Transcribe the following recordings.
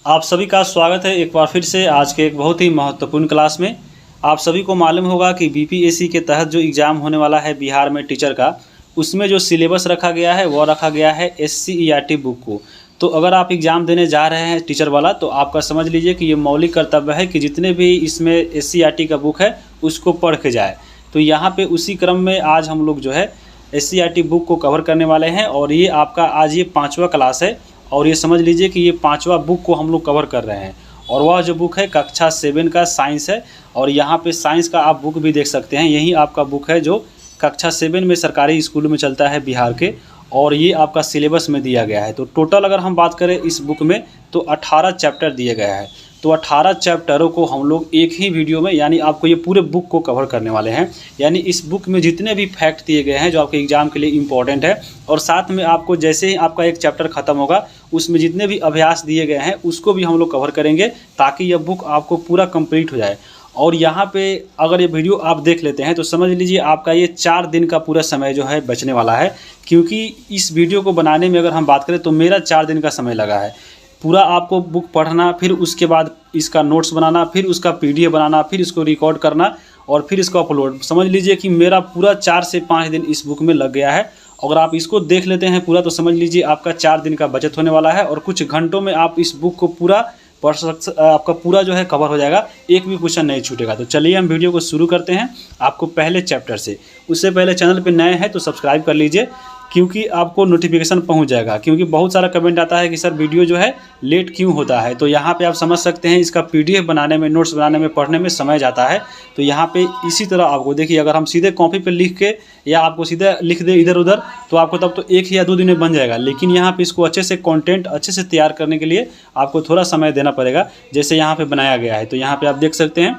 आप सभी का स्वागत है एक बार फिर से आज के एक बहुत ही महत्वपूर्ण क्लास में। आप सभी को मालूम होगा कि बीपीएससी के तहत जो एग्ज़ाम होने वाला है बिहार में टीचर का, उसमें जो सिलेबस रखा गया है वो रखा गया है SCERT बुक को। तो अगर आप एग्ज़ाम देने जा रहे हैं टीचर वाला, तो आपका समझ लीजिए कि ये मौलिक कर्तव्य है कि जितने भी इसमें SCERT का बुक है उसको पढ़ के जाए। तो यहाँ पे उसी क्रम में आज हम लोग जो है SCERT बुक को कवर करने वाले हैं और ये आपका आज ये 5वां क्लास है। और ये समझ लीजिए कि ये 5वां बुक को हम लोग कवर कर रहे हैं और वह जो बुक है कक्षा 7 का साइंस है। और यहाँ पे साइंस का आप बुक भी देख सकते हैं, यही आपका बुक है जो कक्षा 7 में सरकारी स्कूलों में चलता है बिहार के, और ये आपका सिलेबस में दिया गया है। तो टोटल अगर हम बात करें इस बुक में तो 18 चैप्टर दिए गए हैं। तो 18 चैप्टरों को हम लोग एक ही वीडियो में यानी आपको ये पूरे बुक को कवर करने वाले हैं। यानी इस बुक में जितने भी फैक्ट दिए गए हैं जो आपके एग्ज़ाम के लिए इम्पोर्टेंट है, और साथ में आपको जैसे ही आपका एक चैप्टर ख़त्म होगा उसमें जितने भी अभ्यास दिए गए हैं उसको भी हम लोग कवर करेंगे ताकि यह बुक आपको पूरा कंप्लीट हो जाए। और यहाँ पे अगर ये वीडियो आप देख लेते हैं तो समझ लीजिए आपका ये 4 दिन का पूरा समय जो है बचने वाला है, क्योंकि इस वीडियो को बनाने में अगर हम बात करें तो मेरा 4 दिन का समय लगा है। पूरा आपको बुक पढ़ना, फिर उसके बाद इसका नोट्स बनाना, फिर उसका PDF बनाना, फिर इसको रिकॉर्ड करना और फिर इसको अपलोड। समझ लीजिए कि मेरा पूरा 4 से 5 दिन इस बुक में लग गया है। अगर आप इसको देख लेते हैं पूरा तो समझ लीजिए आपका 4 दिन का बचत होने वाला है और कुछ घंटों में आप इस बुक को पूरा पढ़ आपका पूरा जो है कवर हो जाएगा, एक भी क्वेश्चन नहीं छूटेगा। तो चलिए हम वीडियो को शुरू करते हैं आपको पहले चैप्टर से। उससे पहले चैनल पे नए हैं तो सब्सक्राइब कर लीजिए, क्योंकि आपको नोटिफिकेशन पहुंच जाएगा। क्योंकि बहुत सारा कमेंट आता है कि सर वीडियो जो है लेट क्यों होता है। तो यहाँ पे आप समझ सकते हैं इसका PDF बनाने में, नोट्स बनाने में, पढ़ने में समय जाता है। तो यहाँ पे इसी तरह आपको देखिए, अगर हम सीधे कॉपी पे लिख के या आपको सीधे लिख दे इधर उधर तो आपको तब तो 1 या 2 दिन में बन जाएगा। लेकिन यहाँ पे इसको अच्छे से कंटेंट अच्छे से तैयार करने के लिए आपको थोड़ा समय देना पड़ेगा, जैसे यहाँ पे बनाया गया है। तो यहाँ पे आप देख सकते हैं।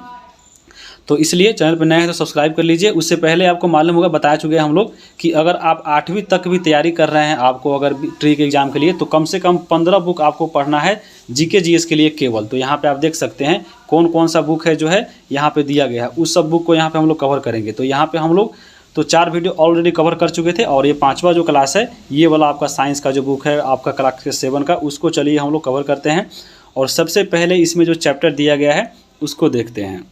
तो इसलिए चैनल पर नए हैं तो सब्सक्राइब कर लीजिए। उससे पहले आपको मालूम होगा, बता चुके हैं हम लोग कि अगर आप 8वीं तक भी तैयारी कर रहे हैं, आपको अगर ट्री के एग्ज़ाम के लिए, तो कम से कम 15 बुक आपको पढ़ना है GK GS के लिए केवल। तो यहाँ पे आप देख सकते हैं कौन कौन सा बुक है जो है यहाँ पे दिया गया है, उस सब बुक को यहाँ पे हम लोग कवर करेंगे। तो यहाँ पे हम लोग तो 4 वीडियो ऑलरेडी कवर कर चुके थे और ये 5वां जो क्लास है ये वाला आपका साइंस का जो बुक है आपका क्लास 7 का, उसको चलिए हम लोग कवर करते हैं। और सबसे पहले इसमें जो चैप्टर दिया गया है उसको देखते हैं।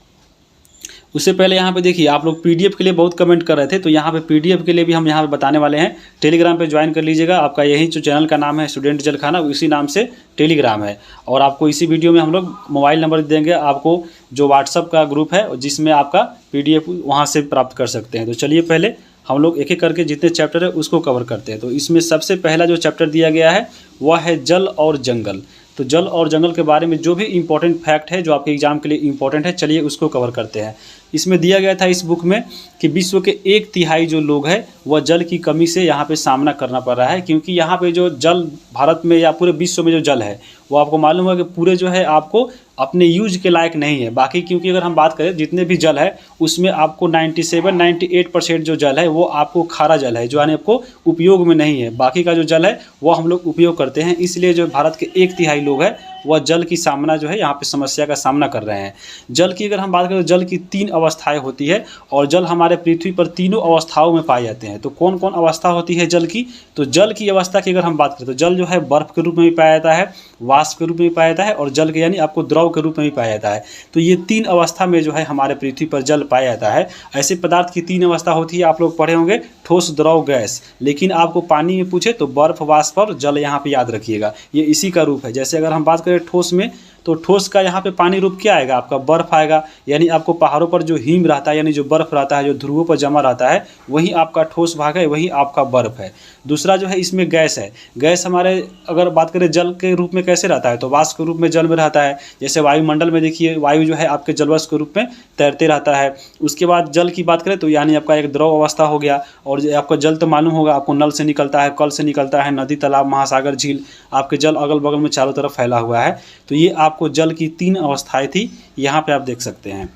उससे पहले यहाँ पे देखिए, आप लोग PDF के लिए बहुत कमेंट कर रहे थे, तो यहाँ पे PDF के लिए भी हम यहाँ पे बताने वाले हैं। टेलीग्राम पे ज्वाइन कर लीजिएगा। आपका यही जो चैनल का नाम है स्टूडेंट जलखाना, उसी नाम से टेलीग्राम है। और आपको इसी वीडियो में हम लोग मोबाइल नंबर देंगे आपको, जो व्हाट्सअप का ग्रुप है जिसमें आपका PDF वहाँ से प्राप्त कर सकते हैं। तो चलिए पहले हम लोग एक एक करके जितने चैप्टर है उसको कवर करते हैं। तो इसमें सबसे पहला जो चैप्टर दिया गया है वह है जल और जंगल। तो जल और जंगल के बारे में जो भी इम्पोर्टेंट फैक्ट है जो आपके एग्जाम के लिए इम्पोर्टेंट है, चलिए उसको कवर करते हैं। इसमें दिया गया था इस बुक में कि विश्व के 1/3 जो लोग हैं वह जल की कमी से यहाँ पे सामना करना पड़ रहा है। क्योंकि यहाँ पे जो जल भारत में या पूरे विश्व में जो जल है वो आपको मालूम है कि पूरे जो है आपको अपने यूज के लायक नहीं है। बाकी क्योंकि अगर हम बात करें जितने भी जल है उसमें आपको 97-98% जो जल है वो आपको खारा जल है, जो यानी आपको उपयोग में नहीं है। बाकी का जो जल है वो हम लोग उपयोग करते हैं। इसलिए जो भारत के 1/3 लोग हैं वह जल की सामना जो है यहाँ पे समस्या का सामना कर रहे हैं। जल की अगर हम बात करें तो जल की 3 अवस्थाएं होती है और जल हमारे पृथ्वी पर तीनों अवस्थाओं में पाए जाते हैं। तो कौन कौन अवस्था होती है जल की? तो जल की अवस्था की अगर हम बात करें तो जल जो है बर्फ के रूप में भी पाया जाता है, वाष्प के रूप में भी पाया जाता है और जल के यानी आपको द्रव के रूप में भी पाया जाता है। तो ये 3 अवस्था में जो है हमारे पृथ्वी पर जल पाया जाता है। ऐसे पदार्थ की 3 अवस्था होती है, आप लोग पढ़े होंगे, ठोस, द्रव, गैस। लेकिन आपको पानी में पूछे तो बर्फ, वाष्प और जल यहाँ पे याद रखिएगा, ये इसी का रूप है। जैसे अगर हम बात करें ठोस में, तो ठोस का यहाँ पे पानी रूप क्या आएगा? आपका बर्फ आएगा। यानी आपको पहाड़ों पर जो हिम रहता है यानी जो बर्फ रहता है, जो ध्रुवों पर जमा रहता है, वही आपका ठोस भाग है, वही आपका बर्फ है। दूसरा जो है इसमें गैस है। गैस हमारे अगर बात करें जल के रूप में कैसे रहता है, तो वाष्प के रूप में जल में रहता है। जैसे वायुमंडल में देखिए वायु जो है आपके जलवाष्प के रूप में तैरते रहता है। उसके बाद जल की बात करें तो यानी आपका एक द्रव अवस्था हो गया। और आपका जल तो मालूम होगा आपको, नल से निकलता है, कल से निकलता है, नदी, तालाब, महासागर, झील, आपके जल अगल बगल में चारों तरफ फैला हुआ है। तो ये आपको जल की 3 अवस्थाएं थी, यहाँ पे आप देख सकते हैं।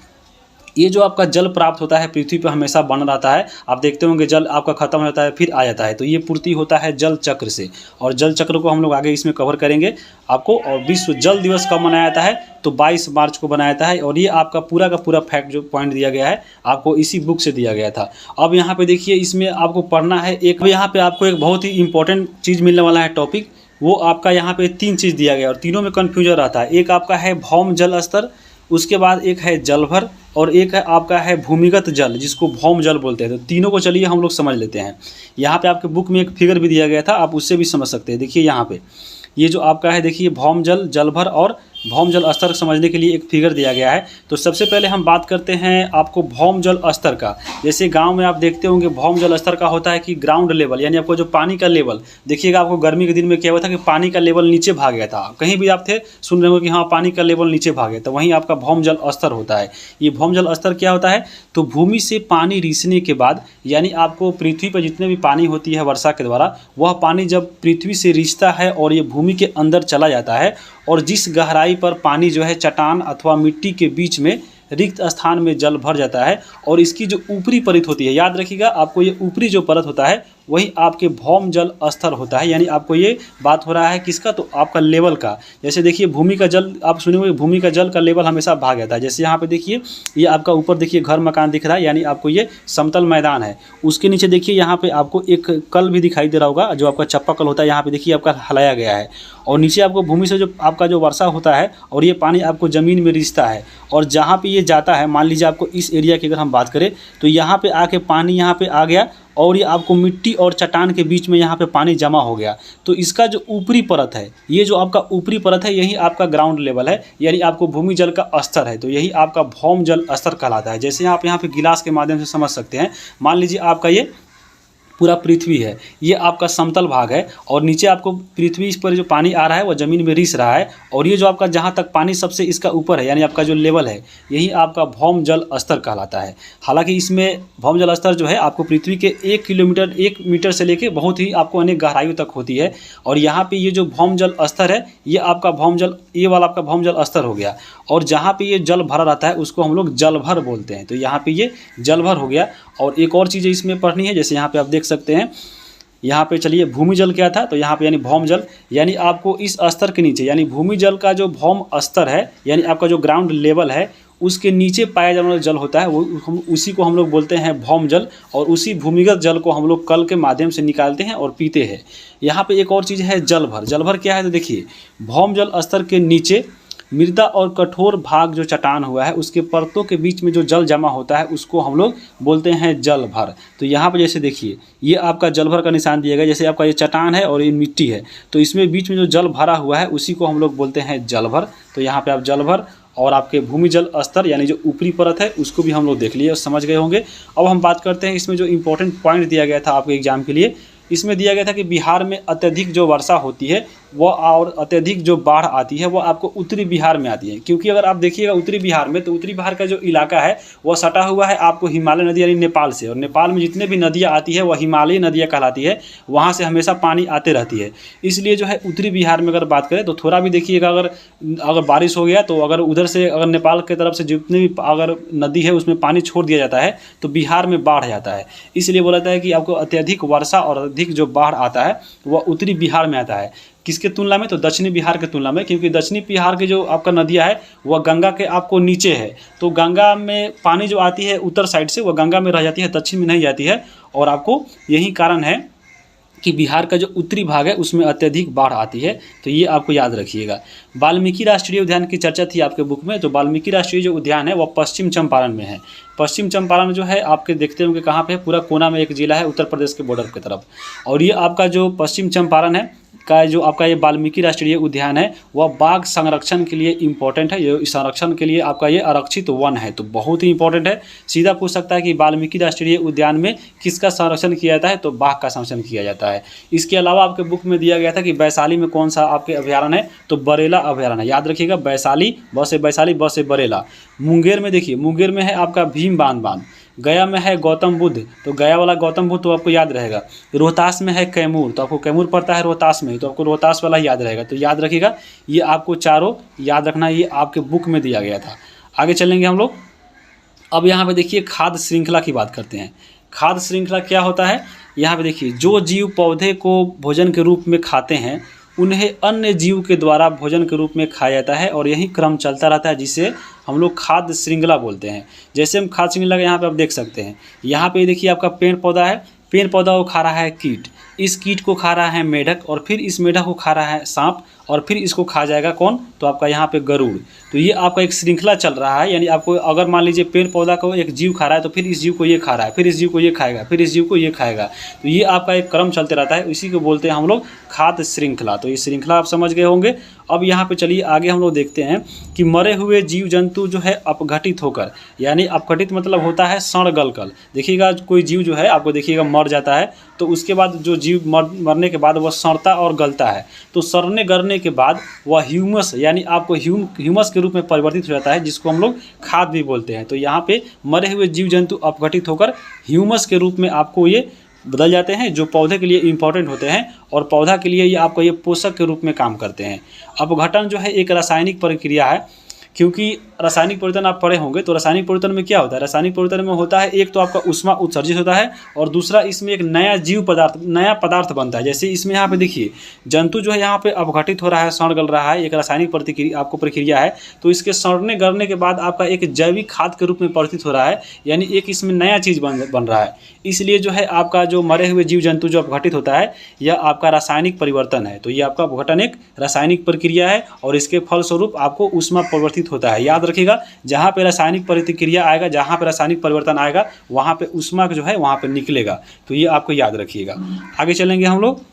ये जो आपका जल प्राप्त होता है पृथ्वी पर हमेशा बन रहता है। आप देखते होंगे जल आपका खत्म हो जाता है फिर आ जाता है। तो ये पूर्ति होता है जल चक्र से, और जल चक्र को हम लोग आगे इसमें कवर करेंगे आपको। और विश्व जल दिवस कब मनाया जाता है? तो 22 मार्च को बनाया जाता है। और ये आपका पूरा का पूरा फैक्ट जो पॉइंट दिया गया है आपको इसी बुक से दिया गया था। अब यहाँ पे देखिए इसमें आपको पढ़ना है एक, यहाँ पे आपको एक बहुत ही इंपॉर्टेंट चीज़ मिलने वाला है टॉपिक, वो आपका यहाँ पे 3 चीज़ दिया गया और तीनों में कन्फ्यूजन रहता है। एक आपका है भौम जल स्तर, उसके बाद एक है जलभर और एक है आपका है भूमिगत जल जिसको भौम जल बोलते हैं। तो तीनों को चलिए हम लोग समझ लेते हैं। यहाँ पे आपके बुक में एक फिगर भी दिया गया था, आप उससे भी समझ सकते हैं। देखिए यहाँ पे ये जो आपका है, देखिए भौम जल, जलभर और भौम जल स्तर समझने के लिए एक फिगर दिया गया है। तो सबसे पहले हम बात करते हैं आपको भौम जल स्तर का। जैसे गांव में आप देखते होंगे भौम जल स्तर का होता है कि ग्राउंड लेवल, यानी आपको जो पानी का लेवल, देखिएगा आपको गर्मी के दिन में क्या हुआ था कि पानी का लेवल नीचे भाग गया था। कहीं भी आप थे सुन रहे हो कि हाँ पानी का लेवल नीचे भाग गया, तो वहीं आपका भौम जल स्तर होता है। ये भौम जल स्तर क्या होता है, तो भूमि से पानी रिसने के बाद, यानी आपको पृथ्वी पर जितने भी पानी होती है वर्षा के द्वारा, वह पानी जब पृथ्वी से रिसता है और ये भूमि के अंदर चला जाता है, और जिस गहराई पर पानी जो है चट्टान अथवा मिट्टी के बीच में रिक्त स्थान में जल भर जाता है, और इसकी जो ऊपरी परत होती है, याद रखिएगा आपको ये ऊपरी जो परत होता है वही आपके भौम जल स्तर होता है। यानी आपको ये बात हो रहा है किसका, तो आपका लेवल का। जैसे देखिए भूमि का जल, आप सुने होंगे भूमि का जल का लेवल हमेशा भाग जाता है। जैसे यहाँ पे देखिए ये आपका ऊपर देखिए घर मकान दिख रहा है, यानी आपको ये समतल मैदान है। उसके नीचे देखिए यहाँ पे आपको एक कल भी दिखाई दे रहा होगा, जो आपका चप्पा कल होता है, यहाँ पे देखिए आपका हलाया गया है। और नीचे आपको भूमि से जो आपका जो वर्षा होता है और ये पानी आपको ज़मीन में रिसता है, और जहाँ पे ये जाता है, मान लीजिए आपको इस एरिया की अगर हम बात करें तो यहाँ पे आके पानी यहाँ पे आ गया और ये आपको मिट्टी और चट्टान के बीच में यहाँ पे पानी जमा हो गया। तो इसका जो ऊपरी परत है, ये जो आपका ऊपरी परत है, यही आपका ग्राउंड लेवल है, यानी आपको भूमि जल का स्तर है। तो यही आपका भौम जल स्तर कहलाता है। जैसे आप यहाँ पे गिलास के माध्यम से समझ सकते हैं, मान लीजिए आपका ये पूरा पृथ्वी है, ये आपका समतल भाग है, और नीचे आपको पृथ्वी इस पर जो पानी आ रहा है वो ज़मीन में रिस रहा है, और ये जो आपका जहाँ तक पानी सबसे इसका ऊपर है, यानी आपका जो लेवल है, यही आपका भौम जल स्तर कहलाता है। हालांकि इसमें भौम जल स्तर जो है आपको पृथ्वी के 1 मीटर से लेके बहुत ही आपको अनेक गहराइयों तक होती है। और यहाँ पे ये जो भौम जल स्तर है, ये आपका भौम जल, ये वाला आपका भौम जल स्तर हो गया। और जहाँ पे ये जल भरा रहता है उसको हम लोग जलभर बोलते हैं। तो यहाँ पे ये जलभर हो गया। और एक और चीज़ इसमें पढ़नी है, जैसे यहाँ पे आप देख सकते हैं, यहाँ पे चलिए भूमि जल क्या था, तो यहाँ पे यानी भौम जल, यानी आपको इस स्तर के नीचे, यानी भूमि जल का जो भौम स्तर है, यानी आपका जो ग्राउंड लेवल है, उसके नीचे पाया जाने वाला जल होता है, वो उसी को हम लोग बोलते हैं भौम जल। और उसी भूमिगत जल को हम लोग कल के माध्यम से निकालते हैं और पीते हैं। यहाँ पे एक और चीज़ है जलभर। जलभर क्या है, तो देखिए भौम जल स्तर के नीचे मृदा और कठोर भाग जो चट्टान हुआ है, उसके परतों के बीच में जो जल जमा होता है उसको हम लोग बोलते हैं जलभर। तो यहाँ पे जैसे देखिए ये आपका जलभर का निशान दिया गया, जैसे आपका ये चट्टान है और ये मिट्टी है, तो इसमें बीच में जो जल भरा हुआ है उसी को हम लोग बोलते हैं जलभर। तो यहाँ पे आप जलभर और आपके भूमि जल स्तर यानी जो ऊपरी परत है उसको भी हम लोग देख लिए और समझ गए होंगे। अब हम बात करते हैं इसमें जो इम्पोर्टेंट पॉइंट दिया गया था आपके एग्जाम के लिए। इसमें दिया गया था कि बिहार में अत्यधिक जो वर्षा होती है वो और अत्यधिक जो बाढ़ आती है वो आपको उत्तरी बिहार में आती है। क्योंकि अगर आप देखिएगा उत्तरी बिहार में, तो उत्तरी बिहार का जो इलाका है वह सटा हुआ है आपको हिमालय नदी यानी नेपाल से, और नेपाल में जितने भी नदियाँ आती है वह हिमालयी नदियाँ कहलाती है, वहाँ से हमेशा पानी आते रहती है। इसलिए जो है उत्तरी बिहार में अगर बात करें तो थोड़ा भी देखिएगा, अगर बारिश हो गया तो अगर उधर से अगर नेपाल की तरफ से जितने भी अगर नदी है उसमें पानी छोड़ दिया जाता है तो बिहार में बाढ़ जाता है। इसलिए बोला जाता है कि आपको अत्यधिक वर्षा और अधिक जो बाढ़ आता है वह उत्तरी बिहार में आता है। किसके तुलना में, तो दक्षिणी बिहार के तुलना में, क्योंकि दक्षिणी बिहार की जो आपका नदियाँ है वह गंगा के आपको नीचे है, तो गंगा में पानी जो आती है उत्तर साइड से वह गंगा में रह जाती है, दक्षिण में नहीं जाती है। और आपको यही कारण है कि बिहार का जो उत्तरी भाग है उसमें अत्यधिक बाढ़ आती है। तो ये आपको याद रखिएगा। वाल्मीकि राष्ट्रीय उद्यान की चर्चा थी आपके बुक में, तो वाल्मीकि राष्ट्रीय जो उद्यान है वह पश्चिम चंपारण में है। पश्चिम चंपारण जो है आपके देखते होंगे कहाँ पे है, पूरा कोना में एक जिला है उत्तर प्रदेश के बॉर्डर की तरफ। और ये आपका जो पश्चिम चंपारण है का जो आपका ये वाल्मीकि राष्ट्रीय उद्यान है वह बाघ संरक्षण के लिए इम्पोर्टेंट है। ये संरक्षण के लिए आपका ये आरक्षित वन है, तो बहुत ही इंपॉर्टेंट है। सीधा पूछ सकता है कि वाल्मीकि राष्ट्रीय उद्यान में किसका संरक्षण किया जाता है, तो बाघ का संरक्षण किया जाता है। इसके अलावा आपके बुक में दिया गया था कि वैशाली में कौन सा आपके अभ्यारण्य है, तो बरेला अभ्यारण्य। याद रखिएगा, वैशाली ब से बरेला। मुंगेर में देखिए, मुंगेर में है आपका भीम बांध। गया में है गौतम बुद्ध, तो गया वाला गौतम बुद्ध तो आपको याद रहेगा। रोहतास में है कैमूर, तो आपको कैमूर पड़ता है रोहतास में, तो आपको रोहतास वाला याद रहेगा। तो याद रखिएगा, ये आपको चारों याद रखना, ये आपके बुक में दिया गया था। आगे चलेंगे हम लोग। अब यहाँ पे देखिए खाद्य श्रृंखला की बात करते हैं। खाद्य श्रृंखला क्या होता है, यहाँ पे देखिए जो जीव पौधे को भोजन के रूप में खाते हैं उन्हें अन्य जीव के द्वारा भोजन के रूप में खाया जाता है, और यही क्रम चलता रहता है जिसे हम लोग खाद्य श्रृंखला बोलते हैं। जैसे हम खाद्य श्रृंखला का यहाँ पे आप देख सकते हैं, यहाँ पे देखिए आपका पेड़ पौधा है, पेड़ पौधा को खा रहा है कीट। इस कीट को खा रहा है मेढक, और फिर इस मेढक को खा रहा है सांप, और फिर इसको खा जाएगा कौन, तो आपका यहाँ पे गरुड़। तो ये आपका एक श्रृंखला चल रहा है, यानी आपको अगर मान लीजिए पेड़ पौधा को एक जीव खा रहा है तो फिर इस जीव को ये खा रहा है, फिर इस जीव को ये खाएगा, फिर इस जीव को ये खाएगा। तो ये आपका एक क्रम चलते रहता है, इसी को बोलते हैं हम लोग खाद्य श्रृंखला। तो ये श्रृंखला आप समझ गए होंगे। अब यहाँ पे चलिए आगे हम लोग देखते हैं कि मरे हुए जीव जंतु जो है अपघटित होकर, यानी अपघटित मतलब होता है सड़ गल कर। देखिएगा कोई जीव जो है आपको देखिएगा मर जाता है, तो उसके बाद जो जीव मरने के बाद वह सड़ता और गलता है, तो सड़ने गलने के बाद वह ह्यूमस यानी आपको ह्यूमस के रूप में परिवर्तित हो जाता है, जिसको हम लोग खाद भी बोलते हैं। तो यहाँ पे मरे हुए जीव जंतु अपघटित होकर ह्यूमस के रूप में आपको ये बदल जाते हैं, जो पौधे के लिए इंपॉर्टेंट होते हैं और पौधा के लिए ये आपको ये पोषक के रूप में काम करते हैं। अपघटन जो है एक रासायनिक प्रक्रिया है, क्योंकि रासायनिक परिवर्तन आप पढ़े होंगे, तो रासायनिक परिवर्तन में क्या होता है, रासायनिक परिवर्तन में होता है एक तो आपका ऊष्मा उत्सर्जित होता है, और दूसरा इसमें एक नया जीव पदार्थ नया पदार्थ बनता है। जैसे इसमें यहाँ पे देखिए जंतु जो है यहाँ पे अपघटित हो रहा है, सड़ गल रहा है, एक रासायनिक प्रतिक्रिया आपको प्रक्रिया है। तो इसके सड़ने गलने के बाद आपका एक जैविक खाद के रूप में परिवर्तित हो रहा है, यानी एक इसमें नया चीज़ बन रहा है। इसलिए जो है आपका जो मरे हुए जीव जंतु जो अपघटित होता है, यह आपका रासायनिक परिवर्तन है। तो ये आपका अपघटन एक रासायनिक प्रक्रिया है, और इसके फलस्वरूप आपको ऊष्मा परिवर्तित होता है। याद रखिएगा, जहाँ पे रासायनिक प्रतिक्रिया आएगा, जहाँ पे रासायनिक परिवर्तन आएगा, वहाँ पे ऊष्मा जो है वहाँ पे निकलेगा। तो ये आपको याद रखिएगा। आगे चलेंगे हम लोग।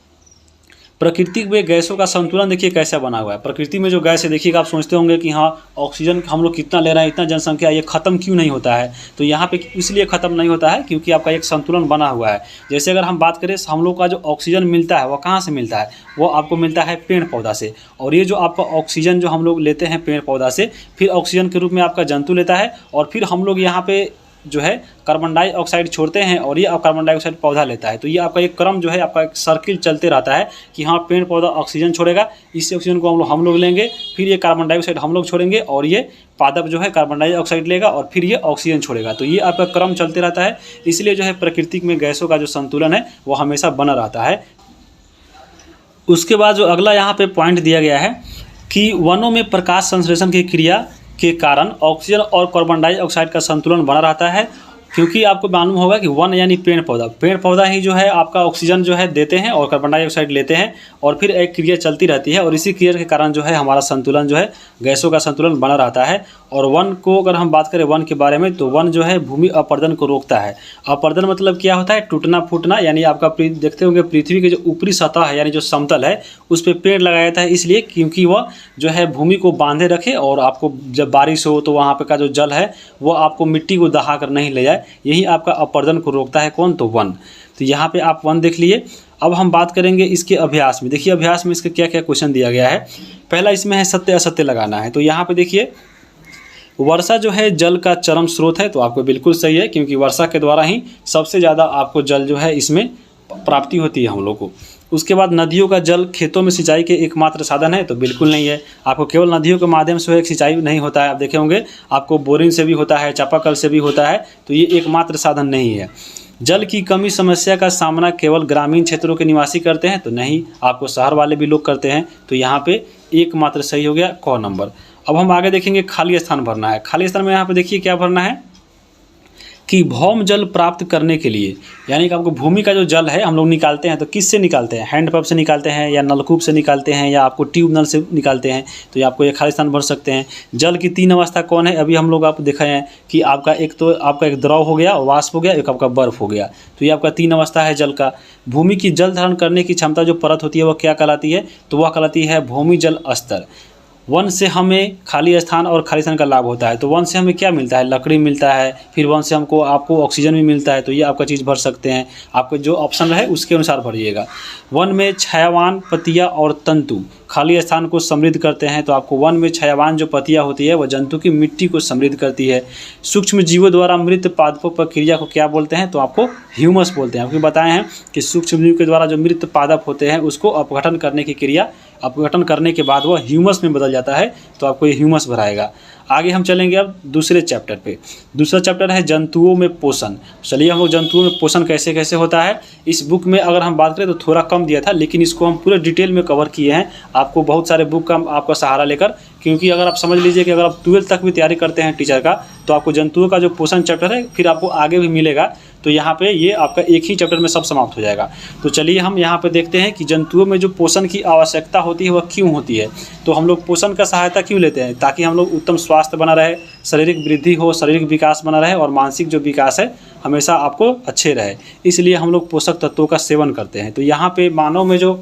प्रकृति में गैसों का संतुलन देखिए कैसा बना हुआ है। प्रकृति में जो गैस है देखिएगा, आप सोचते होंगे कि हाँ ऑक्सीजन हम लोग कितना ले रहे हैं, इतना जनसंख्या, ये ख़त्म क्यों नहीं होता है। तो यहाँ पे इसलिए ख़त्म नहीं होता है क्योंकि आपका एक संतुलन बना हुआ है। जैसे अगर हम बात करें, हम लोग का जो ऑक्सीजन मिलता है वह कहाँ से मिलता है, वो आपको मिलता है पेड़ पौधा से। और ये जो आपका ऑक्सीजन जो हम लोग लेते हैं पेड़ पौधा से, फिर ऑक्सीजन के रूप में आपका जंतु लेता है, और फिर हम लोग यहाँ पे जो है कार्बन डाइऑक्साइड छोड़ते हैं, और ये कार्बन डाइऑक्साइड पौधा लेता है। तो ये आपका एक क्रम जो है, आपका एक सर्किल चलते रहता है कि हाँ पेड़ पौधा ऑक्सीजन छोड़ेगा, इससे ऑक्सीजन को हम लोग लेंगे, फिर ये कार्बन डाइऑक्साइड हम लोग छोड़ेंगे, और ये पादप जो है कार्बन डाइऑक्साइड लेगा, और फिर ये ऑक्सीजन छोड़ेगा। तो ये आपका क्रम चलते रहता है। इसलिए जो है प्रकृति में गैसों का जो संतुलन है वो हमेशा बना रहता है। उसके बाद जो अगला यहाँ पे पॉइंट दिया गया है कि वनों में प्रकाश संश्लेषण की क्रिया के कारण ऑक्सीजन और कार्बन डाइऑक्साइड का संतुलन बना रहता है। क्योंकि आपको मालूम होगा कि वन यानी पेड़ पौधा ही जो है आपका ऑक्सीजन जो है देते हैं और कार्बन डाइऑक्साइड लेते हैं, और फिर एक क्रिया चलती रहती है, और इसी क्रिया के कारण जो है हमारा संतुलन जो है गैसों का संतुलन बना रहता है। और वन को अगर हम बात करें वन के बारे में, तो वन जो है भूमि अपर्दन को रोकता है। अपर्दन मतलब क्या होता है, टूटना फूटना, यानी आपका देखते होंगे पृथ्वी के जो ऊपरी सतह है यानी जो समतल है उस पर पेड़ लगाया जाता है, इसलिए क्योंकि वह जो है भूमि को बांधे रखे, और आपको जब बारिश हो तो वहाँ पे का जो जल है वो आपको मिट्टी को दहा कर नहीं ले जाए। यही आपका अपर्दन को रोकता है कौन, तो वन। तो यहाँ पे आप वन देख लिए। अब हम बात करेंगे इसके अभ्यास में। देखिए अभ्यास में इसके क्या क्या क्वेश्चन दिया गया है। पहला इसमें है सत्य असत्य लगाना है। तो यहाँ पे देखिए वर्षा जो है जल का चरम स्रोत है, तो आपको बिल्कुल सही है, क्योंकि वर्षा के द्वारा ही सबसे ज़्यादा आपको जल जो है इसमें प्राप्ति होती है हम लोग को। उसके बाद नदियों का जल खेतों में सिंचाई के एकमात्र साधन है, तो बिल्कुल नहीं है। आपको केवल नदियों के माध्यम से एक सिंचाई नहीं होता है, आप देखे होंगे आपको बोरिंग से भी होता है, चापाकल से भी होता है, तो ये एकमात्र साधन नहीं है। जल की कमी समस्या का सामना केवल ग्रामीण क्षेत्रों के निवासी करते हैं, तो नहीं, आपको शहर वाले भी लोग करते हैं। तो यहाँ पे एकमात्र सही हो गया क नंबर। अब हम आगे देखेंगे खाली स्थान भरना है। खाली स्थान में यहाँ पे देखिए क्या भरना है कि भौम जल प्राप्त करने के लिए, यानी कि आपको भूमि का जो जल है हम लोग निकालते हैं, तो किससे निकालते हैं, हैंडपंप से निकालते हैं, या नलकूप से निकालते हैं, या आपको ट्यूब नल से निकालते हैं। तो ये आपको ये खाली स्थान भर सकते हैं। जल की 3 अवस्था कौन है, अभी हम लोग आप देखे हैं कि आपका एक द्रव हो गया, वाष्प हो गया, एक आपका बर्फ हो गया। तो ये आपका 3 अवस्था है जल का। भूमि की जल धारण करने की क्षमता जो परत होती है वह क्या कहलाती है, तो वह कहलाती है भूमि जल स्तर। वन से हमें खाली स्थान और खाली स्थान का लाभ होता है। तो वन से हमें क्या मिलता है, लकड़ी मिलता है, फिर वन से आपको ऑक्सीजन भी मिलता है। तो ये आपका चीज़ भर सकते हैं, आपको जो ऑप्शन रहे उसके अनुसार भरिएगा। वन में छायावान पत्तियाँ और तंतु खाली स्थान को समृद्ध करते हैं। तो आपको वन में छायावान जो पत्तियाँ होती है वह जंतु की मिट्टी को समृद्ध करती है। सूक्ष्म जीवों द्वारा मृत पादपों पर क्रिया को क्या बोलते हैं, तो आपको ह्यूमस बोलते हैं। आपको बताए हैं कि सूक्ष्म जीव के द्वारा जो मृत पादप होते हैं उसको अपघटन करने की क्रिया, अपघटन करने के बाद वह ह्यूमस में बदल जाता है, तो आपको ये ह्यूमस भराएगा। आगे हम चलेंगे अब दूसरे चैप्टर पे। दूसरा चैप्टर है जंतुओं में पोषण। चलिए हम लोग जंतुओं में पोषण कैसे कैसे होता है, इस बुक में अगर हम बात करें तो थोड़ा कम दिया था, लेकिन इसको हम पूरे डिटेल में कवर किए हैं। आपको बहुत सारे बुक का आपका सहारा लेकर क्योंकि अगर आप समझ लीजिए कि अगर आप 12th तक भी तैयारी करते हैं टीचर का, तो आपको जंतुओं का जो पोषण चैप्टर है फिर आपको आगे भी मिलेगा, तो यहाँ पे ये आपका एक ही चैप्टर में सब समाप्त हो जाएगा। तो चलिए हम यहाँ पे देखते हैं कि जंतुओं में जो पोषण की आवश्यकता होती है वह क्यों होती है। तो हम लोग पोषण का सहायता क्यों लेते हैं, ताकि हम लोग उत्तम स्वास्थ्य बना रहे, शारीरिक वृद्धि हो, शारीरिक विकास बना रहे और मानसिक जो विकास है हमेशा आपको अच्छे रहे, इसलिए हम लोग पोषक तत्वों का सेवन करते हैं। तो यहाँ पे मानव में जो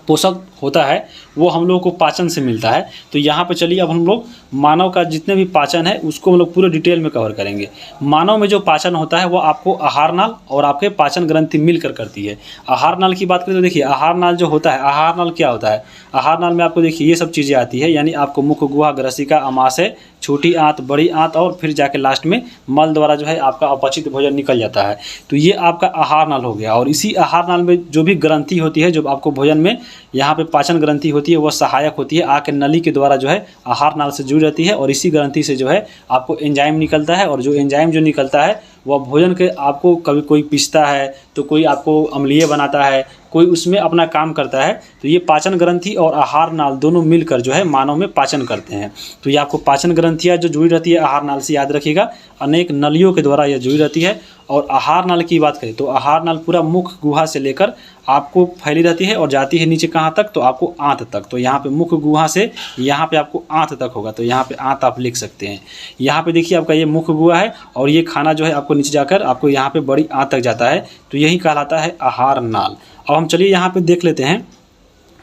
पोषक होता है वो हम लोगों को पाचन से मिलता है। तो यहाँ पे चलिए अब हम लोग मानव का जितने भी पाचन है उसको हम लोग पूरे डिटेल में कवर करेंगे। मानव में जो पाचन होता है वो आपको आहार नाल और आपके पाचन ग्रंथि मिलकर करती है। आहार नाल की बात करें तो देखिए आहार नाल जो होता है, आहार नाल क्या होता है, आहार नाल में आपको देखिए ये सब चीज़ें आती है, यानी आपको मुख्य गुहा, ग्रसिका, अमाशय, छोटी आंत, बड़ी आंत और फिर जाके लास्ट में मल द्वारा जो है आपका अपचित भोजन निकल जाता है। तो ये आपका आहार नाल हो गया। और इसी आहार नाल में जो भी ग्रंथि होती है, जो आपको भोजन में यहाँ पे पाचन ग्रंथि होती है, वह सहायक होती है, आके नली के द्वारा जो है आहार नाल से जुड़ जाती है और इसी ग्रंथि से जो है आपको एंजाइम निकलता है। और जो एंजाइम जो निकलता है वह भोजन के आपको कभी कोई पीसता है तो कोई आपको अम्लीय बनाता है, कोई उसमें अपना काम करता है। तो ये पाचन ग्रंथि और आहार नाल दोनों मिलकर जो है मानव में पाचन करते हैं। तो ये आपको पाचन ग्रंथियाँ जो जुड़ी रहती है आहार नाल से, याद रखिएगा, अनेक नलियों के द्वारा यह जुड़ी रहती है। और आहार नाल की बात करें तो आहार नाल पूरा मुख्य गुहा से लेकर आपको फैली रहती है और जाती है नीचे कहाँ तक, तो आपको आंत तक। तो यहाँ पे मुख्य गुहा से यहाँ पे आपको आंत तक होगा, तो यहाँ पे आंत आप लिख सकते हैं। यहाँ पे देखिए आपका ये मुख्य गुहा है और ये खाना जो है आपको नीचे जाकर आपको यहाँ पे बड़ी आंत तक जाता है, तो यही कहलाता है आहार नाल। अब हम चलिए यहाँ पे देख लेते हैं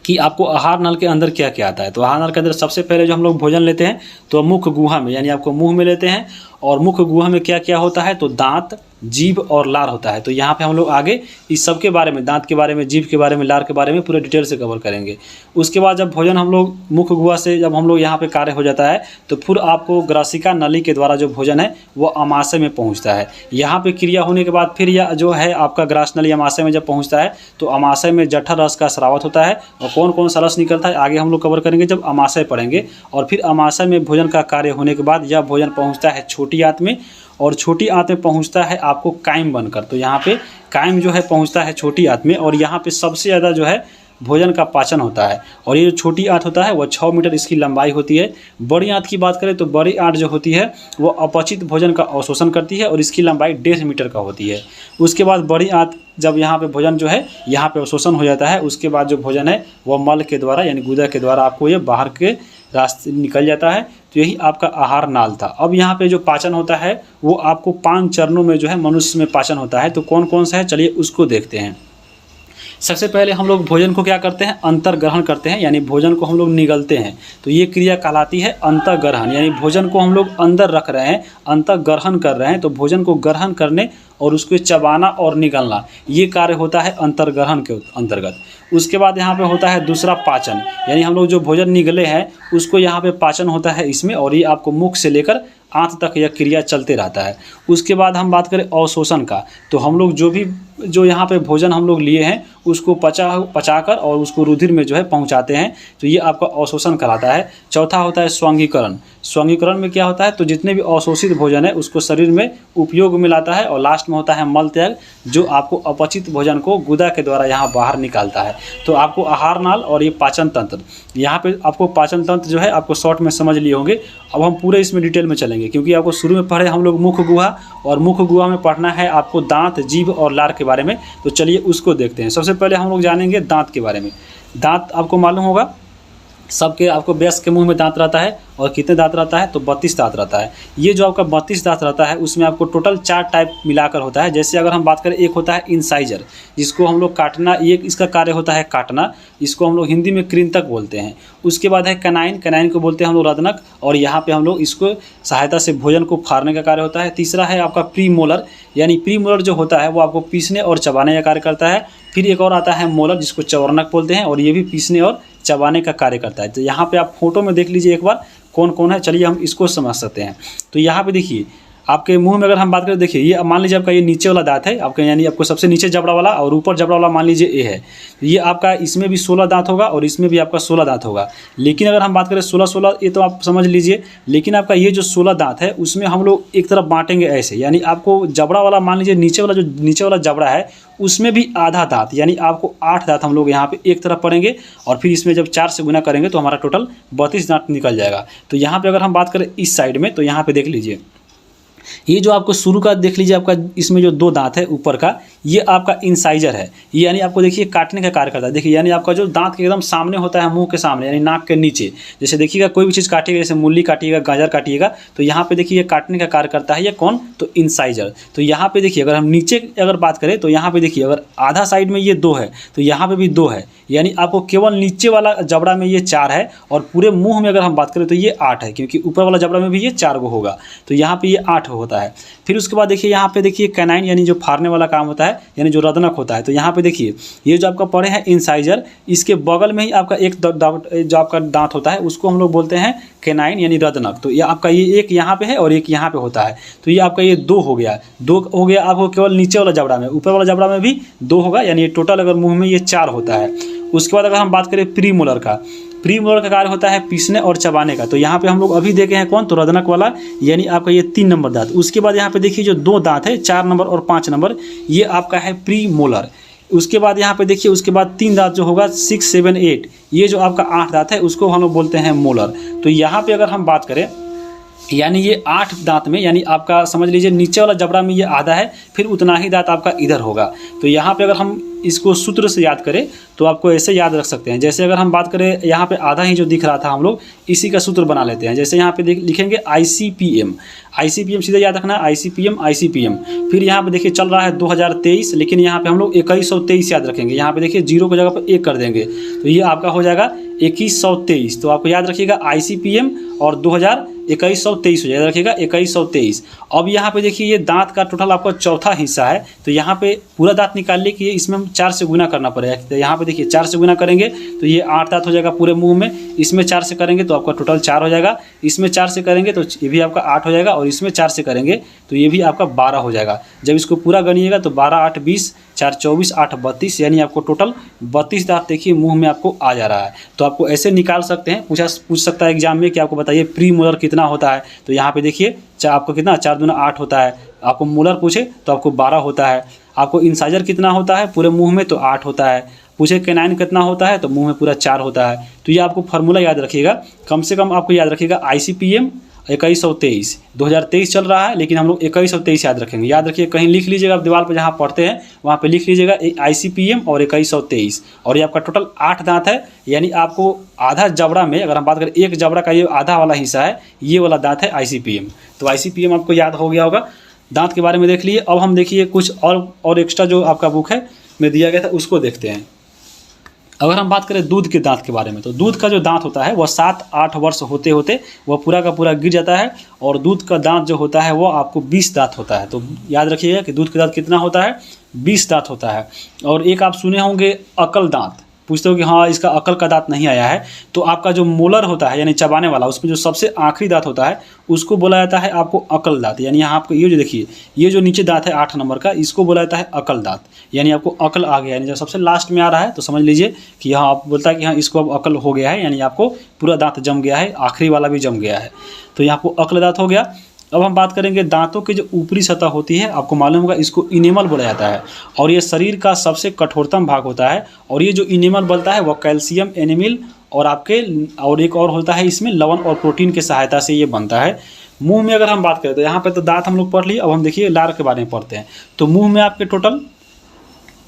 कि आपको आहार नाल के अंदर क्या क्या आता है। तो आहार नाल के अंदर सबसे पहले जो हम लोग भोजन लेते हैं तो मुख्य गुहा में, यानी आपको मुंह में लेते हैं। और मुख्य गुहा में क्या क्या होता है, तो दांत, जीभ और लार होता है। तो यहाँ पे हम लोग आगे इस सब के बारे में, दांत के बारे में, जीभ के बारे में, लार के बारे में पूरे डिटेल से कवर करेंगे। उसके बाद जब भोजन हम लोग मुख्य गुहा से जब हम लोग यहाँ पे कार्य हो जाता है तो फिर आपको ग्रसिका नली के द्वारा जो भोजन है वो अमाशय में पहुँचता है। यहाँ पे क्रिया होने के बाद फिर यह जो है आपका ग्रास नली अमाशय में जब पहुँचता है तो अमाशय में जठर रस का स्रावत होता है। और कौन कौन सा रस निकलता है आगे हम लोग कवर करेंगे जब अमाशय पढ़ेंगे। और फिर अमाशय में भोजन का कार्य होने के बाद यह भोजन पहुँचता है छोटी आंत में, और छोटी आंत में पहुंचता है आपको कायम बनकर। तो यहाँ पे कायम जो है पहुंचता है छोटी आंत में, और यहाँ पे सबसे ज़्यादा जो है भोजन का पाचन होता है। और ये जो छोटी आंत होता है वह 6 मीटर इसकी लंबाई होती है। बड़ी आंत की बात करें तो बड़ी आंत जो होती है वो अपचित भोजन का अवशोषण करती है और इसकी लंबाई 1.5 मीटर का होती है। उसके बाद बड़ी आंत जब यहाँ पे भोजन जो है यहाँ पे अवशोषण हो जाता है, उसके बाद जो भोजन है वह मल के द्वारा यानी गुदा के द्वारा आपको ये बाहर के रास्ते निकल जाता है। तो यही आपका आहार नाल था। अब यहाँ पे जो पाचन होता है वो आपको 5 चरणों में जो है मनुष्य में पाचन होता है। तो कौन कौन सा है, चलिए उसको देखते हैं। सबसे पहले हम लोग भोजन को क्या करते हैं, अंतर्ग्रहण करते हैं, यानी भोजन को हम लोग निगलते हैं। तो ये क्रिया कहलाती है अंतर्ग्रहण, यानी भोजन को हम लोग अंदर रख रहे हैं, अंतर्ग्रहण कर रहे हैं। तो भोजन को ग्रहण करने और उसको चबाना और निगलना, ये कार्य होता है अंतर्ग्रहण के अंतर्गत। उसके बाद यहाँ पे होता है दूसरा पाचन, यानी हम लोग जो भोजन निगले हैं उसको यहाँ पे पाचन होता है इसमें, और ये आपको मुख से लेकर आंत तक यह क्रिया चलते रहता है। उसके बाद हम बात करें अवशोषण का, तो हम लोग जो यहाँ पे भोजन हम लोग लिए हैं उसको पचाकर और उसको रुधिर में जो है पहुँचाते हैं। तो ये आपका अवशोषण कहलाता है। चौथा होता है स्वांगीकरण। स्वांगीकरण में क्या होता है, तो जितने भी अवशोषित भोजन है उसको शरीर में उपयोग में लाता है। और लास्ट में होता है मल त्याग, जो आपको अपचित भोजन को गुदा के द्वारा यहाँ बाहर निकालता है। तो आपको आहार नाल और ये पाचन तंत्र, यहाँ पे आपको पाचन तंत्र जो है आपको शॉर्ट में समझ लिए होंगे। अब हम पूरे इसमें डिटेल में चलेंगे, क्योंकि आपको शुरू में पढ़े हम लोग मुख्य गुहा, और मुख्य गुहा में पढ़ना है आपको दांत, जीभ और लार के बारे में। तो चलिए उसको देखते हैं। सबसे पहले हम लोग जानेंगे दांत के बारे में। दांत आपको मालूम होगा सबके, आपको वयस्क के मुंह में दांत रहता है, और कितने दांत रहता है, तो 32 दांत रहता है। ये जो आपका 32 दांत रहता है उसमें आपको टोटल 4 टाइप मिलाकर होता है। जैसे अगर हम बात करें, एक होता है इंसाइजर, जिसको हम लोग काटना, ये इसका कार्य होता है काटना, इसको हम लोग हिंदी में कृंतक बोलते हैं। उसके बाद है कनाइन, कनाइन को बोलते हैं हम लोग रदनक, और यहाँ पे हम लोग इसको सहायता से भोजन को फाड़ने का कार्य होता है। तीसरा है आपका प्री मोलर, यानी प्री मोलर जो होता है वो आपको पीसने और चबाने का कार्य करता है। फिर एक और आता है मोलर, जिसको चवर्णक बोलते हैं, और ये भी पीसने और चबाने का कार्य करता है। तो यहाँ पे आप फोटो में देख लीजिए एक बार कौन कौन है। चलिए हम इसको समझ सकते हैं। तो यहाँ पे देखिए आपके मुंह में अगर हम बात करें, देखिए ये मान लीजिए आपका ये नीचे वाला दांत है आपका, यानी आपको सबसे नीचे जबड़ा वाला और ऊपर जबड़ा वाला मान लीजिए ए है, ये आपका इसमें भी 16 दांत होगा और इसमें भी आपका 16 दांत होगा। लेकिन अगर हम बात करें 16 ये तो आप समझ लीजिए, लेकिन आपका ये जो 16 दांत है उसमें हम लोग एक तरफ बांटेंगे ऐसे, यानी आपको जबड़ा वाला मान लीजिए नीचे वाला, जो नीचे वाला जबड़ा है उसमें भी आधा दांत, यानी आपको 8 दांत हम लोग यहाँ पे एक तरफ पड़ेंगे और फिर इसमें जब 4 से गुना करेंगे तो हमारा टोटल 32 दांत निकल जाएगा। तो यहाँ पे अगर हम बात करें इस साइड में, तो यहाँ पे देख लीजिए ये जो आपको शुरू का देख लीजिए, आपका इसमें जो 2 दांत है ऊपर का, ये आपका इंसाइजर है, ये यानी आपको देखिए काटने का कार्य करता है। देखिए यानी आपका जो दांत के एकदम सामने होता है, मुंह के सामने, यानी नाक के नीचे, जैसे देखिएगा कोई भी चीज़ काटिएगा, जैसे मूली काटिएगा, गाजर काटिएगा, तो यहाँ पे देखिए ये काटने का कार्य करता है। ये कौन? तो इंसाइजर। तो यहाँ पे देखिए अगर हम नीचे अगर बात करें तो यहाँ पे देखिए अगर आधा साइड में ये 2 है तो यहाँ पे भी 2 है, यानी आपको केवल नीचे वाला जबड़ा में ये 4 है और पूरे मुंह में अगर हम बात करें तो ये 8 है, क्योंकि ऊपर वाला जबड़ा में भी ये 4 गो होगा, तो यहाँ पे ये 8 होता है। फिर उसके बाद देखिए यहाँ पे देखिए कैनाइन, यानी जो फाड़ने वाला काम होता है, यानी जो रदनक होता है। तो यहाँ पे देखिए ये जो आपका पड़े हैं इंसाइजर, इसके बगल में ही आपका एक जो आपका दांत होता है उसको हम लोग बोलते हैं कैनाइन, यानी रदनक। तो ये आपका ये एक यहाँ पे है और एक यहाँ पे होता है, तो ये आपका ये 2 हो गया, 2 हो गया आपको केवल नीचे वाला जबड़ा में। ऊपर वाला जबड़ा में भी 2 होगा, यानी टोटल अगर मुंह में ये 4 होता है। उसके बाद अगर हम बात करें प्रीमोलर का, प्रीमोलर का कार्य होता है पीसने और चबाने का। तो यहाँ पे हम लोग अभी देखे हैं कौन? तो रदनक वाला, यानी आपका ये 3 नंबर दांत। उसके बाद यहाँ पे देखिए जो 2 दांत है, 4 नंबर और 5 नंबर, ये आपका है प्रीमोलर। उसके बाद यहाँ पे देखिए उसके बाद 3 दांत जो होगा 6, 7, 8, ये जो आपका 8 दांत है उसको हम लोग बोलते हैं मोलर। तो यहाँ पे अगर हम बात करें, यानी ये 8 दांत में, यानी आपका समझ लीजिए नीचे वाला जबड़ा में ये आधा है, फिर उतना ही दांत आपका इधर होगा। तो यहाँ पे अगर हम इसको सूत्र से याद करें तो आपको ऐसे याद रख सकते हैं। जैसे अगर हम बात करें यहाँ पे आधा ही जो दिख रहा था, हम लोग इसी का सूत्र बना लेते हैं। जैसे यहाँ पे लिखेंगे ICPM, ICPM सीधे याद रखना, ICPM। फिर यहाँ पे देखिए चल रहा है 2023, लेकिन यहाँ पे हम लोग 2123 याद रखेंगे। यहाँ पे देखिए 0 की जगह पर 1 कर देंगे, तो ये आपका हो जाएगा 2123। तो आपको याद रखिएगा ICPM और 2123 हो जाएगा, रखिएगा 2123। अब यहाँ पे देखिए ये दांत का टोटल आपका चौथा हिस्सा है, तो यहाँ पे पूरा दांत निकालने के लिए इसमें हम 4 से गुना करना पड़ेगा। तो यहाँ पे देखिए 4 से गुना करेंगे तो ये 8 दांत हो जाएगा पूरे मुंह में, इसमें 4 से करेंगे तो आपका टोटल 4 हो जाएगा, इसमें 4 से करेंगे तो ये भी आपका 8 हो जाएगा, और इसमें 4 से करेंगे तो ये भी आपका 12 हो जाएगा। जब इसको पूरा गनिएगा तो 12, 8, 20, 4, 24, 8, 32, यानी आपको टोटल 32 दांत देखिए मुंह में आपको आ जा रहा है। तो आपको ऐसे निकाल सकते हैं, पूछ सकता है एग्जाम में कि आपको बताइए प्री मोलर कितना होता है। तो यहाँ पे देखिए आपको कितना 4 दूना 8 होता है। आपको मोलर पूछे तो आपको 12 होता है। आपको इंसाइजर कितना होता है पूरे मुंह में, तो 8 होता है। पूछे कैनाइन कितना होता है, तो मुंह में पूरा 4 होता है। तो ये आपको फार्मूला याद रखिएगा, कम से कम आपको याद रखिएगा ICPM 2123, 2023 चल रहा है, लेकिन हम लोग 2123 याद रखेंगे। याद रखिए, कहीं लिख लीजिएगा, आप दीवार पर जहाँ पढ़ते हैं वहाँ पे लिख लीजिएगा ICPM और 2123। और ये आपका टोटल 8 दांत है, यानी आपको आधा जबड़ा में, अगर हम बात करें एक जबड़ा का ये आधा वाला हिस्सा है, ये वाला दांत है ICPM। तो ICPM आपको याद हो गया होगा, दांत के बारे में देख लिए। अब हम देखिए कुछ और एक्स्ट्रा जो आपका बुक है में दिया गया था उसको देखते हैं। अगर हम बात करें दूध के दांत के बारे में, तो दूध का जो दांत होता है वह 7-8 वर्ष होते होते वह पूरा का पूरा गिर जाता है, और दूध का दांत जो होता है वो आपको 20 दांत होता है। तो याद रखिएगा कि दूध का दांत कितना होता है, 20 दांत होता है। और एक आप सुने होंगे अकल दांत, पूछते हो कि हाँ इसका अकल का दांत नहीं आया है, तो आपका जो मोलर होता है यानी चबाने वाला, उसमें जो सबसे आखिरी दांत होता है उसको बोला जाता है आपको अकल दांत। यानी यहाँ आपको ये जो देखिए, ये जो नीचे दांत है 8 नंबर का, इसको बोला जाता है अकल दांत। यानी आपको अकल आ गया, यानी जब सबसे लास्ट में आ रहा है तो समझ लीजिए कि यहाँ आप बोलता है कि हाँ इसको अब अकल हो गया है, यानी आपको पूरा दांत जम गया है, आखिरी वाला भी जम गया है। तो यहाँ आपको अकल दांत हो गया। अब हम बात करेंगे दांतों की जो ऊपरी सतह होती है, आपको मालूम होगा इसको इनेमल बोला जाता है, और ये शरीर का सबसे कठोरतम भाग होता है। और ये जो इनेमल बनता है वह कैल्शियम, एनिमिल और एक और होता है इसमें लवण और प्रोटीन की सहायता से ये बनता है। मुंह में अगर हम बात करें तो यहाँ पे तो दांत हम लोग पढ़ लिए, अब हम देखिए लार के बारे में पढ़ते हैं। तो मुंह में आपके टोटल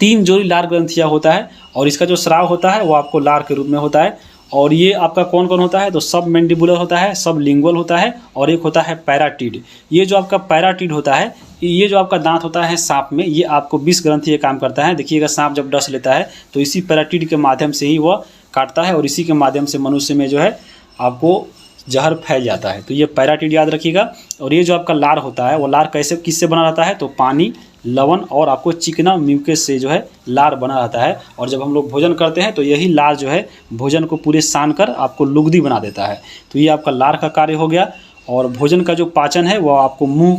3 जोड़ी लार ग्रंथियाँ होता है, और इसका जो स्राव होता है वो आपको लार के रूप में होता है। और ये आपका कौन कौन होता है, तो सब मैंडिबुलर होता है, सब लिंगुअल होता है, और एक होता है पैराटिड। ये जो आपका पैराटिड होता है, ये जो आपका दांत होता है सांप में, ये आपको 20 ग्रंथि ये काम करता है। देखिएगा सांप जब डस लेता है तो इसी पैराटिड के माध्यम से ही वह काटता है, और इसी के माध्यम से मनुष्य में जो है आपको जहर फैल जाता है। तो ये पैराटिड याद रखिएगा। और ये जो आपका लार होता है वो लार किससे बना रहता है, तो पानी, लवण और आपको चिकना म्यूकस से जो है लार बना रहता है। और जब हम लोग भोजन करते हैं तो यही लार जो है भोजन को पूरे सान कर आपको लुगदी बना देता है। तो ये आपका लार का कार्य हो गया। और भोजन का जो पाचन है वो आपको मुंह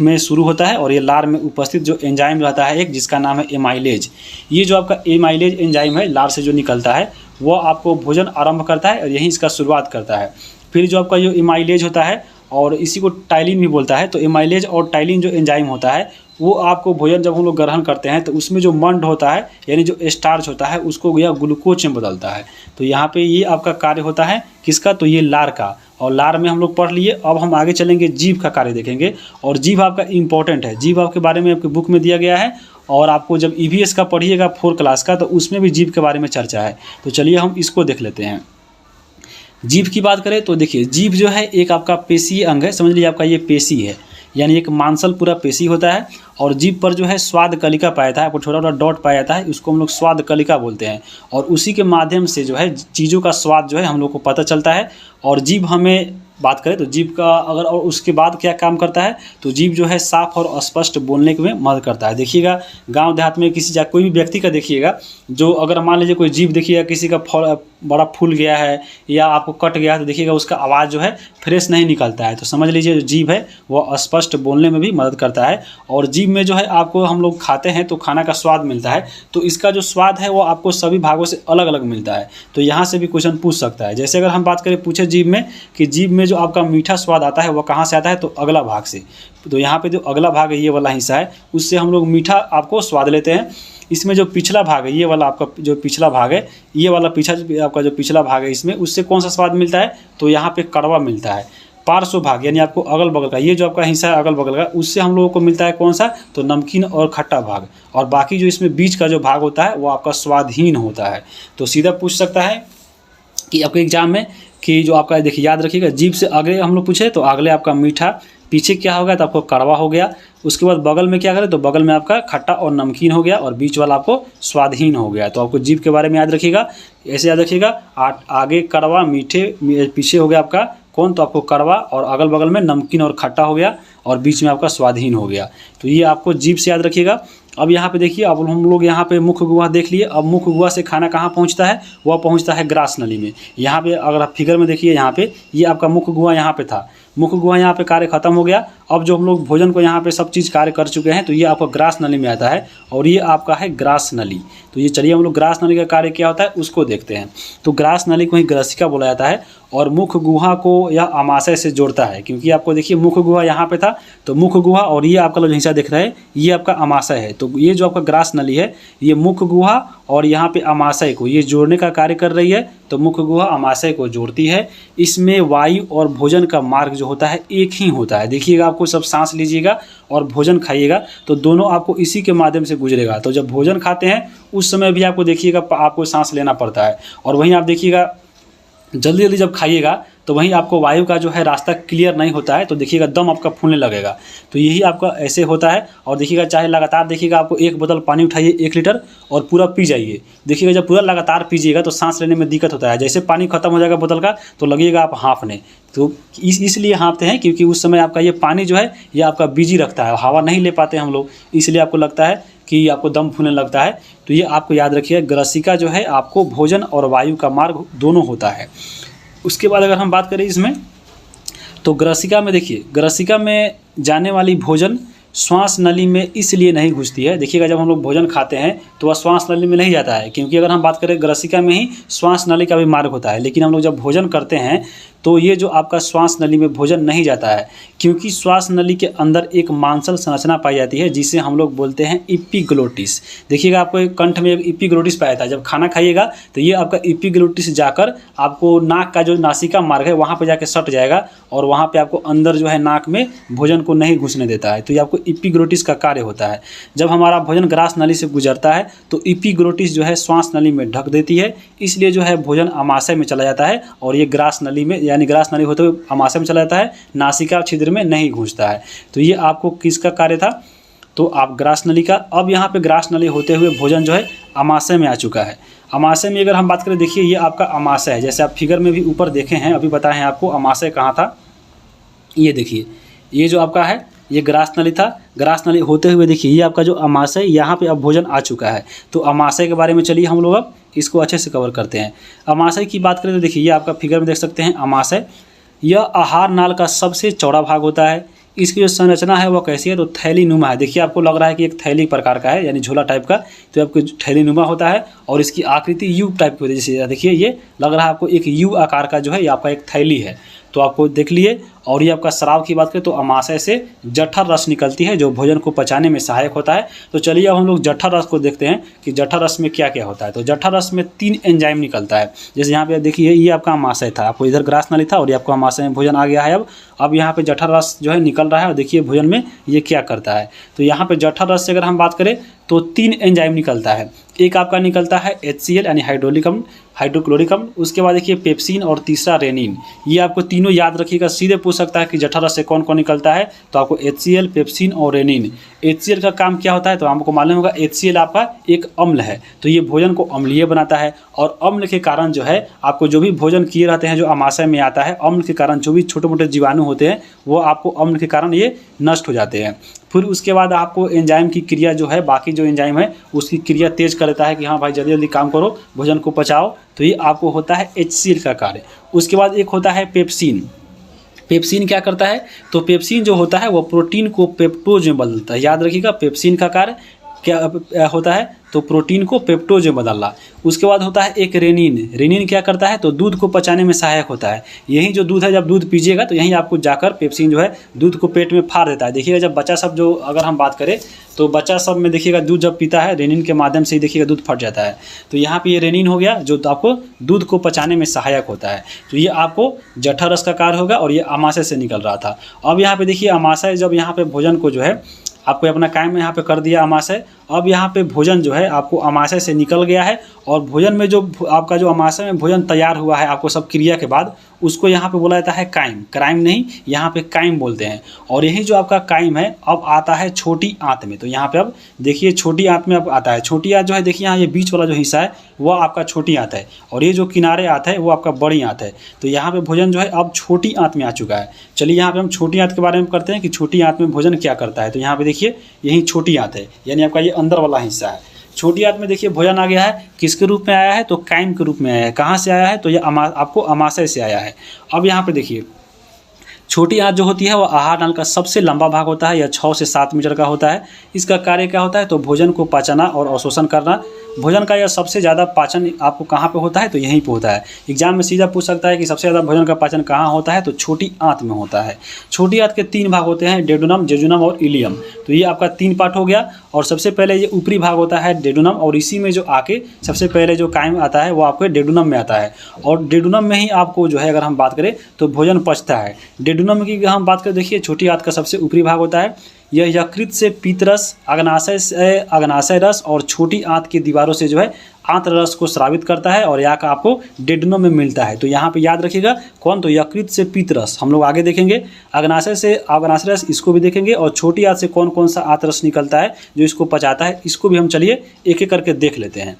में शुरू होता है और ये लार में उपस्थित जो एंजाइम रहता है एक, जिसका नाम है एमाइलेज। ये जो आपका एमाइलेज एंजाइम है लार से जो निकलता है वो आपको भोजन आरंभ करता है और यहीं इसका शुरुआत करता है। फिर जो आपका जो एमाइलेज होता है और इसी को टाइलिन भी बोलता है, तो एमाइलेज और टाइलिन जो एंजाइम होता है वो आपको भोजन जब हम लोग ग्रहण करते हैं तो उसमें जो मंड होता है यानी जो स्टार्च होता है उसको यह ग्लूकोज में बदलता है। तो यहाँ पे ये आपका कार्य होता है किसका, तो ये लार का। और लार में हम लोग पढ़ लिए। अब हम आगे चलेंगे जीभ का कार्य देखेंगे। और जीभ आपका इंपॉर्टेंट है, जीभ आपके बारे में आपके बुक में दिया गया है और आपको जब EVS का पढ़िएगा 4 क्लास का तो उसमें भी जीभ के बारे में चर्चा है। तो चलिए हम इसको देख लेते हैं। जीभ की बात करें तो देखिए जीभ जो है एक आपका पेशीय अंग है, समझ लीजिए आपका ये पेशी है, यानी एक मांसल पूरा पेशी होता है। और जीभ पर जो है स्वाद कलिका पाया जाता है, आपको छोटा छोटा डॉट पाया जाता है, उसको हम लोग स्वाद कलिका बोलते हैं। और उसी के माध्यम से जो है चीज़ों का स्वाद जो है हम लोग को पता चलता है। और जीभ हमें बात करें तो जीभ का अगर और उसके बाद क्या काम करता है, तो जीभ जो है साफ और स्पष्ट बोलने में मदद करता है। देखिएगा गांव देहात में किसी कोई भी व्यक्ति का देखिएगा, जो अगर मान लीजिए कोई जीभ देखिएगा किसी का बड़ा फूल गया है या आपको कट गया है तो देखिएगा उसका आवाज़ जो है फ्रेश नहीं निकलता है। तो समझ लीजिए जो जीभ है वो स्पष्ट बोलने में भी मदद करता है। और जीभ में जो है आपको हम लोग खाते हैं तो खाना का स्वाद मिलता है, तो इसका जो स्वाद है वो आपको सभी भागों से अलग अलग मिलता है। तो यहाँ से भी क्वेश्चन पूछ सकता है। जैसे अगर हम बात करें पूछे जीभ में कि जीभ में जो आपका मीठा स्वाद आता है वो कहाँ से आता है, तो अगला भाग से। तो यहाँ पे जो अगला भाग है ये वाला हिस्सा है, उससे हम लोग मीठा आपको स्वाद लेते हैं। इसमें जो पिछला भाग है ये वाला आपका जो पिछला भाग है, ये वाला पीछा आपका जो पिछला भाग है इसमें उससे कौन सा स्वाद मिलता है, तो यहाँ पे कड़वा मिलता है। पार्श्व भाग यानी आपको अगल बगल का, ये जो आपका हिस्सा है अगल बगल का, उससे हम लोगों को मिलता है कौन सा, तो नमकीन और खट्टा भाग। और बाकी जो इसमें बीच का जो भाग होता है वो आपका स्वादहीन होता है। तो सीधा पूछ सकता है कि आपके एग्जाम में कि जो आपका देखिए याद रखिएगा, जीभ से आगे हम लोग पूछे तो अगले आपका मीठा, पीछे क्या हो गया तो आपको कड़वा हो गया। उसके बाद बगल में क्या करें तो बगल में आपका खट्टा और नमकीन हो गया और बीच वाला आपको स्वादहीन हो गया। तो आपको जीभ के बारे में याद रखिएगा, ऐसे याद रखिएगा, आगे कड़वा, मीठे, पीछे हो गया आपका कौन, तो आपको कड़वा, और अगल बगल में नमकीन और खट्टा हो गया और बीच में आपका स्वादहीन हो गया। तो ये आपको जीभ से याद रखिएगा। अब यहाँ पे देखिए, अब हम लोग यहाँ पे मुख्य गुहा देख लिए। अब मुख्य गुहा से खाना कहाँ पहुँचता है, वह पहुँचता है ग्रास नली में। यहाँ पे अगर आप फिगर में देखिए, यहाँ पे ये आपका मुख्य गुहा यहाँ पे था, मुख्य गुहा यहाँ पे कार्य खत्म हो गया। अब जो हम लोग भोजन को यहाँ पे सब चीज़ कार्य कर चुके हैं तो ये आपका ग्रास नली में आता है और ये आपका है ग्रास नली। तो ये चलिए हम लोग ग्रास नली का कार्य क्या होता है उसको देखते हैं। तो ग्रास नली को ही ग्रसिका बोला जाता है और मुख्य गुहा को यह आमाशय से जोड़ता है, क्योंकि आपको देखिए मुख्य गुहा यहाँ पे था, तो मुख्य गुहा और ये आपका जो हिस्सा दिख रहा है ये आपका आमाशय है। तो ये जो आपका ग्रास नली है ये मुख्य गुहा और यहाँ पे आमाशय को ये जोड़ने का कार्य कर रही है। तो मुख्य गुहा आमाशय को जोड़ती है। इसमें वायु और भोजन का मार्ग जो होता है एक ही होता है। देखिएगा, आपको सब सांस लीजिएगा और भोजन खाइएगा तो दोनों आपको इसी के माध्यम से गुजरेगा। तो जब भोजन खाते हैं उस समय भी आपको देखिएगा आपको सांस लेना पड़ता है, और वहीं आप देखिएगा जल्दी जल्दी जब खाइएगा तो वहीं आपको वायु का जो है रास्ता क्लियर नहीं होता है, तो देखिएगा दम आपका फूलने लगेगा। तो यही आपका ऐसे होता है। और देखिएगा चाहे लगातार देखिएगा, आपको एक बोतल पानी उठाइए 1 लीटर और पूरा पी जाइए। देखिएगा जब पूरा लगातार पीजिएगा तो सांस लेने में दिक्कत होता है। जैसे पानी खत्म हो जाएगा बोतल का तो लगेगा आप हाँफने। तो इसलिए हाँफते हैं क्योंकि उस समय आपका ये पानी जो है ये आपका बिजी रखता है, हवा नहीं ले पाते हम लोग, इसलिए आपको लगता है कि आपको दम फूलने लगता है। तो ये आपको याद रखिए, ग्रसिका जो है आपको भोजन और वायु का मार्ग दोनों होता है। उसके बाद अगर हम बात करें इसमें, तो ग्रसिका में देखिए, ग्रसिका में जाने वाली भोजन श्वास नली में इसलिए नहीं घुसती है। देखिएगा जब हम लोग भोजन खाते हैं तो वह श्वास नली में नहीं जाता है, क्योंकि अगर हम बात करें ग्रसिका में ही श्वास नली का भी मार्ग होता है। लेकिन हम लोग जब भोजन करते हैं तो ये जो आपका श्वास नली में भोजन नहीं जाता है, क्योंकि श्वास नली के अंदर एक मांसल संरचना पाई जाती है जिसे हम लोग बोलते हैं इपिग्लोटिस। देखिएगा आपको एक कंठ में एक इपिग्लोटिस पाया जाता है। जब खाना खाइएगा तो ये आपका इपिग्लोटिस जाकर आपको नाक का जो नासिका मार्ग है वहाँ पे जाके सट जाएगा और वहाँ पे आपको अंदर जो है नाक में भोजन को नहीं घुसने देता है। तो ये आपको इपिग्लोटिस का कार्य होता है। जब हमारा भोजन ग्रास नली से गुजरता है तो इपिग्लोटिस जो है श्वास नली में ढक देती है, इसलिए जो है भोजन आमाशय में चला जाता है और ये ग्रास नली में यानी ग्रास नली होते हुए आमाशय में चला जाता है, नासिका छिद्र में नहीं घुसता है। तो ये आपको किसका कार्य था, तो आप ग्रास नली का। अब यहाँ पे ग्रास नली होते हुए भोजन जो है आमाशय में आ चुका है। आमाशय में अगर हम बात करें, देखिए ये आपका आमाशय है, जैसे आप फिगर में भी ऊपर देखे हैं, अभी बताए हैं आपको आमाशय कहाँ था। ये देखिए, ये जो आपका है ये ग्रास नली था। ग्रास नली होते हुए देखिए ये आपका जो आमाशय, यहाँ पे अब भोजन आ चुका है। तो आमाशय के बारे में चलिए हम लोग अब इसको अच्छे से कवर करते हैं। आमाशय की बात करें तो देखिए ये आपका फिगर में देख सकते हैं आमाशय। यह आहार नाल का सबसे चौड़ा भाग होता है। इसकी जो संरचना है वो कैसी है, तो थैली नुमा है। देखिए आपको लग रहा है कि एक थैली प्रकार का है, यानी झोला टाइप का, तो आपको थैली नुमा होता है और इसकी आकृति यू टाइप की होती है। जैसे देखिए ये लग रहा है आपको एक यू आकार का जो है ये आपका एक थैली है, तो आपको देख लिए। और ये आपका स्राव की बात करें तो अमाशय से जठर रस निकलती है जो भोजन को पचाने में सहायक होता है। तो चलिए अब हम लोग जठर रस को देखते हैं कि जठर रस में क्या क्या होता है। तो जठर रस में 3 एंजाइम निकलता है। जैसे यहाँ पे देखिए ये आपका अमाशय था, आपको इधर ग्रास नाली था और ये आपका अमाशय में भोजन आ गया है। अब यहाँ पे जठर रस जो है निकल रहा है और देखिए भोजन में ये क्या करता है। तो यहाँ पे जठर रस से अगर हम बात करें तो 3 एंजाइम निकलता है। एक आपका निकलता है HCl यानी हाइड्रोक्लोरिक अम्ल, उसके बाद देखिए पेप्सिन और तीसरा रेनिन। ये आपको तीनों याद रखिएगा, सीधे पूछ सकता है कि जठर रस से कौन कौन निकलता है, तो आपको HCl, पेप्सिन और रेनिन। HCl का काम क्या होता है, तो आपको मालूम होगा HCl आपका एक अम्ल है, तो ये भोजन को अम्लीय बनाता है। और अम्ल के कारण जो है आपको जो भी भोजन किए रहते हैं जो अमाशय में आता है, अम्ल के कारण जो भी छोटे मोटे जीवाणु होते हैं वो आपको अम्ल के कारण ये नष्ट हो जाते हैं। फिर उसके बाद आपको एंजाइम की क्रिया जो है, बाकी जो एंजाइम है उसकी क्रिया तेज कर देता है कि हाँ भाई जल्दी जल्दी काम करो, भोजन को पचाओ। तो ये आपको होता है HCl का कार्य। उसके बाद एक होता है पेप्सिन। पेप्सिन क्या करता है, तो पेप्सिन जो होता है वो प्रोटीन को पेप्टोज में बदलता है। याद रखिएगा पेप्सिन का कार्य क्या होता है, तो प्रोटीन को पेप्टोज में बदलना। उसके बाद होता है एक रेनिन। रेनिन क्या करता है, तो दूध को पचाने में सहायक होता है। यही जो दूध है जब दूध पीजिएगा तो यहीं आपको जाकर पेप्सिन जो है दूध को पेट में फाड़ देता है। देखिएगा जब बच्चा सब जो अगर हम बात करें तो बच्चा सब में देखिएगा दूध जब पीता है रेनिन के माध्यम से ही देखिएगा दूध फट जाता है। तो यहाँ पे ये रेनिन हो गया जो आपको दूध को पचाने में सहायक होता है। तो ये आपको जठर रस का कार्य होगा और ये अमाशय से निकल रहा था। अब यहाँ पे देखिए अमाशय जब यहाँ पे भोजन को जो है आपको अपना काम में यहाँ पे कर दिया अमाशय। अब यहाँ पे भोजन जो है आपको अमाशय से निकल गया है और भोजन में जो आपका जो अमाशय में भोजन तैयार हुआ है आपको सब क्रिया के बाद, उसको यहाँ पे बोला जाता है काइम। क्राइम नहीं, यहाँ पे काइम बोलते हैं। और यही जो आपका काइम है अब आता है छोटी आंत में। तो यहाँ पे अब देखिए छोटी आंत में अब आता है। छोटी आंत जो है देखिए यहाँ ये बीच वाला जो हिस्सा है वो आपका छोटी आंत है और ये जो किनारे आंत है वो आपका बड़ी आंत है। तो यहाँ पे भोजन जो है अब छोटी आंत में आ चुका है। चलिए यहाँ पे हम छोटी आंत के बारे में करते हैं कि छोटी आंत में भोजन क्या करता है। तो यहाँ पे देखिए यही छोटी आंत है, यानी आपका ये अंदर वाला हिस्सा है। छोटी आंत में देखिए भोजन आ गया है, किसके रूप में आया है, तो काइम के रूप में आया है। कहाँ से आया है, तो ये आपको अमाशय से आया है। अब यहाँ पे देखिए छोटी आंत जो होती है वो आहार नाल का सबसे लंबा भाग होता है, यह 6 से 7 मीटर का होता है। इसका कार्य क्या होता है, तो भोजन को पचाना और अवशोषण करना। भोजन का यह सबसे ज़्यादा पाचन आपको कहाँ पे होता है, तो यहीं पे होता है। एग्जाम में सीधा पूछ सकता है कि सबसे ज़्यादा भोजन का पाचन कहाँ होता है, तो छोटी आंत में होता है। छोटी आंत के 3 भाग होते हैं, डेडुनम, जेजुनम और इलियम। तो ये आपका 3 पार्ट हो गया। और सबसे पहले ये ऊपरी भाग होता है डेडुनम और इसी में जो आके सबसे पहले जो काइम आता है वो आपके डेडुनम में आता है। और डेडुनम में ही आपको जो है अगर हम बात करें तो भोजन पचता है। डेडुनम की हम बात करें, देखिए छोटी आंत का सबसे ऊपरी भाग होता है। यह यकृत से पीतरस, अग्नाशय रस और छोटी आंत की दीवारों से जो है आंत्र रस को स्रावित करता है और यहाँ का आपको डेडुनम में मिलता है। तो यहाँ पे याद रखिएगा कौन, तो यकृत से पीतरस हम लोग आगे देखेंगे, अग्नाशय रस इसको भी देखेंगे और छोटी आंत से कौन कौन सा आंत्र रस निकलता है जो इसको पचाता है, इसको भी हम चलिए एक एक करके देख लेते हैं।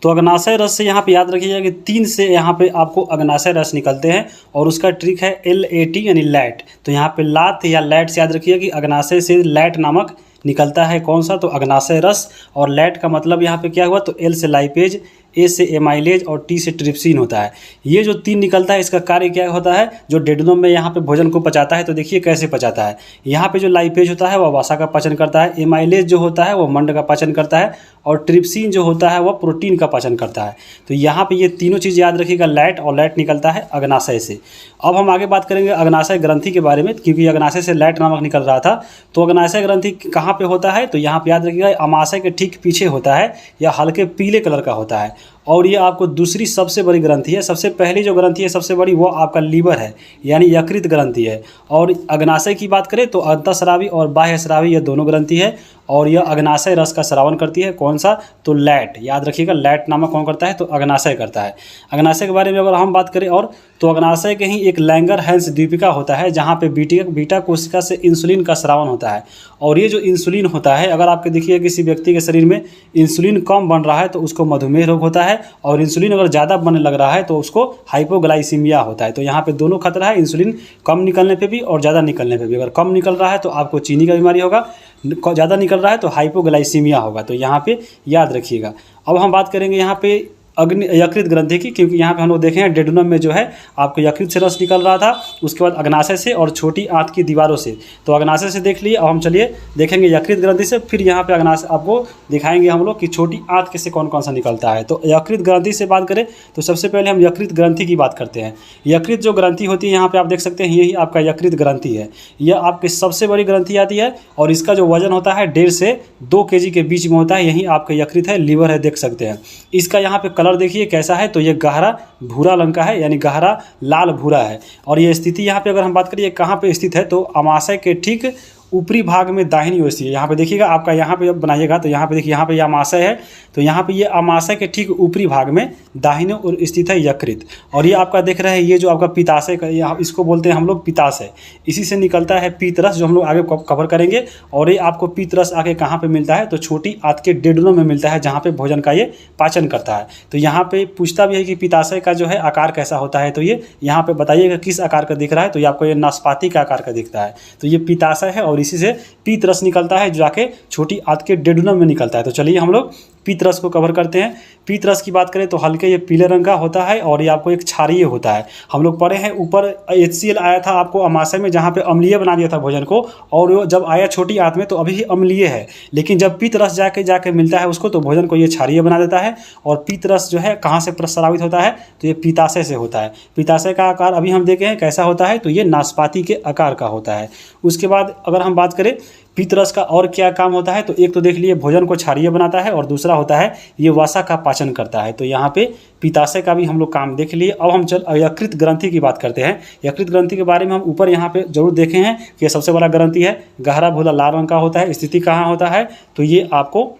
तो अग्नाशय रस से यहाँ पे याद रखिएगा कि 3 से यहाँ पे आपको अग्नाशय रस निकलते हैं और उसका ट्रिक है LAT यानी लैट। तो यहाँ पे लात या लैट से याद रखिएगा कि अग्नाशय से लैट नामक निकलता है कौन सा, तो अग्नाशय रस। और लैट का मतलब यहाँ पे क्या हुआ, तो L से लाइपेज, A से एमाइलेज और T से ट्रिप्सिन होता है। ये जो 3 निकलता है इसका कार्य क्या होता है, जो डेडुनम में यहाँ पे भोजन को पचाता है। तो देखिए कैसे पचाता है। यहाँ पे जो लाइपेज होता है वह वसा का पाचन करता है, एमाइलेज जो होता है वो मंड का पाचन करता है और ट्रिप्सिन जो होता है वह प्रोटीन का पाचन करता है। तो यहाँ पे ये तीनों चीज़ याद रखिएगा, लैट, और लैट निकलता है अग्नाशय से। अब हम आगे बात करेंगे अग्नाशय ग्रंथि के बारे में, क्योंकि अग्नाशय से लैट नामक निकल रहा था। तो अग्नाशय ग्रंथि कहाँ पे होता है, तो यहाँ पे याद रखिएगा अमाशय के ठीक पीछे होता है, या हल्के पीले कलर का होता है। और ये आपको दूसरी सबसे बड़ी ग्रंथि है। सबसे पहली जो ग्रंथि है सबसे बड़ी वो आपका लीवर है, यानी यकृत ग्रंथि है। और अग्नाशय की बात करें तो अंतःस्रावी और बाह्यस्रावी ये दोनों ग्रंथि है और यह अग्नाशय रस का स्रावन करती है। कौन सा, तो लैट। याद रखिएगा लैट नामक कौन करता है, तो अग्नाशय करता है। अग्नाशय के बारे में अगर हम बात करें और, तो अग्नाशय के ही एक लैंगर-हैंस द्वीपिका होता है जहाँ पे बीटा कोशिका से इंसुलिन का स्रावन होता है। और ये जो इंसुलिन होता है, अगर आपके देखिए किसी व्यक्ति के शरीर में इंसुलिन कम बन रहा है तो उसको मधुमेह रोग होता है, और इंसुलिन अगर ज़्यादा बनने लग रहा है तो उसको हाइपोग्लाइसीमिया होता है। तो यहाँ पे दोनों खतरा है, इंसुलिन कम निकलने पे भी और ज़्यादा निकलने पे भी। अगर कम निकल रहा है तो आपको चीनी का बीमारी होगा, ज़्यादा निकल रहा है तो हाइपोग्लाइसीमिया होगा। तो यहाँ पे याद रखिएगा। अब हम बात करेंगे यहाँ पे यकृत ग्रंथि की, क्योंकि यहाँ पे हम लोग देखे हैं डेडुनम में जो है आपको यकृत से रस निकल रहा था, उसके बाद अग्नाशय से और छोटी आंत की दीवारों से। तो अग्नाशय से देख लिए, अब हम चलिए देखेंगे यकृत ग्रंथि से, फिर यहाँ पे अग्नाशय आपको दिखाएंगे हम लोग कि छोटी आंत से कौन कौन सा निकलता है। तो यकृत ग्रंथि से बात करें तो सबसे पहले हम यकृत ग्रंथि की बात करते हैं। यकृत जो ग्रंथि होती है यहाँ पे आप देख सकते हैं, यही आपका यकृत ग्रंथि है। यह आपकी सबसे बड़ी ग्रंथि आती है और इसका जो वजन होता है 1.5 से 2 kg के बीच में होता है। यही आपका यकृत है, लीवर है, देख सकते हैं। इसका यहाँ पे कलर देखिए कैसा है, तो ये गहरा भूरा रंग का है, यानी गहरा लाल भूरा है। और ये स्थिति यहाँ पे अगर हम बात करिए कहाँ पे स्थित है, तो अमाशय के ठीक ऊपरी भाग में दाहिनी ओर से। यहाँ पे देखिएगा, आपका यहाँ पे जब बनाइएगा तो यहाँ पे देखिए, यहाँ पे ये अमाशय है, तो यहाँ पे ये अमाशय के ठीक ऊपरी भाग में दाहिने ओर स्थित है यकृत। और ये आपका देख रहे हैं, ये जो आपका पित्ताशय का, इसको बोलते हैं हम लोग पित्ताशय। इसी से निकलता है पीतरस, जो हम लोग आगे कवर करेंगे। और ये आपको पीतरस आगे कहाँ पे मिलता है, तो छोटी आंत के डेडुनम में मिलता है, जहाँ पे भोजन का ये पाचन करता है। तो यहाँ पे पूछता भी है कि पित्ताशय का जो है आकार कैसा होता है, तो ये यहाँ पे बताइएगा किस आकार का दिख रहा है, तो ये आपको ये नाशपाती का आकार का दिखता है। तो ये पित्ताशय है और इसी से पीतरस निकलता है, जो जाके छोटी आंत के डेडुनम में निकलता है। तो चलिए हम लोग पीतरस को कवर करते हैं। पीतरस की बात करें तो हल्के ये पीले रंग का होता है और ये आपको एक क्षारीय होता है। हम लोग पढ़े हैं ऊपर HCl आया था आपको अमाशय में, जहाँ पे अम्लीय बना दिया था भोजन को, और वो जब आया छोटी आंत में तो अभी अम्लीय है, लेकिन जब पीतरस जाके मिलता है उसको, तो भोजन को ये क्षारीय बना देता है। और पीतरस जो है कहाँ से प्रस्रावित होता है, तो ये पित्ताशय से होता है। पित्ताशय का आकार अभी हम देखे हैं कैसा होता है, तो ये नाशपाती के आकार का होता है। उसके बाद अगर हम बात करें पीतरस का और क्या काम होता है, तो एक तो देख लिए भोजन को क्षारीय बनाता है, और दूसरा होता है ये वसा का पाचन करता है। तो यहाँ पे पित्ताशय का भी हम लोग काम देख लिए। अब हम यकृत ग्रंथि की बात करते हैं। यकृत ग्रंथि के बारे में हम ऊपर यहाँ पे जरूर देखे हैं कि ये सबसे बड़ा ग्रंथि है, गहरा भूरा लाल रंग का होता है। स्थिति कहाँ होता है, तो ये आपको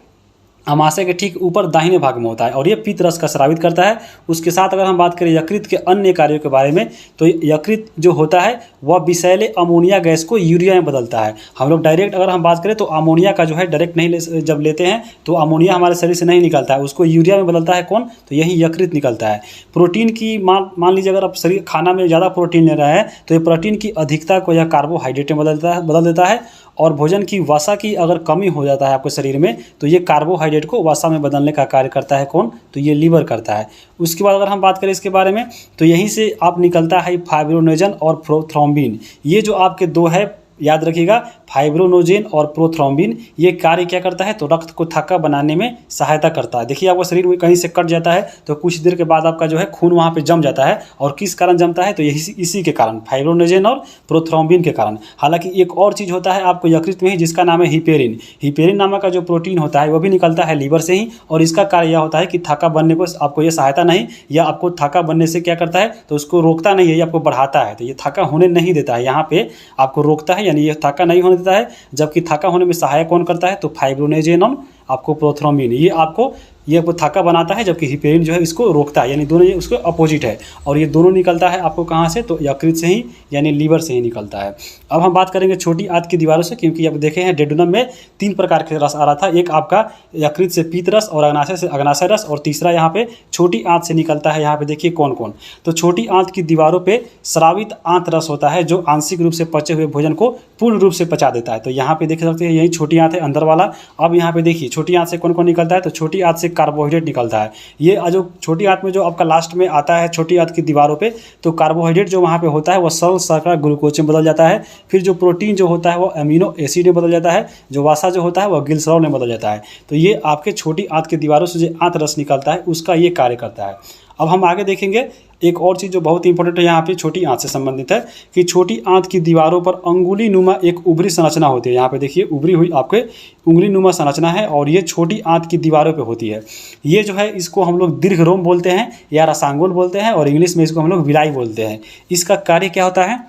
अमाशय के ठीक ऊपर दाहिने भाग में होता है, और ये पीतरस का स्रावित करता है। उसके साथ अगर हम बात करें यकृत के अन्य कार्यों के बारे में, तो यकृत जो होता है वह विषैले अमोनिया गैस को यूरिया में बदलता है। हम लोग डायरेक्ट अगर हम बात करें तो अमोनिया का जो है डायरेक्ट नहीं जब लेते हैं तो अमोनिया हमारे शरीर से नहीं निकलता है, उसको यूरिया में बदलता है कौन, तो यही यकृत निकलता है। प्रोटीन की मान लीजिए अगर आप शरीर खाना में ज़्यादा प्रोटीन ले रहा है तो ये प्रोटीन की अधिकता को यह कार्बोहाइड्रेट में बदल देता है। और भोजन की वसा की अगर कमी हो जाता है आपके शरीर में, तो ये कार्बोहाइड्रेट को वसा में बदलने का कार्य करता है कौन, तो ये लीवर करता है। उसके बाद अगर हम बात करें इसके बारे में, तो यहीं से आप निकलता है फाइब्रोनोजन और प्रोथ्रोम्बिन। ये जो आपके दो है, याद रखिएगा, फाइब्रोनोजेन और प्रोथ्रोम्बिन, ये कार्य क्या करता है, तो रक्त को थक्का बनाने में सहायता करता है। देखिए आपका शरीर में कहीं से कट जाता है तो कुछ देर के बाद आपका जो है खून वहाँ पे जम जाता है, और किस कारण जमता है, तो यही इसी के कारण, फाइब्रोनोजेन और प्रोथ्रोम्बिन के कारण। हालांकि एक और चीज़ होता है आपको यकृत में ही, जिसका नाम है हिपेरिन। हिपेरिन नामक का जो प्रोटीन होता है वो भी निकलता है लीवर से ही, और इसका कार्य यह होता है कि थक्का बनने को आपको ये सहायता नहीं, या आपको थक्का बनने से क्या करता है, तो उसको रोकता नहीं है, ये आपको बढ़ाता है। तो ये थक्का होने नहीं देता है, यहाँ पे आपको रोकता है, यानी ये थक्का नहीं होने देता है। जबकि थक्का होने में सहायक कौन करता है, तो फाइब्रोनोजेन और आपको प्रोथ्रोम्बिन, ये आपको थक्का बनाता है, जबकि हिपेरिन जो है इसको रोकता है, यानी दोनों ये उसके अपोजिट है। और ये दोनों निकलता है आपको कहाँ से, तो यकृत से ही, यानी लीवर से ही निकलता है। अब हम बात करेंगे छोटी आंत की दीवारों से, क्योंकि आप देखे हैं डेडुनम में 3 प्रकार के रस आ रहा था। एक आपका यकृत से पीतरस, और अग्नाशय से अग्नाशय रस, और तीसरा यहाँ पे छोटी आंत से निकलता है। यहाँ पे देखिए कौन कौन, तो छोटी आंत की दीवारों पे स्रावित आंत रस होता है, जो आंशिक रूप से पचे हुए भोजन को पूर्ण रूप से पचा देता है। तो यहाँ पे देख सकते हैं यही छोटी आंत है अंदर वाला। अब यहाँ पे देखिए छोटी आंत से कौन कौन निकलता है, तो छोटी आंत से कार्बोहाइड्रेट निकलता है। ये जो छोटी आंत में जो आपका लास्ट में आता है छोटी आंत की दीवारों पे, तो कार्बोहाइड्रेट जो वहाँ पे होता है वो सरल शर्करा ग्लूकोज में बदल जाता है। फिर जो प्रोटीन जो होता है वो अमीनो एसिड में बदल जाता है। जो वसा जो होता है वो ग्लिसरॉल में बदल जाता है। तो ये आपके छोटी आंत की दीवारों से जो आंत रस निकलता है उसका ये कार्य करता है। अब हम आगे देखेंगे एक और चीज़ जो बहुत इंपॉर्टेंट है यहाँ पे छोटी आंत से संबंधित है, कि छोटी आंत की दीवारों पर अंगुली नुमा एक उभरी संरचना होती है। यहाँ पे देखिए उभरी हुई आपके उंगली नुमा संरचना है, और ये छोटी आंत की दीवारों पे होती है। ये जो है इसको हम लोग दीर्घरोम बोलते हैं या रसांगुल बोलते हैं, और इंग्लिश में इसको हम लोग विलाई बोलते हैं। इसका कार्य क्या होता है,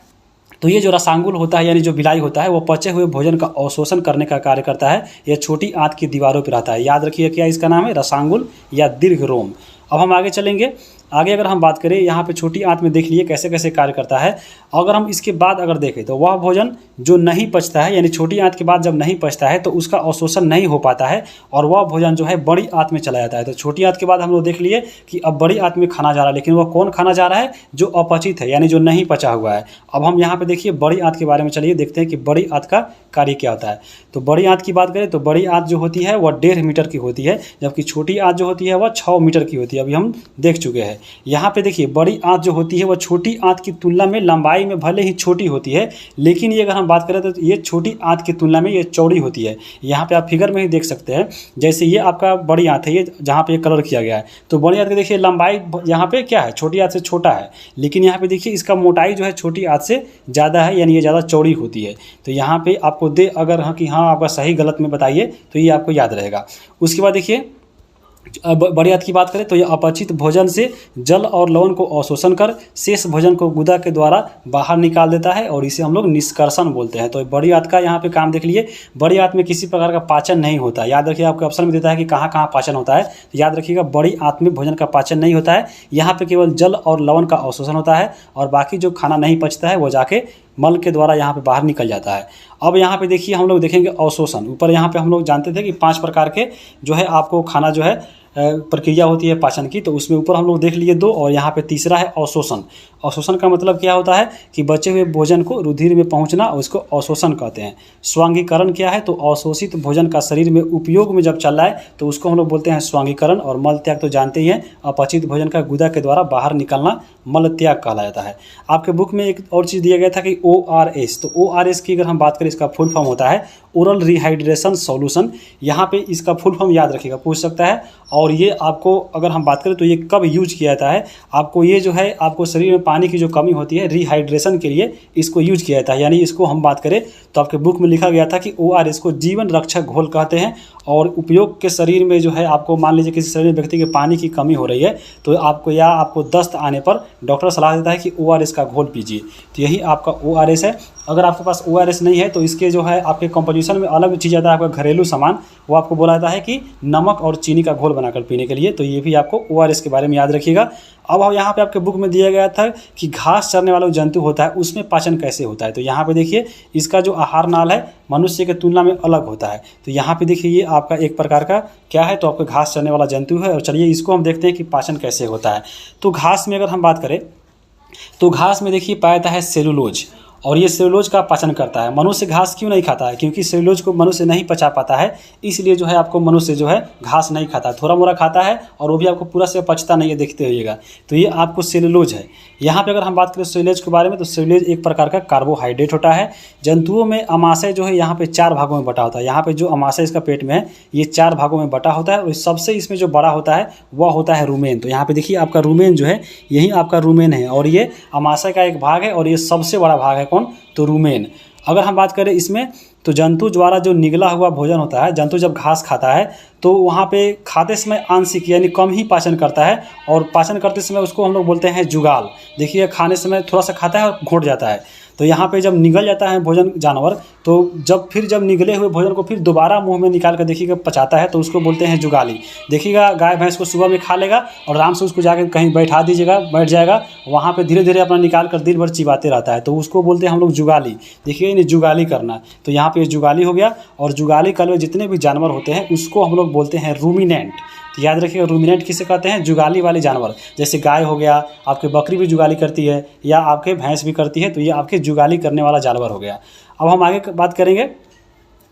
तो ये जो रसांगुल होता है यानी जो विलाई होता है वो पचे हुए भोजन का अवशोषण करने का कार्य करता है। यह छोटी आंत की दीवारों पर रहता है। याद रखिए क्या इसका नाम है, रसांगुल या दीर्घरोम। अब हम आगे चलेंगे आगे अगर हम बात करें, यहाँ पे छोटी आंत में देख लिए कैसे कैसे कार्य करता है। अगर हम इसके बाद अगर देखें तो वह भोजन जो नहीं पचता है, यानी छोटी आंत के बाद जब नहीं पचता है तो उसका अवशोषण नहीं हो पाता है और वह भोजन जो है बड़ी आंत में चला जाता है। तो छोटी आंत के बाद हम लोग देख लिए कि अब बड़ी आंत में खाना जा रहा है, लेकिन वह कौन खाना जा रहा है? जो अपचित है, यानी जो नहीं पचा हुआ है। अब हम यहाँ पे देखिए बड़ी आंत के बारे में चलिए देखते हैं कि बड़ी आंत का कार्य क्या होता है। तो बड़ी आंत की बात करें तो बड़ी आंत जो होती है वह 1.5 मीटर की होती है, जबकि छोटी आंत जो होती है वह 6 मीटर की होती है। अभी हम देख चुके हैं। यहाँ पे देखिए बड़ी आंत जो होती है वह छोटी आंत की तुलना में लंबाई में भले ही छोटी होती है, लेकिन ये अगर हम बात करें तो ये छोटी आंत की तुलना में ये चौड़ी होती है। यहाँ पे आप फिगर में ही देख सकते हैं, जैसे ये आपका बड़ी आंत है, ये जहाँ पे कलर किया गया है। तो बड़ी आंत की देखिए लंबाई यहाँ पे क्या है, छोटी आंत से छोटा है, लेकिन यहाँ पे देखिए इसका मोटाई जो है छोटी आंत से ज़्यादा है, यानी ये ज़्यादा चौड़ी होती है। तो यहाँ पे आपको अगर हाँ कि हाँ आपका सही गलत में बताइए तो ये आपको याद रहेगा। उसके बाद देखिए बड़ी आंत की बात करें तो यह अपचित भोजन से जल और लवण को अवशोषण कर शेष भोजन को गुदा के द्वारा बाहर निकाल देता है और इसे हम लोग निष्कर्षण बोलते हैं। तो बड़ी आंत का यहाँ पे काम देख लिए। बड़ी आंत में किसी प्रकार का पाचन नहीं होता। याद रखिए, आपके ऑप्शन में देता है कि कहाँ कहाँ पाचन होता है, तो याद रखिएगा बड़ी आंत में भोजन का पाचन नहीं होता है। यहाँ पे केवल जल और लवण का अवशोषण होता है और बाकी जो खाना नहीं पचता है वो जाके मल के द्वारा यहाँ पे बाहर निकल जाता है। अब यहाँ पे देखिए हम लोग देखेंगे अवशोषण। ऊपर यहाँ पे हम लोग जानते थे कि 5 प्रकार के जो है आपको खाना जो है प्रक्रिया होती है पाचन की, तो उसमें ऊपर हम लोग देख लिए 2, और यहाँ पे तीसरा है अवशोषण। अवशोषण का मतलब क्या होता है कि बचे हुए भोजन को रुधिर में पहुँचना, उसको अवशोषण कहते हैं। स्वांगीकरण क्या है? तो अवशोषित भोजन का शरीर में उपयोग में जब चल रहा है तो उसको हम लोग बोलते हैं स्वांगीकरण। और मल त्याग तो जानते ही हैं, अपचित भोजन का गुदा के द्वारा बाहर निकलना मल त्याग कहला जाता है। आपके बुक में एक और चीज़ दिया गया था कि ORS। तो ORS की अगर हम बात करें, इसका फुल फॉर्म होता है ओरल रिहाइड्रेशन सॉल्यूशन। यहाँ पे इसका फुल फॉर्म याद रखिएगा, पूछ सकता है। और ये आपको अगर हम बात करें तो ये कब यूज किया जाता है? आपको ये जो है आपको शरीर में पानी की जो कमी होती है रिहाइड्रेशन के लिए इसको यूज किया जाता है। यानी इसको हम बात करें तो आपके बुक में लिखा गया था कि ORS को जीवन रक्षक घोल कहते हैं। और उपयोग के शरीर में जो है आपको मान लीजिए किसी शरीर में व्यक्ति के पानी की कमी हो रही है तो आपको दस्त आने पर डॉक्टर सलाह देता है कि ORS का घोल पीजिए। तो यही आपका ORS है। अगर आपके पास ORS नहीं है तो इसके जो है आपके कंपोजिशन में अलग चीज़ आता है, आपका घरेलू सामान, वो आपको बोला जाता है कि नमक और चीनी का घोल बनाकर पीने के लिए। तो ये भी आपको ORS के बारे में याद रखिएगा। अब यहाँ पे आपके बुक में दिया गया था कि घास चरने वाला जंतु होता है उसमें पाचन कैसे होता है। तो यहाँ पे देखिए इसका जो आहार नाल है मनुष्य के तुलना में अलग होता है। तो यहाँ पे देखिए ये आपका एक प्रकार का क्या है, तो आपका घास चरने वाला जंतु है। और चलिए इसको हम देखते हैं कि पाचन कैसे होता है। तो घास में अगर हम बात करें तो घास में देखिए पाया जाता है सेलुलोज, और ये सेलुलोज का पाचन करता है। मनुष्य घास क्यों नहीं खाता है? क्योंकि सेलुलोज को मनुष्य नहीं पचा पाता है, इसलिए जो है आपको मनुष्य जो है घास नहीं खाता, थोड़ा मोड़ा खाता है और वो भी आपको पूरा से पचता नहीं है, देखते होइएगा। तो ये आपको सेलुलोज है। यहाँ पे अगर हम बात करें सेलुलोज के बारे में तो सेलुलोज एक प्रकार का कार्बोहाइड्रेट होता है। जंतुओं में अमाशय जो है यहाँ पे 4 भागों में बटा होता है। यहाँ पे जो अमाशय इसका पेट में है ये 4 भागों में बटा होता है और सबसे इसमें जो बड़ा होता है वह होता है रुमेन। तो यहाँ पे देखिए आपका रुमेन जो है यही आपका रुमेन है और ये अमाशय का एक भाग है और ये सबसे बड़ा भाग है कौन? तो रुमेन। अगर हम बात करें इसमें तो जंतु द्वारा जो निगला हुआ भोजन होता है, जंतु जब घास खाता है तो वहाँ पे खाते समय आंशिक यानी कम ही पाचन करता है और पाचन करते समय उसको हम लोग बोलते हैं जुगाल। देखिए खाने समय थोड़ा सा खाता है और घोट जाता है। तो यहाँ पे जब निगल जाता है भोजन जानवर तो जब निगले हुए भोजन को फिर दोबारा मुंह में निकाल कर देखिएगा पचाता है तो उसको बोलते हैं जुगाली। देखिएगा गाय भैंस को सुबह में खा लेगा और आराम से उसको जाकर कहीं बैठा दीजिएगा, बैठ जाएगा, वहाँ पे धीरे धीरे अपना निकाल कर दिन भर चिबाते रहता है, तो उसको बोलते हैं हम लोग जुगाली। देखिए इन्हें जुगाली करना, तो यहाँ पे जुगाली हो गया। और जुगाली काल में जितने भी जानवर होते हैं उसको हम लोग बोलते हैं रूमिनेंट। तो याद रखिएगा रूमिनेंट किसे कहते हैं? जुगाली वाले जानवर। जैसे गाय हो गया, आपके बकरी भी जुगाली करती है या आपके भैंस भी करती है, तो ये आपके जुगाली करने वाला जानवर हो गया। अब हम आगे बात करेंगे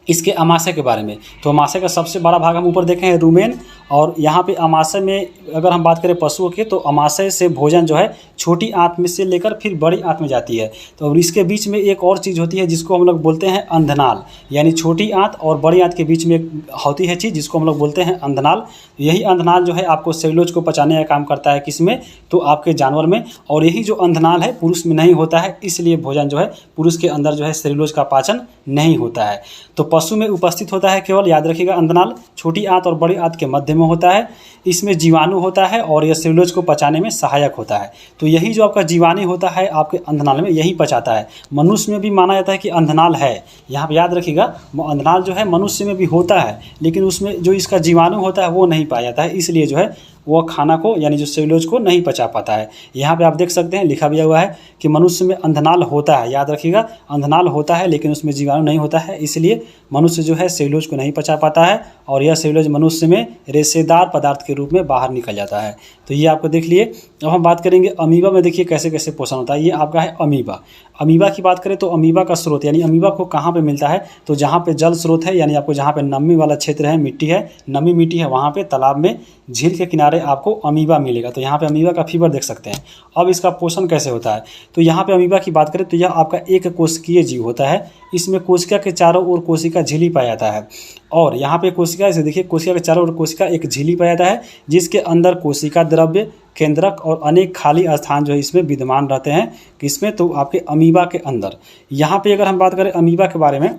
इसके अमाशय के बारे में। तो अमाशय का सबसे बड़ा भाग हम ऊपर देखे हैं रुमेन, और यहाँ पे अमाशय में अगर हम बात करें पशुओं के तो अमाशय से भोजन जो है छोटी आंत में से लेकर फिर बड़ी आंत में जाती है। तो इसके बीच में एक और चीज़ होती है जिसको हम लोग बोलते हैं अंधनाल, यानी छोटी आंत और बड़ी आंत के बीच में होती है चीज़ जिसको हम लोग बोलते हैं अंधनाल। यही अंधनाल जो है आपको सेलुलोज को पचाने का काम करता है, किसमें? तो आपके जानवर में। और यही जो अंधनाल है पुरुष में नहीं होता है, इसलिए भोजन जो है पुरुष के अंदर जो है सेलुलोज का पाचन नहीं होता है। तो पशु में उपस्थित होता है केवल, याद रखिएगा, अंधनाल छोटी आंत और बड़ी आंत के मध्य में होता है। इसमें जीवाणु होता है और यह सेलुलोज को पचाने में सहायक होता है। तो यही जो आपका जीवाणु होता है आपके अंधनाल में यही पचाता है। मनुष्य में भी माना जाता है कि अंधनाल है, यहाँ पे याद रखिएगा, अंधनाल जो है मनुष्य में भी होता है लेकिन उसमें जो इसका जीवाणु होता है वो नहीं पाया जाता है, इसलिए जो है वह खाना को यानी जो सेल्यूलोज को नहीं पचा पाता है। यहाँ पे आप देख सकते हैं लिखा भी हुआ है कि मनुष्य में अंधनाल होता है, याद रखिएगा अंधनाल होता है लेकिन उसमें जीवाणु नहीं होता है, इसलिए मनुष्य जो है सेल्यूलोज को नहीं पचा पाता है और यह सेल्यूलोज मनुष्य में रेशेदार पदार्थ के रूप में बाहर निकल जाता है। तो ये आपको देख लिए। अब हम बात करेंगे अमीबा में, देखिए कैसे कैसे पोषण होता है। ये आपका है अमीबा। अमीबा की बात करें तो अमीबा का स्रोत यानी अमीबा को कहाँ पे मिलता है, तो जहाँ पे जल स्रोत है यानी आपको जहाँ पे नमी वाला क्षेत्र है, मिट्टी है, नमी मिट्टी है, वहाँ पे तालाब में झील के किनारे आपको अमीबा मिलेगा। तो यहाँ पे अमीबा का फीवर देख सकते हैं। अब इसका पोषण कैसे होता है, तो यहाँ पे अमीबा की बात करें तो यह आपका एक कोशिकीय जीव होता है। इसमें कोशिका के चारों ओर कोशिका झिल्ली पाया जाता है और यहाँ पे कोशिका, इसे देखिए कोशिका के चारों ओर कोशिका एक झिल्ली पाया जाता है जिसके अंदर कोशिका द्रव्य, केंद्रक और अनेक खाली स्थान जो है इसमें विद्यमान रहते हैं। किसमें, तो आपके अमीबा के अंदर। यहाँ पे अगर हम बात करें अमीबा के बारे में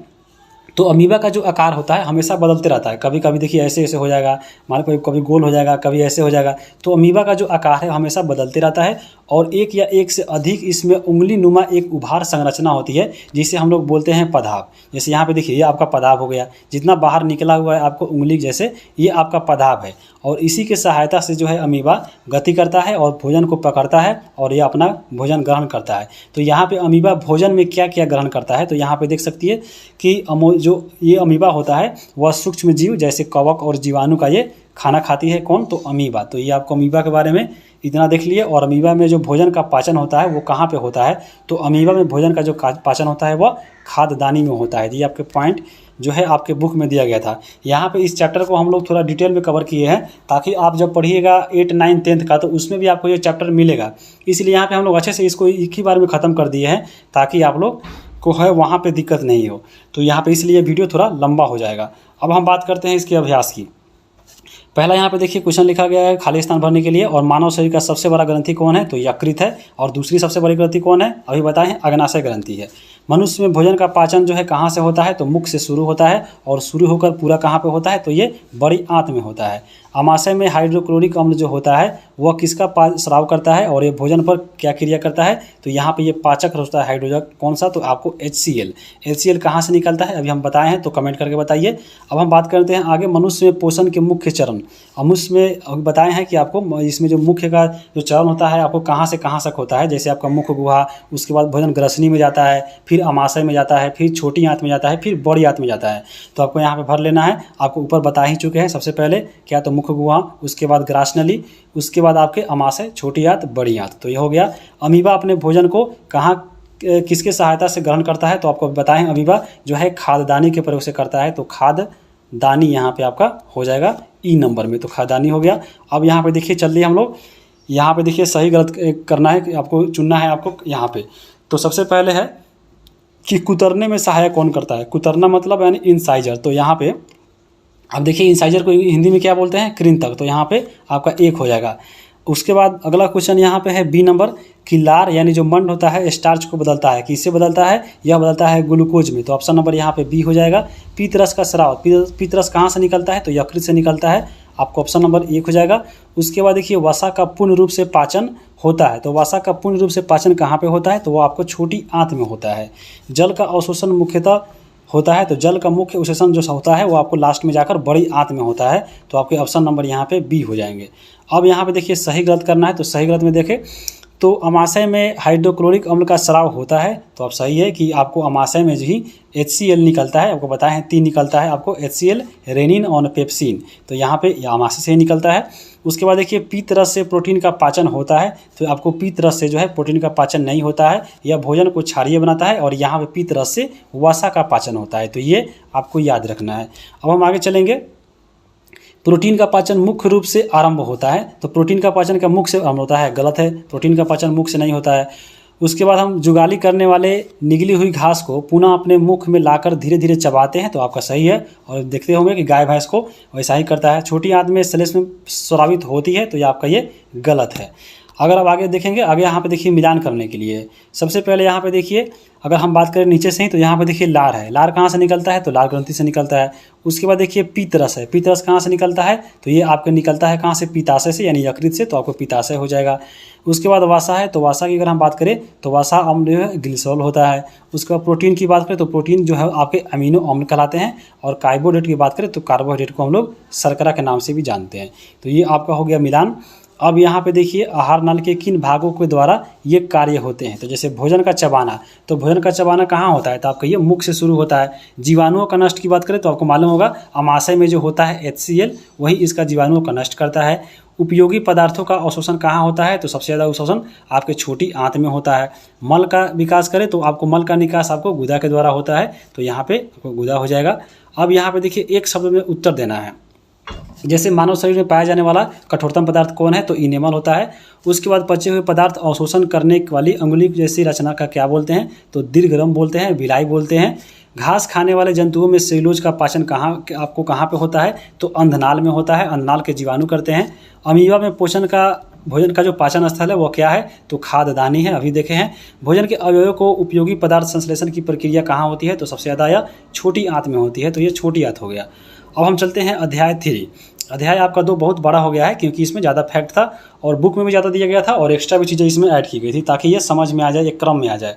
तो अमीबा का जो आकार होता है हमेशा बदलते रहता है। कभी कभी देखिए ऐसे ऐसे हो जाएगा, मान लो कभी गोल हो जाएगा, कभी ऐसे हो जाएगा। तो अमीबा का जो आकार है हमेशा बदलते रहता है और एक या एक से अधिक इसमें उंगली नुमा एक उभार संरचना होती है जिसे हम लोग बोलते हैं पदाभ। जैसे यहाँ पे देखिए ये आपका पदाभ हो गया, जितना बाहर निकला हुआ है आपको उंगली जैसे, ये आपका पदाभ है और इसी के सहायता से जो है अमीबा गति करता है और भोजन को पकड़ता है और ये अपना भोजन ग्रहण करता है। तो यहाँ पे अमीबा भोजन में क्या क्या ग्रहण करता है, तो यहाँ पे देख सकती है कि जो ये अमीबा होता है वह सूक्ष्म जीव जैसे कवक और जीवाणु का ये खाना खाती है। कौन, तो अमीबा। तो ये आपको अमीबा के बारे में इतना देख लिए। और अमीबा में जो भोजन का पाचन होता है वो कहाँ पे होता है, तो अमीबा में भोजन का जो पाचन होता है वह खाद्यदानी में होता है। ये आपके पॉइंट जो है आपके बुक में दिया गया था। यहाँ पे इस चैप्टर को हम लोग थोड़ा डिटेल में कवर किए हैं ताकि आप जब पढ़िएगा 8, 9, 10 का तो उसमें भी आपको ये चैप्टर मिलेगा। इसलिए यहाँ पे हम लोग अच्छे से इसको एक ही बार में ख़त्म कर दिए हैं ताकि आप लोग को है वहाँ पे दिक्कत नहीं हो। तो यहाँ पे इसलिए वीडियो थोड़ा लंबा हो जाएगा। अब हम बात करते हैं इसके अभ्यास की। पहला यहाँ पे देखिए क्वेश्चन लिखा गया है खाली स्थान भरने के लिए, और मानव शरीर का सबसे बड़ा ग्रंथि कौन है, तो यकृत है। और दूसरी सबसे बड़ी ग्रंथि कौन है, अभी बताएं, अग्नाशय ग्रंथि है। मनुष्य में भोजन का पाचन जो है कहाँ से होता है, तो मुख से शुरू होता है और शुरू होकर पूरा कहाँ पे होता है, तो ये बड़ी आंत में होता है। अमाशय में हाइड्रोक्लोरिक अम्ल जो होता है वह किसका स्राव करता है और ये भोजन पर क्या क्रिया करता है, तो यहाँ पे ये पाचक होता है हाइड्रोजन, कौन सा, तो आपको HCl। HCl कहाँ से निकलता है अभी हम बताए हैं, तो कमेंट करके बताइए। अब हम बात करते हैं आगे मनुष्य में पोषण के मुख्य चरण। मनुष्य में अभी बताए हैं कि आपको इसमें जो मुख्य का जो चरण होता है आपको कहाँ से कहाँ तक होता है। जैसे आपका मुख्य गुहा, उसके बाद भोजन ग्रसनी में जाता है, फिर अमाशय में जाता है, फिर छोटी आंत में जाता है, फिर बड़ी आंत में जाता है। तो आपको यहाँ पे भर लेना है। आपको ऊपर बता ही चुके हैं सबसे पहले क्या, तो मुख्य गुहा, उसके बाद ग्रासनली, उसके बाद आपके अमाशय, छोटी आंत, बड़ी आंत। तो ये हो गया। अमीबा अपने भोजन को कहाँ किसके सहायता से ग्रहण करता है, तो आपको बताएं अमीबा जो है खाद्यदानी के प्रयोग से करता है। तो खाद्यदानी यहाँ पे आपका हो जाएगा ई नंबर में, तो खाद्यदानी हो गया। अब यहाँ पे देखिए चलिए हम लोग यहाँ पे देखिए सही गलत करना है, आपको चुनना है आपको यहाँ पे। तो सबसे पहले है कि कुतरने में सहायक कौन करता है। कुतरना मतलब यानी इंसाइजर। तो यहाँ पे अब देखिए इंसाइजर को हिंदी में क्या बोलते हैं, कृंतक। तो यहाँ पे आपका 1 हो जाएगा। उसके बाद अगला क्वेश्चन यहाँ पे है बी नंबर कि लार यानी जो मंड होता है स्टार्च को बदलता है, किससे बदलता है, यह बदलता है ग्लूकोज में। तो ऑप्शन नंबर यहाँ पे बी हो जाएगा। पीतरस का स्राव, पीतरस कहाँ से निकलता है, तो यकृत से निकलता है। आपको ऑप्शन नंबर 1 हो जाएगा। उसके बाद देखिए वसा का पूर्ण रूप से पाचन होता है। तो वसा का पूर्ण रूप से पाचन कहाँ पे होता है, तो वो आपको छोटी आंत में होता है। जल का अवशोषण मुख्यतः होता है, तो जल का मुख्य अवशोषण जो होता है वो आपको लास्ट में जाकर बड़ी आंत में होता है। तो आपके ऑप्शन नंबर यहाँ पे बी हो जाएंगे। अब यहाँ पे देखिए सही गलत करना है। तो सही गलत में देखें तो अमाशय में हाइड्रोक्लोरिक अम्ल का स्राव होता है। तो अब सही है कि आपको अमाशय में ही HCl निकलता है। आपको बताए हैं 3 निकलता है आपको, HCl, रेनिन और पेप्सिन। तो यहाँ पे अमाशय से ही निकलता है। उसके बाद देखिए पीत रस से प्रोटीन का पाचन होता है। तो आपको पीत रस से जो है प्रोटीन का पाचन नहीं होता है, यह भोजन को क्षारीय बनाता है। और यहाँ पे पीत रस से वसा का पाचन होता है। तो ये आपको याद रखना है। अब हम आगे चलेंगे। प्रोटीन का पाचन मुख्य रूप से आरंभ होता है। तो प्रोटीन का पाचन का मुख से आरंभ होता है, गलत है। प्रोटीन का पाचन मुख से नहीं होता है। उसके बाद हम जुगाली करने वाले निगली हुई घास को पुनः अपने मुख में लाकर धीरे धीरे चबाते हैं। तो आपका सही है। और देखते होंगे कि गाय भैंस को वैसा ही करता है। छोटी आंत में श्लेष्म में स्रावित होती है। तो ये आपका ये गलत है। अगर आप आगे देखेंगे, आगे यहाँ पे देखिए मिलान करने के लिए सबसे पहले यहाँ पे देखिए अगर हम बात करें नीचे से ही, तो यहाँ पे देखिए लार है। लार कहाँ से निकलता है, तो लार ग्रंथि से निकलता है। उसके बाद देखिए पीतरस है। पीतरस कहाँ से निकलता है, तो ये आपका निकलता है कहाँ से, पीताशय से यानी यकृत से। तो आपको पीताशय हो जाएगा। उसके बाद वसा है, तो वसा की अगर हम बात करें तो वसा अम्ल जो है ग्लिसरॉल होता है। उसके बाद प्रोटीन की बात करें तो प्रोटीन जो है आपके अमीनो अम्ल कहलाते हैं। और कार्बोहाइड्रेट की बात करें तो कार्बोहाइड्रेट को हम लोग शर्करा के नाम से भी जानते हैं। तो ये आपका हो गया मिलान। अब यहाँ पे देखिए आहार नल के किन भागों के द्वारा ये कार्य होते हैं। तो जैसे भोजन का चबाना, तो भोजन का चबाना कहाँ होता है, तो आपका ये मुख से शुरू होता है। जीवाणुओं का नष्ट की बात करें तो आपको मालूम होगा अमाशय में जो होता है HCl, वही इसका जीवाणुओं का नष्ट करता है। उपयोगी पदार्थों का अवशोषण कहाँ होता है, तो सबसे ज़्यादा अवशोषण आपके छोटी आंत में होता है। मल का विकास करें तो आपको मल का निकास आपको गुदा के द्वारा होता है, तो यहाँ पे आपको गुदा हो जाएगा। अब यहाँ पे देखिए एक शब्द में उत्तर देना है। जैसे मानव शरीर में पाया जाने वाला कठोरतम पदार्थ कौन है, तो इनेमल होता है। उसके बाद बचे हुए पदार्थ अवशोषण करने वाली अंगुली जैसी रचना का क्या बोलते हैं, तो दीर्घरम बोलते हैं, बिलाई बोलते हैं। घास खाने वाले जंतुओं में सेलुलोज का पाचन आपको कहाँ पे होता है, तो अंधनाल में होता है, अंधनाल के जीवाणु करते हैं। अमीबा में भोजन का जो पाचन स्थल है वो क्या है, तो खाद्यदानी है, अभी देखे हैं। भोजन के अवयवों को उपयोगी पदार्थ संश्लेषण की प्रक्रिया कहाँ होती है, तो सबसे ज़्यादा यह छोटी आंत में होती है, तो ये छोटी आंत हो गया। अब हम चलते हैं अध्याय 3। अध्याय आपका 2 बहुत बड़ा हो गया है क्योंकि इसमें ज़्यादा फैक्ट था और बुक में भी ज़्यादा दिया गया था और एक्स्ट्रा भी चीज़ें इसमें ऐड की गई थी ताकि ये समझ में आ जाए, एक क्रम में आ जाए।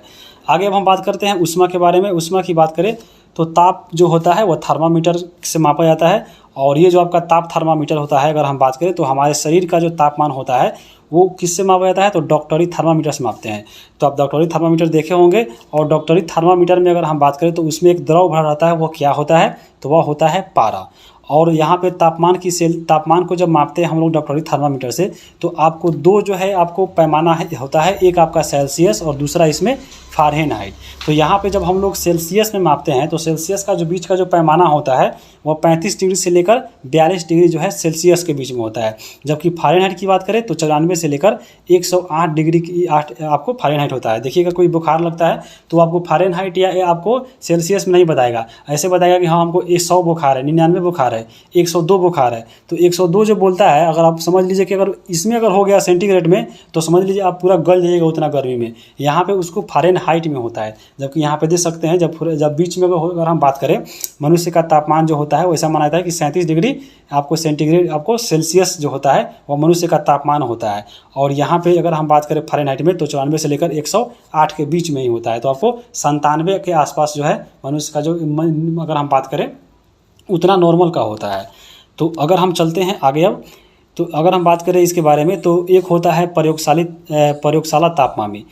आगे अब हम बात करते हैं उष्मा के बारे में। उष्मा की बात करें तो ताप जो होता है वह थर्मामीटर से मापा जाता है। और ये जो आपका ताप थर्मामीटर होता है, अगर हम बात करें तो हमारे शरीर का जो तापमान होता है वो किससे मापा जाता है, तो डॉक्टरी थर्मामीटर से मापते हैं। तो आप डॉक्टरी थर्मामीटर देखे होंगे। और डॉक्टरी थर्मामीटर में अगर हम बात करें तो उसमें एक द्रव भरा रहता है, वो क्या होता है, तो वह होता है पारा। और यहाँ पे तापमान को जब मापते हैं हम लोग डॉक्टरी थर्मामीटर से, तो आपको 2 जो है आपको पैमाना होता है, एक आपका सेल्सियस और दूसरा इसमें फ़ारेनहाइट। तो यहाँ पे जब हम लोग सेल्सियस में मापते हैं तो सेल्सियस का जो बीच का जो पैमाना होता है वह 35 डिग्री से लेकर 42 डिग्री जो है सेल्सियस के बीच में होता है। जबकि फ़ारेनहाइट की बात करें तो 94 से लेकर 108 डिग्री की आपको फ़ारेनहाइट होता है। देखिएगा कोई बुखार लगता है तो आपको फ़ारेनहाइट या आपको सेल्सियस में नहीं बताएगा, ऐसे बताएगा कि हाँ हमको 100 बुखार है, 99 बुखार है, 102 बुखार है। तो 102 जो बोलता है, अगर आप समझ लीजिए कि अगर इसमें अगर हो गया सेंटीग्रेड में तो समझ लीजिए आप पूरा गल जाइएगा उतना गर्मी में। यहाँ पे उसको फ़ारेनहाइट में होता है। जबकि यहाँ पे देख सकते हैं जब बीच में अगर हम बात करें मनुष्य का तापमान जो होता है वैसा माना जाता है कि 37 डिग्री आपको सेंटीग्रेड आपको सेल्सियस जो होता है वह मनुष्य का तापमान होता है। और यहाँ पे अगर हम बात करें फ़ारेनहाइट में तो 94 से लेकर 108 के बीच में ही होता है। तो आपको 97 के आसपास जो है मनुष्य का जो अगर हम बात करें उतना नॉर्मल का होता है। तो अगर हम चलते हैं आगे अब, तो अगर हम बात करें इसके बारे में तो एक होता है प्रयोगशाला तापमापी।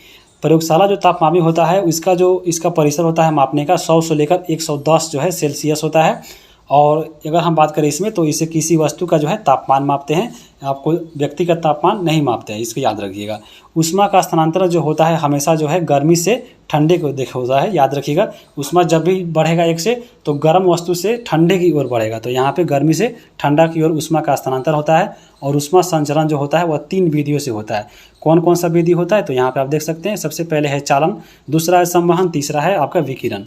प्रयोगशाला जो तापमापी होता है इसका परिसर होता है मापने का 100 से लेकर 110 जो है सेल्सियस होता है। और अगर हम बात करें इसमें तो इसे किसी वस्तु का जो है तापमान मापते हैं, आपको व्यक्ति का तापमान नहीं मापते हैं, इसको याद रखिएगा। ऊष्मा का स्थानांतरण जो होता है हमेशा जो है गर्मी से ठंडे को देखा होता है, याद रखिएगा। ऊष्मा जब भी बढ़ेगा एक से तो गर्म वस्तु से ठंडे की ओर बढ़ेगा, तो यहाँ पे गर्मी से ठंडा की ओर ऊष्मा का स्थानांतरण होता है। और ऊष्मा संचरण जो होता है वह 3 विधियों से होता है। कौन कौन सा विधि होता है, तो यहाँ पे आप देख सकते हैं। सबसे पहले है चालन, दूसरा है संवहन, तीसरा है आपका विकिरण।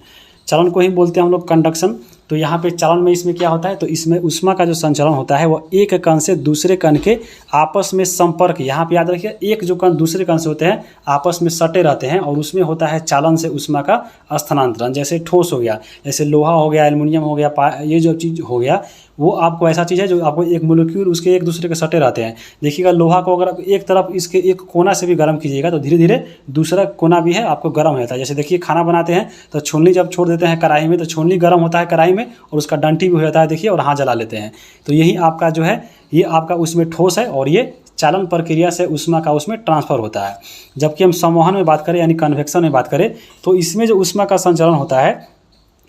चलन को ही बोलते हैं हम लोग कंडक्शन। तो यहाँ पे चलन में इसमें क्या होता है, तो इसमें ऊष्मा का जो संचरण होता है वो एक कण से दूसरे कण के आपस में संपर्क, यहाँ पे याद रखिए एक जो कण दूसरे कण से होते हैं आपस में सटे रहते हैं और उसमें होता है चालन से ऊष्मा का स्थानांतरण। जैसे ठोस हो गया, जैसे लोहा हो गया, एल्युमिनियम हो गया, ये जो चीज़ हो गया वो आपको ऐसा चीज़ है जो आपको एक मोलिक्यूल उसके एक दूसरे के सटे रहते हैं। देखिएगा लोहा को अगर आप एक तरफ इसके एक कोना से भी गर्म कीजिएगा तो धीरे धीरे दूसरा कोना भी है आपको गर्म हो जाता है। जैसे देखिए खाना बनाते हैं तो छोलनी जब छोड़ देते हैं कढ़ाई में तो छोलनी गर्म होता है कढ़ाई में और उसका डंटी भी हो जाता है देखिए, और हाथ जला लेते हैं। तो यही आपका जो है ये आपका उसमें ठोस है और ये चालन प्रक्रिया से ऊष्मा का उसमें ट्रांसफ़र होता है। जबकि हम संवहन में बात करें यानी कन्वेक्शन में बात करें तो इसमें जो ऊष्मा का संचरण होता है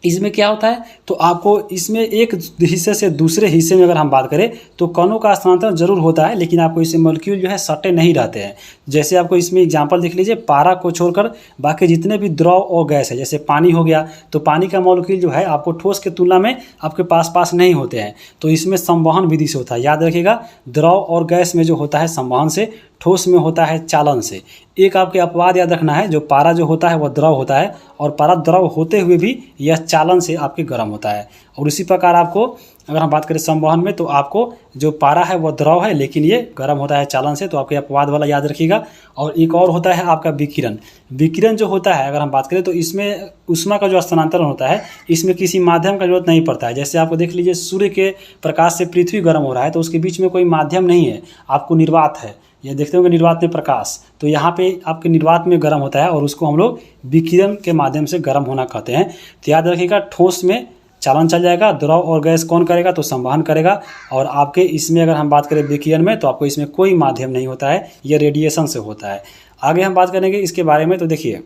इसमें क्या होता है, तो आपको इसमें एक हिस्से से दूसरे हिस्से में अगर हम बात करें तो कणों का स्थानांतरण जरूर होता है, लेकिन आपको इसमें मॉलिक्यूल जो है सटे नहीं रहते हैं। जैसे आपको इसमें एग्जांपल देख लीजिए, पारा को छोड़कर बाकी जितने भी द्रव और गैस है, जैसे पानी हो गया तो पानी का मॉलिक्यूल जो है आपको ठोस के तुलना में आपके पास नहीं होते हैं। तो इसमें संवहन विधि से होता है, याद रखिएगा। द्रव और गैस में जो होता है संवहन से, ठोस में होता है चालन से। एक आपके अपवाद याद रखना है, जो पारा जो होता है वह द्रव होता है और पारा द्रव होते हुए भी यह चालन से आपके गर्म होता है। और इसी प्रकार आपको अगर हम बात करें संवहन में तो आपको जो पारा है वह द्रव है लेकिन ये गर्म होता है चालन से, तो आपके अपवाद वाला याद रखिएगा। और एक और होता है आपका विकिरण। विकिरण जो होता है अगर हम बात करें तो इसमें ऊष्मा का जो स्थानांतरण होता है इसमें किसी माध्यम का जरूरत नहीं पड़ता है। जैसे आपको देख लीजिए सूर्य के प्रकाश से पृथ्वी गर्म हो रहा है तो उसके बीच में कोई माध्यम नहीं है, आपको निर्वात है, ये देखते होंगे निर्वात में प्रकाश, तो यहाँ पे आपके निर्वात में गर्म होता है और उसको हम लोग विकिरण के माध्यम से गर्म होना कहते हैं। तो याद रखिएगा, ठोस में चालन चल जाएगा, द्रव और गैस कौन करेगा, तो संवहन करेगा। और आपके इसमें अगर हम बात करें विकिरण में, तो आपको इसमें कोई माध्यम नहीं होता है, यह रेडिएशन से होता है। आगे हम बात करेंगे इसके बारे में। तो देखिए,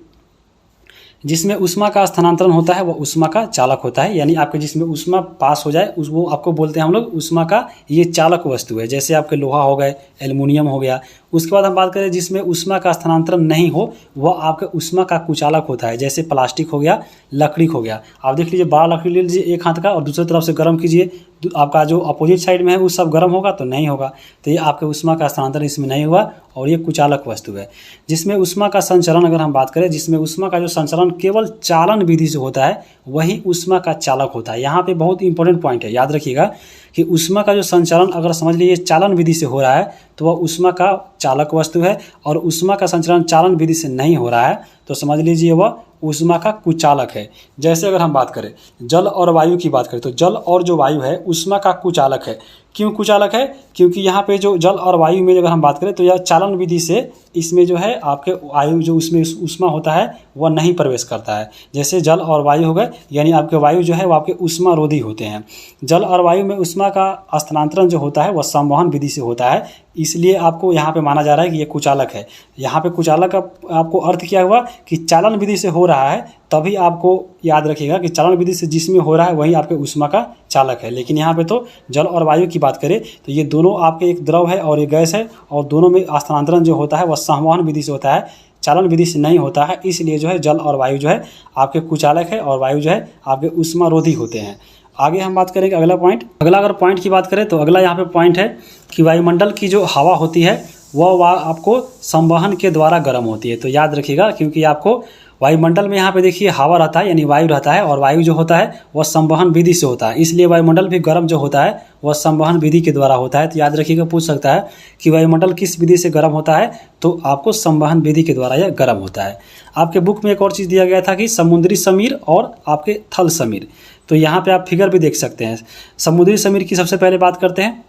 जिसमें ऊष्मा का स्थानांतरण होता है वह ऊष्मा का चालक होता है, यानी आपके जिसमें ऊष्मा पास हो जाए वो आपको बोलते हैं हम लोग ऊष्मा का ये चालक वस्तु है। जैसे आपके लोहा हो गए, एल्युमिनियम हो गया। उसके बाद हम बात करें जिसमें ऊष्मा का स्थानांतरण नहीं हो, वह आपके ऊष्मा का कुचालक होता है। जैसे प्लास्टिक हो गया, लकड़ी हो गया। आप देख लीजिए, बड़ा लकड़ी ले लीजिए एक हाथ का और दूसरी तरफ से गर्म कीजिए, आपका जो अपोजिट साइड में है वो सब गर्म होगा तो नहीं होगा। तो ये आपके ऊष्मा का स्थानांतरण इसमें नहीं हुआ और ये कुचालक वस्तु है। जिसमें ऊष्मा का संचरण अगर हम बात करें, जिसमें ऊष्मा का जो संचरण केवल चालन विधि से होता है, वही ऊष्मा का चालक होता है। यहाँ पे बहुत इंपॉर्टेंट पॉइंट है, याद रखिएगा कि ऊष्मा का जो संचरण अगर समझ लीजिए चालन विधि से हो रहा है तो वह ऊष्मा का चालक वस्तु है, और ऊष्मा का संचरण चालन विधि से नहीं हो रहा है तो समझ लीजिए वह ऊष्मा का कुचालक है। जैसे अगर हम बात करें जल और वायु की बात करें, तो जल और जो वायु है ऊष्मा का कुचालक है। क्यों कुचालक है? क्योंकि यहाँ पे जो जल और वायु में अगर हम बात करें तो यह चालन विधि से इसमें जो है आपके वायु जो उसमें ऊष्मा होता है वह नहीं प्रवेश करता है। जैसे जल और वायु हो गए, यानी आपके वायु जो है वो आपके ऊष्मा रोधी होते हैं। जल और वायु में ऊष्मा का स्थानांतरण जो होता है वह संवहन विधि से होता है, इसलिए आपको यहाँ पे माना जा रहा है कि ये कुचालक है। यहाँ पे कुचालक का आपको अर्थ क्या हुआ कि चालन विधि से हो रहा है, तभी आपको याद रखिएगा कि चालन विधि से जिसमें हो रहा है वही आपके ऊष्मा का चालक है। लेकिन यहाँ पे तो जल और वायु की बात करें तो ये दोनों आपके एक द्रव है और एक गैस है, और दोनों में स्थानांतरण जो होता है वह संवहन विधि से होता है, चालन विधि से नहीं होता है। इसलिए जो है जल और वायु जो है आपके कुचालक है और वायु जो है आपके ऊष्मा रोधी होते हैं। आगे हम बात करेंगे अगला पॉइंट। अगला अगर पॉइंट की बात करें तो अगला यहाँ पे पॉइंट है कि वायुमंडल की जो हवा होती है वह आपको संवहन के द्वारा गर्म होती है। तो याद रखिएगा, क्योंकि आपको वायुमंडल में यहाँ पे देखिए हवा रहता है, यानी वायु रहता है, और वायु जो होता है वह संवहन विधि से होता है, इसलिए वायुमंडल भी गर्म जो होता है वह संवहन विधि के द्वारा होता है। तो याद रखिएगा, पूछ सकता है कि वायुमंडल किस विधि से गर्म होता है, तो आपको संवहन विधि के द्वारा यह गर्म होता है। आपके बुक में एक और चीज़ दिया गया था कि समुद्री समीर और आपके थल समीर, तो यहाँ पे आप फिगर भी देख सकते हैं। समुद्री समीर की सबसे पहले बात करते हैं।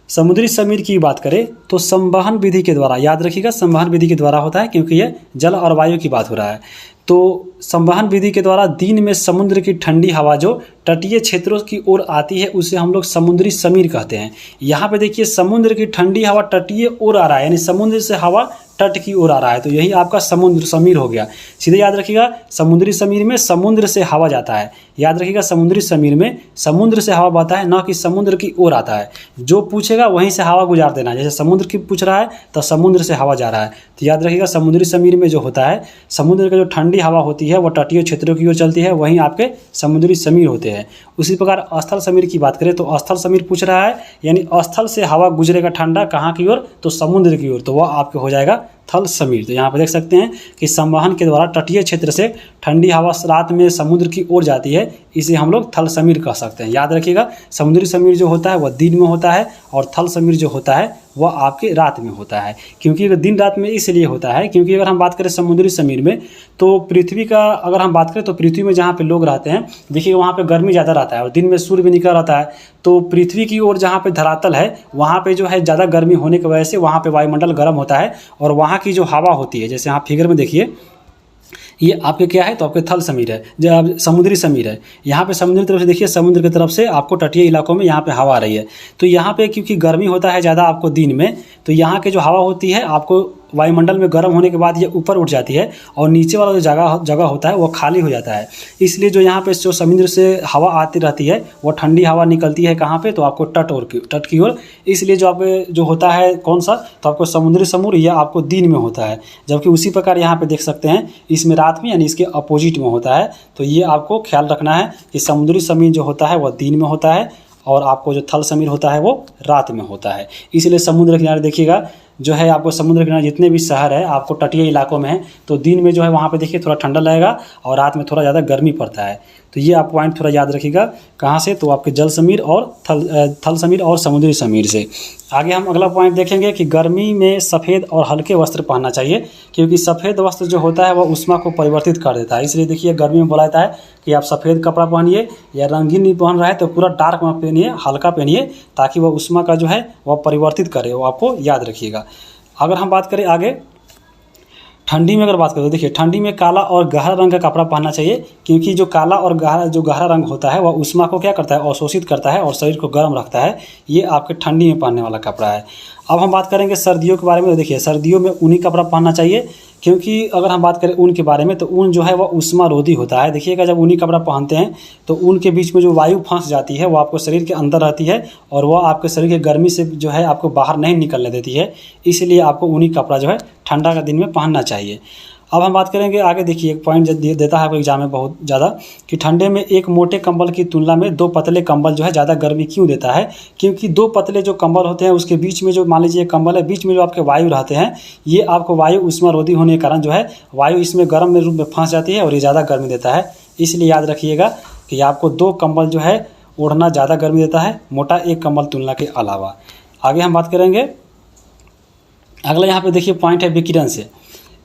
समुद्री समीर की बात करें तो संवहन विधि के द्वारा, याद रखिएगा संवहन विधि के द्वारा होता है, क्योंकि यह जल और वायु की बात हो रहा है। तो संवहन विधि के द्वारा दिन में समुद्र की ठंडी हवा जो तटीय क्षेत्रों की ओर आती है उसे हम लोग समुद्री समीर कहते हैं। यहाँ पे देखिए समुद्र की ठंडी हवा तटीय ओर आ रहा है, यानी समुद्र से हवा तट की ओर आ रहा है, तो यही आपका समुद्र समीर हो गया। सीधे याद रखिएगा, समुद्री समीर में समुद्र से हवा जाता है। याद रखिएगा, समुद्री समीर में समुद्र से हवा बहता है, न कि समुद्र की ओर आता है। जो पूछेगा वहीं से हवा गुजार देना, जैसे समुद्र की पूछ रहा है तो समुद्र से हवा जा रहा है। तो याद रखिएगा, समुद्री समीर में जो होता है समुद्र का जो ठंडी हवा होती है वह तटीय क्षेत्रों की ओर चलती है, वहीं आपके समुद्री समीर होते हैं। उसी प्रकार स्थल समीर की बात करें तो स्थल समीर पूछ रहा है, यानी स्थल से हवा गुजरेगा ठंडा कहाँ की ओर, तो समुद्र की ओर, तो वह आपके हो जाएगा थल समीर। तो यहाँ पर देख सकते हैं कि संवहन के द्वारा तटीय क्षेत्र से ठंडी हवा रात में समुद्र की ओर जाती है, इसे हम लोग थल समीर कह सकते हैं। याद रखिएगा, समुद्री समीर जो होता है वह दिन में होता है और थल समीर जो होता है वह आपके रात में होता है। क्योंकि दिन रात में इसलिए होता है क्योंकि अगर हम बात करें समुद्री समीर में, तो पृथ्वी का अगर हम बात करें तो पृथ्वी में जहाँ पे लोग रहते हैं देखिए वहाँ पे गर्मी ज़्यादा रहता है और दिन में सूर्य भी निकल रहता है। तो पृथ्वी की ओर जहाँ पे धरातल है वहाँ पे जो है ज़्यादा गर्मी होने की वजह से वहाँ पे वायुमंडल गर्म होता है, और वहाँ की जो हवा होती है, जैसे आप फिगर में देखिए ये आपके क्या है, तो आपके थल समीर है, जब समुद्री समीर है। यहाँ पे समुद्र की तरफ से देखिए, समुद्र की तरफ से आपको तटीय इलाकों में यहाँ पे हवा आ रही है। तो यहाँ पे क्योंकि गर्मी होता है ज़्यादा आपको दिन में, तो यहाँ के जो हवा होती है आपको वायुमंडल में गर्म होने के बाद ये ऊपर उठ जाती है और नीचे वाला जो जगह होता है वो खाली हो जाता है। इसलिए जो यहाँ पे जो समुद्र से हवा आती रहती है वो ठंडी हवा निकलती है कहाँ पे, तो आपको तट की ओर। इसलिए जो आपके जो होता है कौन सा, तो आपको समुद्री समूह यह आपको दिन में होता है, जबकि उसी प्रकार यहाँ पे देख सकते हैं इसमें रात में, यानी इसके अपोजिट में होता है। तो ये आपको ख्याल रखना है कि समुद्री समीर जो होता है वह दिन में होता है और आपको जो थल समीर होता है वो रात में होता है। इसलिए समुद्र किनारे देखिएगा जो है आपको समुद्र किनारे जितने भी शहर है आपको तटीय इलाकों में है, तो दिन में जो है वहाँ पे देखिए थोड़ा ठंडा लगेगा और रात में थोड़ा ज़्यादा गर्मी पड़ता है। तो ये आप पॉइंट थोड़ा याद रखिएगा, कहाँ से, तो आपके जल समीर और थल समीर और समुद्री समीर से। आगे हम अगला पॉइंट देखेंगे कि गर्मी में सफ़ेद और हल्के वस्त्र पहनना चाहिए, क्योंकि सफ़ेद वस्त्र जो होता है वह ऊष्मा को परिवर्तित कर देता है। इसलिए देखिए गर्मी में बोला जाता है कि आप सफ़ेद कपड़ा पहनिए, या रंगीन नहीं पहन रहा है तो पूरा डार्क में पहनिए, हल्का पहनिए, ताकि वह ऊष्मा का जो है वह परिवर्तित करे, वो आपको याद रखिएगा। अगर हम बात करें आगे ठंडी में, अगर बात करें तो देखिए ठंडी में काला और गहरा रंग का कपड़ा पहनना चाहिए, क्योंकि जो काला और गहरा रंग होता है वह ऊष्मा को क्या करता है, अवशोषित करता है और शरीर को गर्म रखता है। ये आपके ठंडी में पहनने वाला कपड़ा है। अब हम बात करेंगे सर्दियों के बारे में। तो देखिए सर्दियों में ऊनी कपड़ा पहनना चाहिए, क्योंकि अगर हम बात करें ऊन के बारे में तो ऊन जो है वह ऊष्मारोधी होता है। देखिएगा जब ऊनी कपड़ा पहनते हैं तो ऊन के बीच में जो वायु फंस जाती है वो आपको शरीर के अंदर रहती है और वह आपके शरीर की गर्मी से जो है आपको बाहर नहीं निकलने देती है। इसलिए आपको ऊनी कपड़ा जो है ठंडा का दिन में पहनना चाहिए। अब हम बात करेंगे आगे। देखिए एक पॉइंट देता है आपको एग्जाम में बहुत ज़्यादा, कि ठंडे में एक मोटे कंबल की तुलना में 2 पतले कंबल जो है ज़्यादा गर्मी क्यों देता है। क्योंकि 2 पतले जो कंबल होते हैं उसके बीच में जो मान लीजिए कंबल है, बीच में जो आपके वायु रहते हैं, ये आपको वायु ऊष्मारोधी होने के कारण जो है वायु इसमें गर्म में रूप में फंस जाती है और ये ज़्यादा गर्मी देता है। इसलिए याद रखिएगा कि आपको 2 कंबल जो है ओढ़ना ज़्यादा गर्मी देता है, मोटा एक कंबल तुलना के अलावा। आगे हम बात करेंगे। अगला यहाँ पे देखिए पॉइंट है विकिरण से,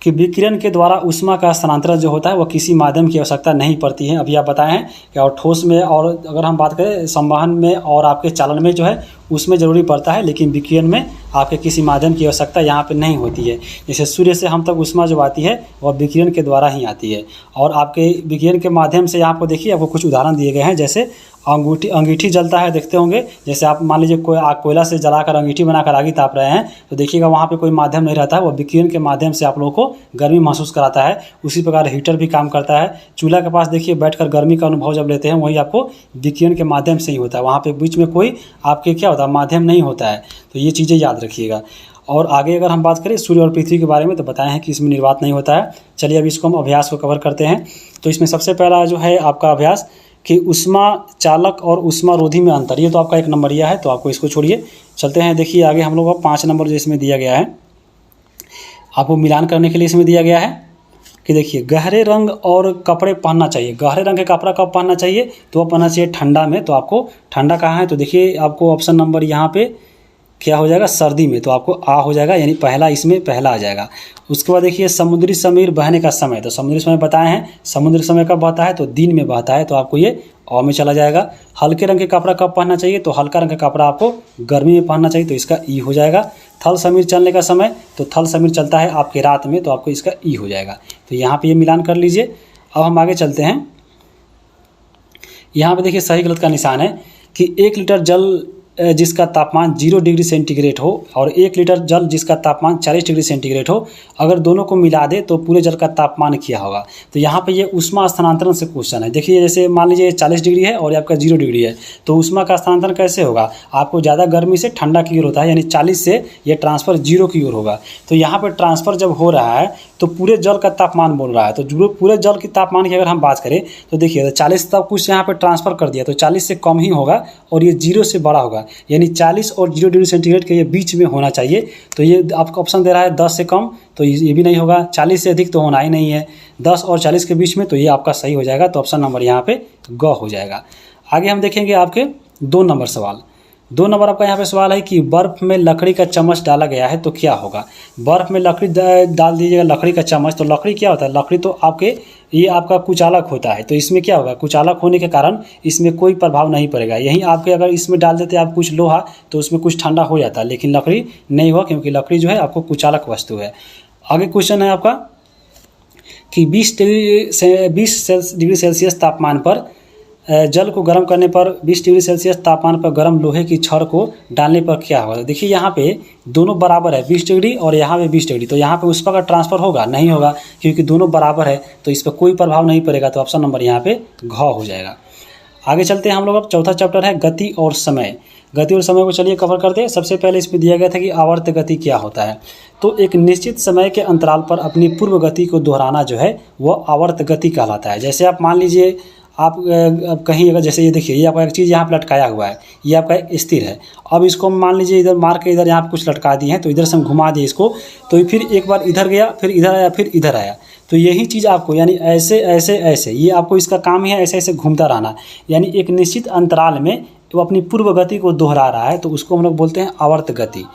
कि विकिरण के द्वारा ऊष्मा का स्थानांतरण जो होता है वह किसी माध्यम की आवश्यकता नहीं पड़ती है। अभी आप बताए हैं कि और ठोस में, और अगर हम बात करें संवहन में और आपके चालन में जो है उसमें ज़रूरी पड़ता है, लेकिन विकिरण में आपके किसी माध्यम की आवश्यकता यहाँ पे नहीं होती है। जैसे सूर्य से हम तक ऊष्मा जो आती है वह विकिरण के द्वारा ही आती है, और आपके विकिरण के माध्यम से यहाँ पर देखिए आपको कुछ उदाहरण दिए गए हैं। जैसे अंगीठी जलता है, देखते होंगे। जैसे आप मान लीजिए कोयला से जलाकर अंगीठी बनाकर आग ताप रहे हैं तो देखिएगा वहाँ पे कोई माध्यम नहीं रहता है, वह विकिरण के माध्यम से आप लोगों को गर्मी महसूस कराता है। उसी प्रकार हीटर भी काम करता है। चूल्हा के पास देखिए बैठकर गर्मी का अनुभव जब लेते हैं वही आपको विकिरण के माध्यम से ही होता है, वहाँ पे बीच में कोई आपके क्या होता है, माध्यम नहीं होता है। तो ये चीज़ें याद रखिएगा। और आगे अगर हम बात करें सूर्य और पृथ्वी के बारे में तो बताए हैं कि इसमें निर्वात नहीं होता है। चलिए अब इसको हम अभ्यास को कवर करते हैं। तो इसमें सबसे पहला जो है आपका अभ्यास कि ऊष्मा चालक और ऊष्मारोधी में अंतर, ये तो आपका 1 नंबरिया है, तो आपको इसको छोड़िए। चलते हैं देखिए आगे हम लोग 5 नंबर जो इसमें दिया गया है, आपको मिलान करने के लिए इसमें दिया गया है कि देखिए गहरे रंग और कपड़े पहनना चाहिए। गहरे रंग के कपड़ा कब पहनना चाहिए, तो वह पहनना चाहिए ठंडा में। तो आपको ठंडा कहाँ है, तो देखिए आपको ऑप्शन नंबर यहाँ पे क्या हो जाएगा, सर्दी में। तो आपको आ हो जाएगा, यानी पहला इसमें पहला आ जाएगा। उसके बाद देखिए समुद्री समीर बहने का समय, तो समुद्री समय बताए हैं, समुद्र समय कब बहता है, तो दिन में बहता है, तो आपको ये अ में चला जाएगा। हल्के रंग के कपड़ा कब पहनना चाहिए, तो हल्का रंग का कपड़ा आपको गर्मी में पहनना चाहिए, तो इसका ई हो जाएगा। थल समीर चलने का समय, तो थल समीर चलता है आपके रात में, तो आपको इसका ई हो जाएगा। तो यहाँ पे ये मिलान कर लीजिए। अब हम आगे चलते हैं। यहाँ पे देखिए सही गलत का निशान है कि 1 लीटर जल जिसका तापमान 0 डिग्री सेंटीग्रेड हो और 1 लीटर जल जिसका तापमान 40 डिग्री सेंटीग्रेड हो, अगर दोनों को मिला दे तो पूरे जल का तापमान क्या होगा। तो यहाँ पे ये ऊष्मा स्थानांतरण से क्वेश्चन है। देखिए जैसे मान लीजिए 40 डिग्री है और आपका 0 डिग्री है, तो ऊष्मा का स्थानांतरण कैसे होगा, आपको ज़्यादा गर्मी से ठंडा की ओर होता है, यानी 40 से ये ट्रांसफ़र 0 की ओर होगा। तो यहाँ पर ट्रांसफ़र जब हो रहा है तो पूरे जल का तापमान बोल रहा है, तो पूरे जल के तापमान की अगर हम बात करें तो देखिए 40 तक कुछ यहाँ पर ट्रांसफ़र कर दिया, तो 40 से कम ही होगा और ये 0 से बड़ा होगा, यानी 40 और 0 डिग्री सेंटीग्रेड के ये बीच में होना चाहिए। तो ये आपको ऑप्शन दे रहा है 10 से कम, तो ये भी नहीं होगा। 40 से अधिक तो होना ही नहीं है। 10 और 40 के बीच में, तो ये आपका सही हो जाएगा। तो ऑप्शन नंबर यहाँ पे ग हो जाएगा। आगे हम देखेंगे आपके 2 नंबर सवाल। 2 नंबर आपका यहाँ पे सवाल है कि बर्फ़ में लकड़ी का चम्मच डाला गया है तो क्या होगा। बर्फ़ में लकड़ी डाल दीजिएगा, लकड़ी का चम्मच, तो लकड़ी क्या होता है, लकड़ी तो आपके ये आपका कुचालक होता है, तो इसमें क्या होगा, कुचालक होने के कारण इसमें कोई प्रभाव नहीं पड़ेगा। यहीं आपके अगर इसमें डाल देते आप कुछ लोहा तो उसमें कुछ ठंडा हो जाता है, लेकिन लकड़ी नहीं हुआ, क्योंकि लकड़ी जो है आपको कुचालक वस्तु है। आगे क्वेश्चन है आपका कि 20 डिग्री सेल्सियस तापमान पर जल को गर्म करने पर 20 डिग्री सेल्सियस तापमान पर गर्म लोहे की छड़ को डालने पर क्या होगा। देखिए यहाँ पे दोनों बराबर है, 20 डिग्री और यहाँ पे 20 डिग्री, तो यहाँ पे ऊष्मा का ट्रांसफ़र होगा नहीं होगा, क्योंकि दोनों बराबर है, तो इस पर कोई प्रभाव नहीं पड़ेगा। तो ऑप्शन नंबर यहाँ पे घ हो जाएगा। आगे चलते हैं हम लोग। अब चौथा चैप्टर है गति और समय। गति और समय को चलिए कवर करते हैं। सबसे पहले इसमें दिया गया था कि आवर्त गति क्या होता है। तो एक निश्चित समय के अंतराल पर अपनी पूर्व गति को दोहराना जो है वह आवर्त गति कहलाता है। जैसे आप मान लीजिए आप कहीं अगर जैसे ये देखिए ये आपका एक चीज़ यहाँ पर लटकाया हुआ है, ये आपका स्थिर है। अब इसको मान लीजिए इधर मार के इधर यहाँ पर कुछ लटका दिए हैं, तो इधर से हम घुमा दिए इसको, तो फिर एक बार इधर गया, फिर इधर आया, फिर इधर आया। तो यही चीज़ आपको यानी ऐसे ऐसे ऐसे ये आपको इसका काम ही है ऐसे ऐसे घूमता रहना, यानी एक निश्चित अंतराल में वो अपनी पूर्व गति को दोहरा रहा है, तो उसको हम लोग बोलते हैं आवर्त गति।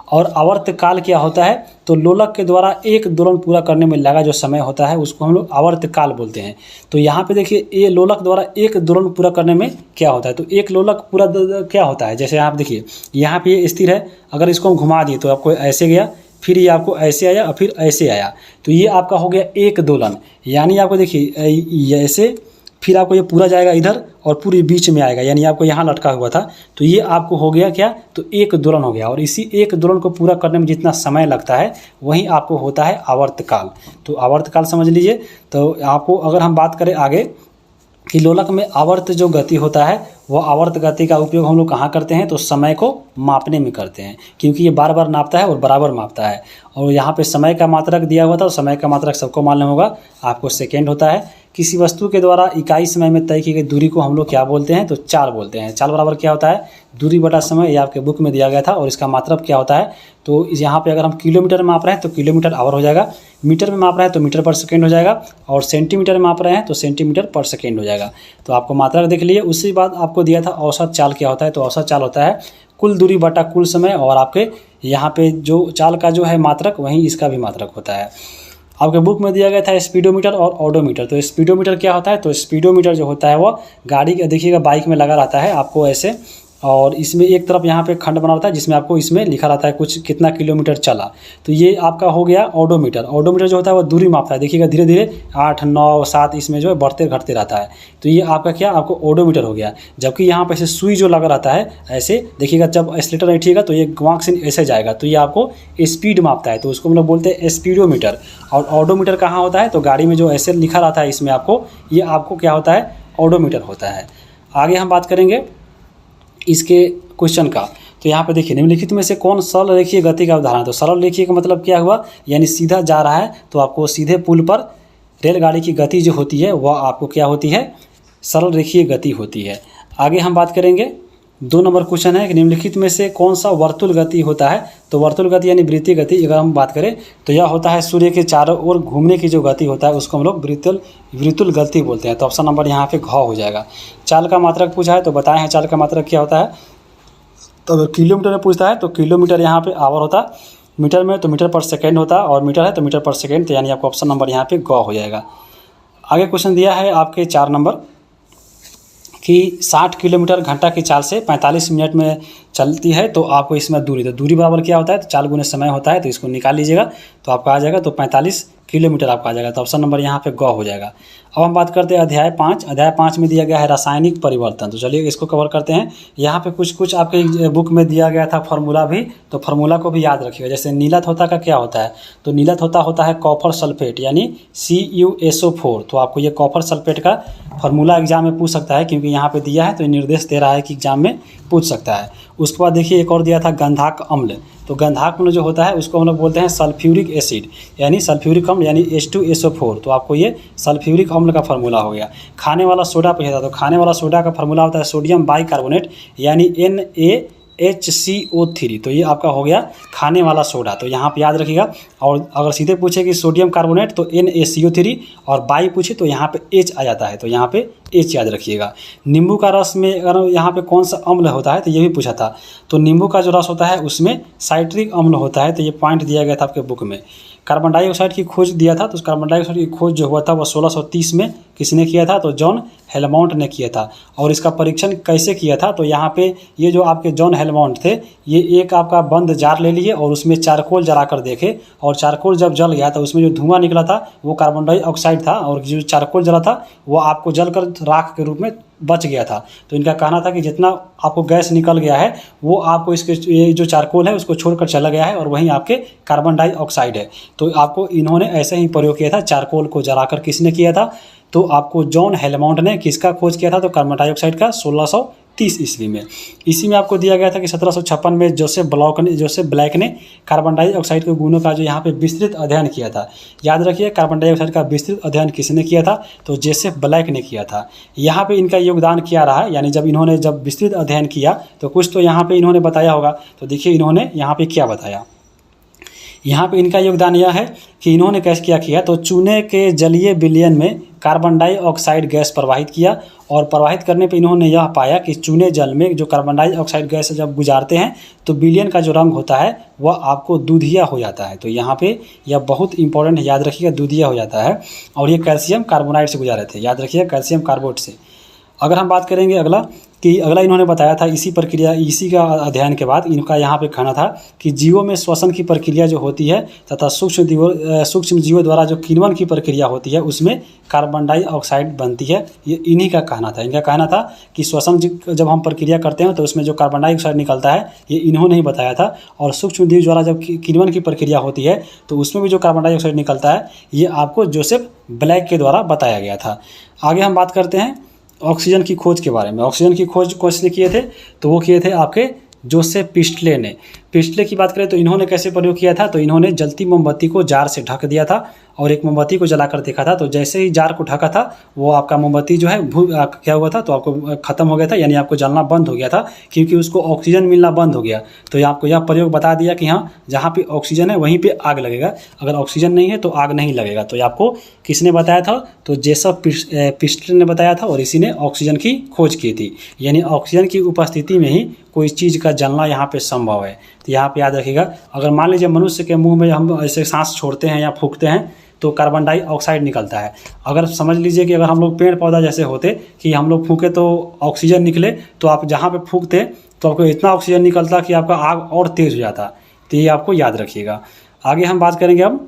और आवर्त काल क्या होता है, तो लोलक के द्वारा एक दोलन पूरा करने में लगा जो समय होता है उसको हम लोग आवर्त काल बोलते हैं। तो यहाँ पे देखिए ये लोलक द्वारा एक दोलन पूरा करने में क्या होता है, तो एक लोलक पूरा क्या होता है, जैसे आप देखिए यहाँ पे ये स्थिर है, अगर इसको हम घुमा दिए तो आपको ऐसे गया, फिर ये आपको ऐसे आया और फिर ऐसे आया, तो ये आपका हो गया एक दोलन। यानी आपको देखिए ऐसे, फिर आपको ये पूरा जाएगा इधर और पूरी बीच में आएगा, यानी आपको यहाँ लटका हुआ था, तो ये आपको हो गया क्या, तो एक दोलन हो गया। और इसी एक दोलन को पूरा करने में जितना समय लगता है वही आपको होता है आवर्तकाल। तो आवर्तकाल समझ लीजिए। तो आपको अगर हम बात करें आगे कि लोलक में आवर्त जो गति होता है, वह आवर्त गति का उपयोग हम लोग कहाँ करते हैं, तो समय को मापने में करते हैं, क्योंकि ये बार बार नापता है और बराबर मापता है। और यहाँ पे समय का मात्रक दिया हुआ था, और समय का मात्रक सबको मालूम होगा, आपको सेकेंड होता है। किसी वस्तु के द्वारा इकाई समय में तय की गई दूरी को हम लोग क्या बोलते हैं, तो चाल बोलते हैं। चाल बराबर क्या होता है, दूरी बटा समय, ये आपके बुक में दिया गया था। और इसका मात्रक क्या होता है, तो यहाँ पे अगर हम किलोमीटर में माप रहे हैं तो किलोमीटर आवर हो जाएगा, मीटर में माप रहे हैं तो मीटर पर सेकेंड हो जाएगा, और सेंटीमीटर में माप रहे हैं तो सेंटीमीटर पर सेकेंड हो जाएगा। तो आपको मात्रक देख लिए। उसके बाद आपको दिया था औसत चाल क्या होता है, तो औसत चाल होता है कुल दूरी बटा कुल समय, और आपके यहाँ पे जो चाल का जो है मात्रक, वहीं इसका भी मात्रक होता है। आपके बुक में दिया गया था स्पीडोमीटर और ऑडोमीटर। तो स्पीडोमीटर क्या होता है, तो स्पीडोमीटर जो होता है वो गाड़ी का, देखिएगा बाइक में लगा रहता है आपको ऐसे, और इसमें एक तरफ यहाँ पे खंड बना रहता है जिसमें आपको इसमें लिखा रहता है कुछ कितना किलोमीटर चला। तो ये आपका हो गया ऑडोमीटर। ऑडोमीटर जो होता है वो दूरी मापता है, देखिएगा धीरे धीरे 8, 9, 7 इसमें जो है बढ़ते घटते रहता है। तो ये आपका क्या, आपको ऑडोमीटर हो गया। जबकि यहाँ पे ऐसे सुई जो लगा रहता है ऐसे, देखिएगा जब एक्सीलरेटर बैठिएगा तो ये वाँक से ऐसे जाएगा, तो ये आपको स्पीड मापता है, तो उसको हम लोग बोलते हैं स्पीडोमीटर। और ऑडोमीटर कहाँ होता है, तो गाड़ी में जो ऐसे लिखा रहता है इसमें आपको, ये आपको क्या होता है, ऑडोमीटर होता है। आगे हम बात करेंगे इसके क्वेश्चन का। तो यहाँ पे देखिए निम्नलिखित में से कौन सरल रेखीय गति का उदाहरण है। तो सरल रेखीय का मतलब क्या हुआ, यानी सीधा जा रहा है, तो आपको सीधे पुल पर रेलगाड़ी की गति जो होती है वह आपको क्या होती है, सरल रेखीय गति होती है। आगे हम बात करेंगे 2 नंबर क्वेश्चन है कि निम्नलिखित में से कौन सा वर्तुल गति होता है। तो वर्तुल गति यानी वृत्तीय गति अगर हम बात करें तो यह होता है सूर्य के चारों ओर घूमने की जो गति होता है उसको हम लोग वृत्तुल गति बोलते हैं। तो ऑप्शन नंबर यहाँ पे घ हो जाएगा। चाल का मात्रक पूछा है तो बताए हैं चाल का मात्रक क्या होता है। तो अगर किलोमीटर में पूछता है तो किलोमीटर यहाँ पे आवर होता, मीटर में तो मीटर पर सेकेंड होता, और मीटर है तो मीटर पर सेकेंड, तो यानी आपको ऑप्शन नंबर यहाँ पे ग हो जाएगा। आगे क्वेश्चन दिया है आपके 4 नंबर कि 60 किलोमीटर घंटा की चाल से 45 मिनट में चलती है, तो आपको इसमें दूरी, तो दूरी बराबर क्या होता है, तो चाल गुने समय होता है, तो इसको निकाल लीजिएगा तो आपका आ जाएगा, तो 45 किलोमीटर आपका आ जाएगा। तो ऑप्शन नंबर यहाँ पे ग हो जाएगा। अब हम बात करते हैं अध्याय 5। अध्याय 5 में दिया गया है रासायनिक परिवर्तन। तो चलिए इसको कवर करते हैं। यहाँ पे कुछ आपके बुक में दिया गया था फार्मूला भी, तो फार्मूला को भी याद रखिएगा। जैसे नीला थोथा का क्या होता है, तो नीला थोथा होता है कॉपर सल्फेट यानी CuSO4। तो आपको ये कॉपर सल्फेट का फार्मूला एग्जाम में पूछ सकता है, क्योंकि यहाँ पे दिया है तो निर्देश दे रहा है कि एग्जाम में पूछ सकता है। उसके बाद देखिए एक और दिया था गंधक अम्ल। तो गंधक अम्ल जो होता है उसको हम लोग बोलते हैं सल्फ्यूरिक एसिड, यानी सल्फ्यूरिक अम्ल यानी H2SO4। तो आपको ये सल्फ्यूरिक अम्ल का फार्मूला हो गया। खाने वाला सोडा पूछा था, तो खाने वाला सोडा का फार्मूला होता है सोडियम बाइकार्बोनेट यानी NaHCO3। तो ये आपका हो गया खाने वाला सोडा, तो यहाँ पे याद रखिएगा। और अगर सीधे पूछे कि सोडियम कार्बोनेट तो NaCO3, और बाई पूछे तो यहाँ पे H आ जाता है, तो यहाँ पे H याद रखिएगा। नींबू का रस में अगर यहाँ पे कौन सा अम्ल होता है, तो ये भी पूछा था। तो नींबू का जो रस होता है उसमें साइट्रिक अम्ल होता है, तो ये पॉइंट दिया गया था आपके बुक में। कार्बन डाइऑक्साइड की खोज दिया था, तो उस कार्बन डाइऑक्साइड की खोज जो हुआ था वह 1630 में किसने किया था, तो जॉन हेलमोंट ने किया था। और इसका परीक्षण कैसे किया था, तो यहाँ पे ये जो आपके जॉन हेलमोंट थे, ये एक आपका बंद जार ले लिए और उसमें चारकोल जला कर देखे, और चारकोल जब जल गया तो उसमें जो धुआं निकला था वो कार्बन डाइऑक्साइड था, और जो चारकोल जला था वो आपको जलकर राख के रूप में बच गया था। तो इनका कहना था कि जितना आपको गैस निकल गया है वो आपको इसके ये जो चारकोल है उसको छोड़कर चला गया है, और वहीं आपके कार्बन डाइऑक्साइड है। तो आपको इन्होंने ऐसे ही प्रयोग किया था, चारकोल को जलाकर किसने किया था, तो आपको जॉन हेलमोंट ने किसका खोज किया था, तो कार्बन डाइऑक्साइड का 1630 ईस्वी में। इसी में आपको दिया गया था कि 1756 में जोसेफ ब्लैक ने कार्बन डाइऑक्साइड के गुणों का जो यहाँ पे विस्तृत अध्ययन किया था। याद रखिए कार्बन डाइऑक्साइड का विस्तृत अध्ययन किसने किया था, तो जोसेफ ब्लैक ने किया था। यहाँ पे इनका योगदान क्या रहा, यानी जब विस्तृत अध्ययन किया तो कुछ तो यहाँ पे इन्होंने बताया होगा। तो देखिए इन्होंने यहाँ पे क्या बताया। यहाँ पे इनका योगदान यह है कि इन्होंने कैसे क्या किया, तो चूने के जलीय विलयन में कार्बन डाइऑक्साइड गैस प्रवाहित किया, और प्रवाहित करने पे इन्होंने यह पाया कि चूने जल में जो कार्बन डाइऑक्साइड गैस जब गुजारते हैं तो विलयन का जो रंग होता है वह आपको दूधिया हो जाता है। तो यहाँ पे यह बहुत इंपॉर्टेंट है, याद रखिएगा दूधिया हो जाता है। और ये कैल्शियम कार्बोनाइड से गुजारे थे, याद रखिएगा कैल्शियम कार्बोनेट से। अगर हम बात करेंगे अगला कि अगला इन्होंने बताया था इसी का अध्ययन के बाद इनका यहाँ पे कहना था कि जीवों में श्वसन की प्रक्रिया जो होती है तथा सूक्ष्म जीवों द्वारा जो किण्वन की प्रक्रिया होती है उसमें कार्बन डाइऑक्साइड बनती है। ये इन्हीं का कहना था। इनका कहना था कि श्वसन जब हम प्रक्रिया करते हैं तो उसमें जो कार्बन डाइऑक्साइड निकलता है ये इन्होंने ही बताया था। और सूक्ष्म जीव द्वारा जब किण्वन की प्रक्रिया होती है तो उसमें भी जो कार्बन डाइऑक्साइड निकलता है ये आपको जोसेफ ब्लैक के द्वारा बताया गया था। आगे हम बात करते हैं ऑक्सीजन की खोज के बारे में। ऑक्सीजन की खोज किसने किए थे? तो वो किए थे आपके जोसेफ प्रिस्टले ने। प्रिस्टले की बात करें तो इन्होंने कैसे प्रयोग किया था? तो इन्होंने जलती मोमबत्ती को जार से ढक दिया था और एक मोमबत्ती को जलाकर देखा था। तो जैसे ही जार को ढका था वो आपका मोमबत्ती जो है क्या हुआ था? तो आपको ख़त्म हो गया था, यानी आपको जलना बंद हो गया था क्योंकि उसको ऑक्सीजन मिलना बंद हो गया। तो ये आपको यह प्रयोग बता दिया कि हाँ, जहाँ पे ऑक्सीजन है वहीं पे आग लगेगा, अगर ऑक्सीजन नहीं है तो आग नहीं लगेगा। तो ये आपको किसने बताया था? तो जोसेफ प्रिस्टले ने बताया था और इसी ने ऑक्सीजन की खोज की थी। यानी ऑक्सीजन की उपस्थिति में ही कोई चीज़ का जलना यहाँ पे संभव है। तो यहाँ पे याद रखिएगा, अगर मान लीजिए मनुष्य के मुंह में हम ऐसे सांस छोड़ते हैं या फूंकते हैं तो कार्बन डाइऑक्साइड निकलता है। अगर समझ लीजिए कि अगर हम लोग पेड़ पौधा जैसे होते कि हम लोग फूंके तो ऑक्सीजन निकले, तो आप जहाँ पे फूंकते तो आपको इतना ऑक्सीजन निकलता कि आपका आग और तेज़ हो जाता। तो ये आपको याद रखिएगा। आगे हम बात करेंगे अब